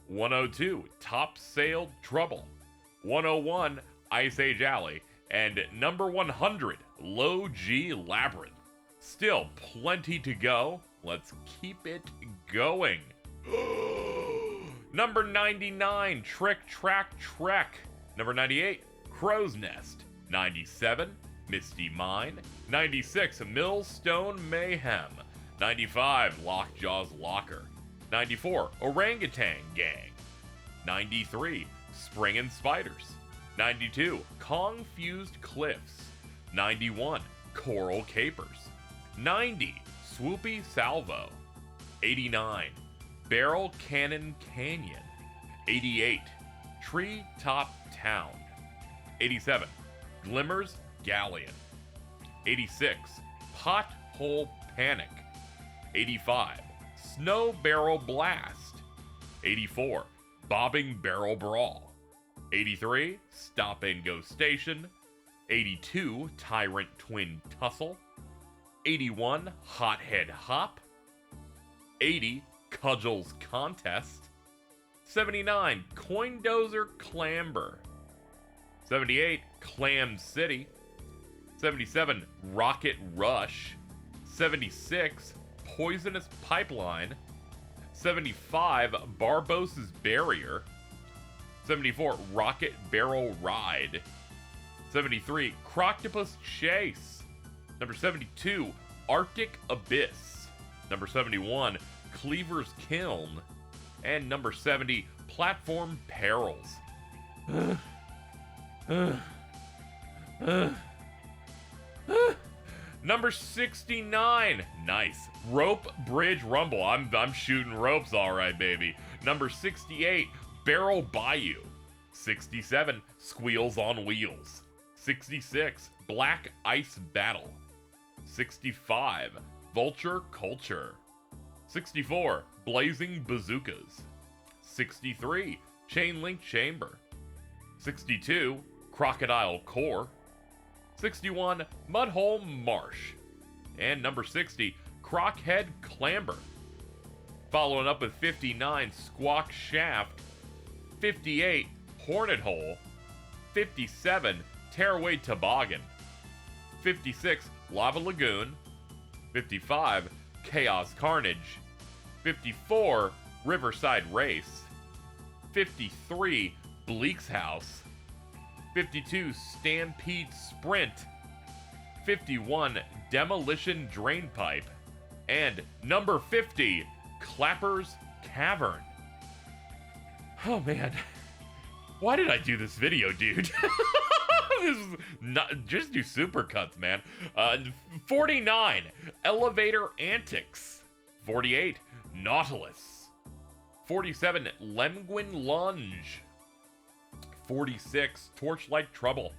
102, Top Sail Trouble. 101, Ice Age Alley. And number 100, Low G Labyrinth. Still plenty to go. Let's keep it going. Number 99, Trick Track Trek. Number 98, Crow's Nest. 97, Misty Mine. 96, Millstone Mayhem. 95, Lockjaw's Locker. 94, Orangutan Gang. 93, Spring and Spiders. 92, Confused Cliffs. 91, Coral Capers. 90, Swoopy Salvo. 89, Barrel Cannon Canyon. 88, Tree Top Town. 87, Glimmers Galleon. 86, Pothole Panic. 85, Snow Barrel Blast. 84, Bobbing Barrel Brawl. 83, Stop and Go Station. 82, Tyrant Twin Tussle. 81, Hothead Hop. 80, Cudgels Contest. 79, Coindozer Clamber. 78, Clam City. 77, Rocket Rush. 76, Poisonous Pipeline. 75, Barbos's Barrier. 74, Rocket Barrel Ride. 73, Croctopus Chase. Number 72, Arctic Abyss. Number 71, Cleaver's Kiln. And number 70, Platform Perils. Number 69, nice, Rope Bridge Rumble. I'm shooting ropes, all right, baby. Number 68, Barrel Bayou. 67, Squeals on Wheels. 66, Black Ice Battle. 65, Vulture Culture. 64, Blazing Bazookas. 63, Chain Link Chamber. 62, Crocodile Core. 61, Mudhole Marsh. And number 60, Crockhead Clamber. Following up with 59, Squawk Shaft. 58, Hornet Hole. 57, Tearaway Toboggan. 56, Lava Lagoon. 55, Chaos Carnage. 54, Riverside Race. 53, Bleak's House. 52, Stampede Sprint. 51, Demolition Drainpipe. And number 50, Clapper's Cavern. Oh man, Why did I do this video, dude? This is not, just do supercuts, man. 49, Elevator Antics. 48, Nautilus. 47, Lemguin Lunge. 46, Torchlight Trouble.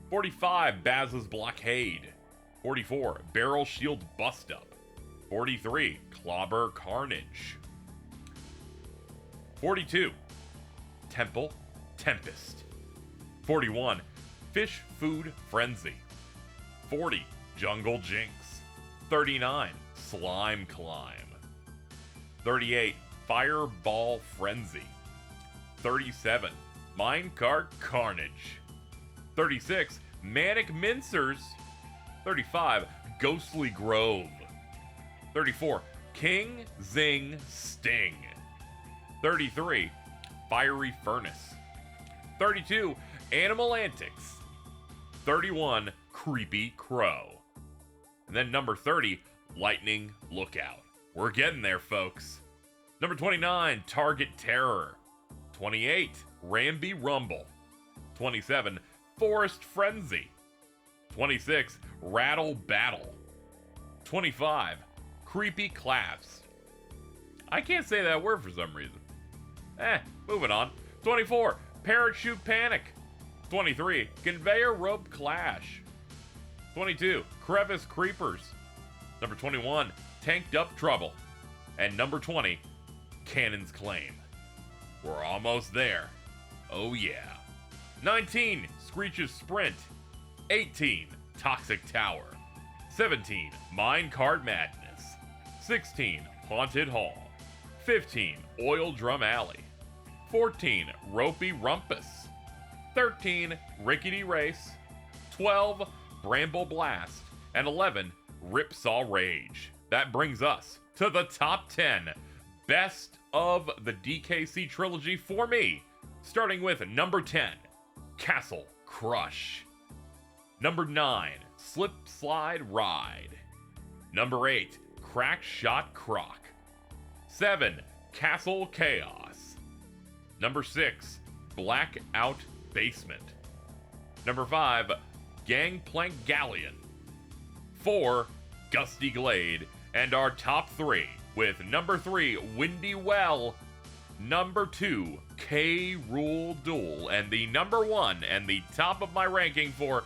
45, Baz's Blockade. 44, Barrel Shield Bust Up. 43, Clobber Carnage. 42, Temple Tempest. 41, Fish Food Frenzy. 40, Jungle Jinx. 39, Slime Climb. 38, Fireball Frenzy. 37, Minecart Carnage. 36, Manic Mincers. 35, Ghostly Grove. 34, King Zing Sting. 33, Fiery Furnace. 32, Animal Antics. 31, Creepy Crow. And then number 30, Lightning Lookout. We're getting there, folks. Number 29, Target Terror. 28, Ramby Rumble. 27, Forest Frenzy. 26, Rattle Battle. 25, Creepy Claps. I can't say that word for some reason. Moving on. 24, Parachute Panic. 23, Conveyor Rope Clash. 22, Crevice Creepers. Number 21, Tanked Up Trouble. And number 20, Cannon's Claim. We're almost there. Oh yeah. 19, Screech's Sprint. 18, Toxic Tower. 17, Minecart Madness. 16, Haunted Hall. 15, Oil Drum Alley. 14, Ropey Rumpus. 13, Rickety Race. 12, Bramble Blast. And 11, Ripsaw Rage. That brings us to the top 10 best of the DKC trilogy for me. Starting with number 10, Castle Crush. Number 9, Slip Slide Ride. Number 8, Crack Shot Croc. 7, Castle Chaos. Number 6, Blackout Basement. Number 5, Gangplank Galleon. 4, Gusty Glade. And our top 3, with number 3, Windy Well. Number 2, K-Rool Duel. And the number 1 and the top of my ranking for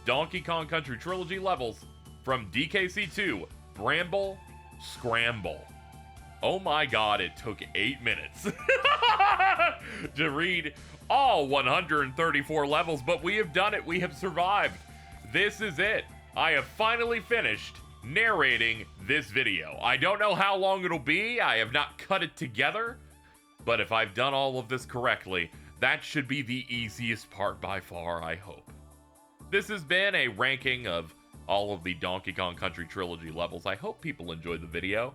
Donkey Kong Country Trilogy Levels from DKC2, Bramble Scramble. Oh my god, it took 8 minutes to read all 134 levels, but we have done it. We have survived. This is it. I have finally finished narrating this video. I don't know how long it'll be. I have not cut it together, but if I've done all of this correctly, that should be the easiest part by far, I hope. This has been a ranking of all of the Donkey Kong Country Trilogy levels. I hope people enjoyed the video.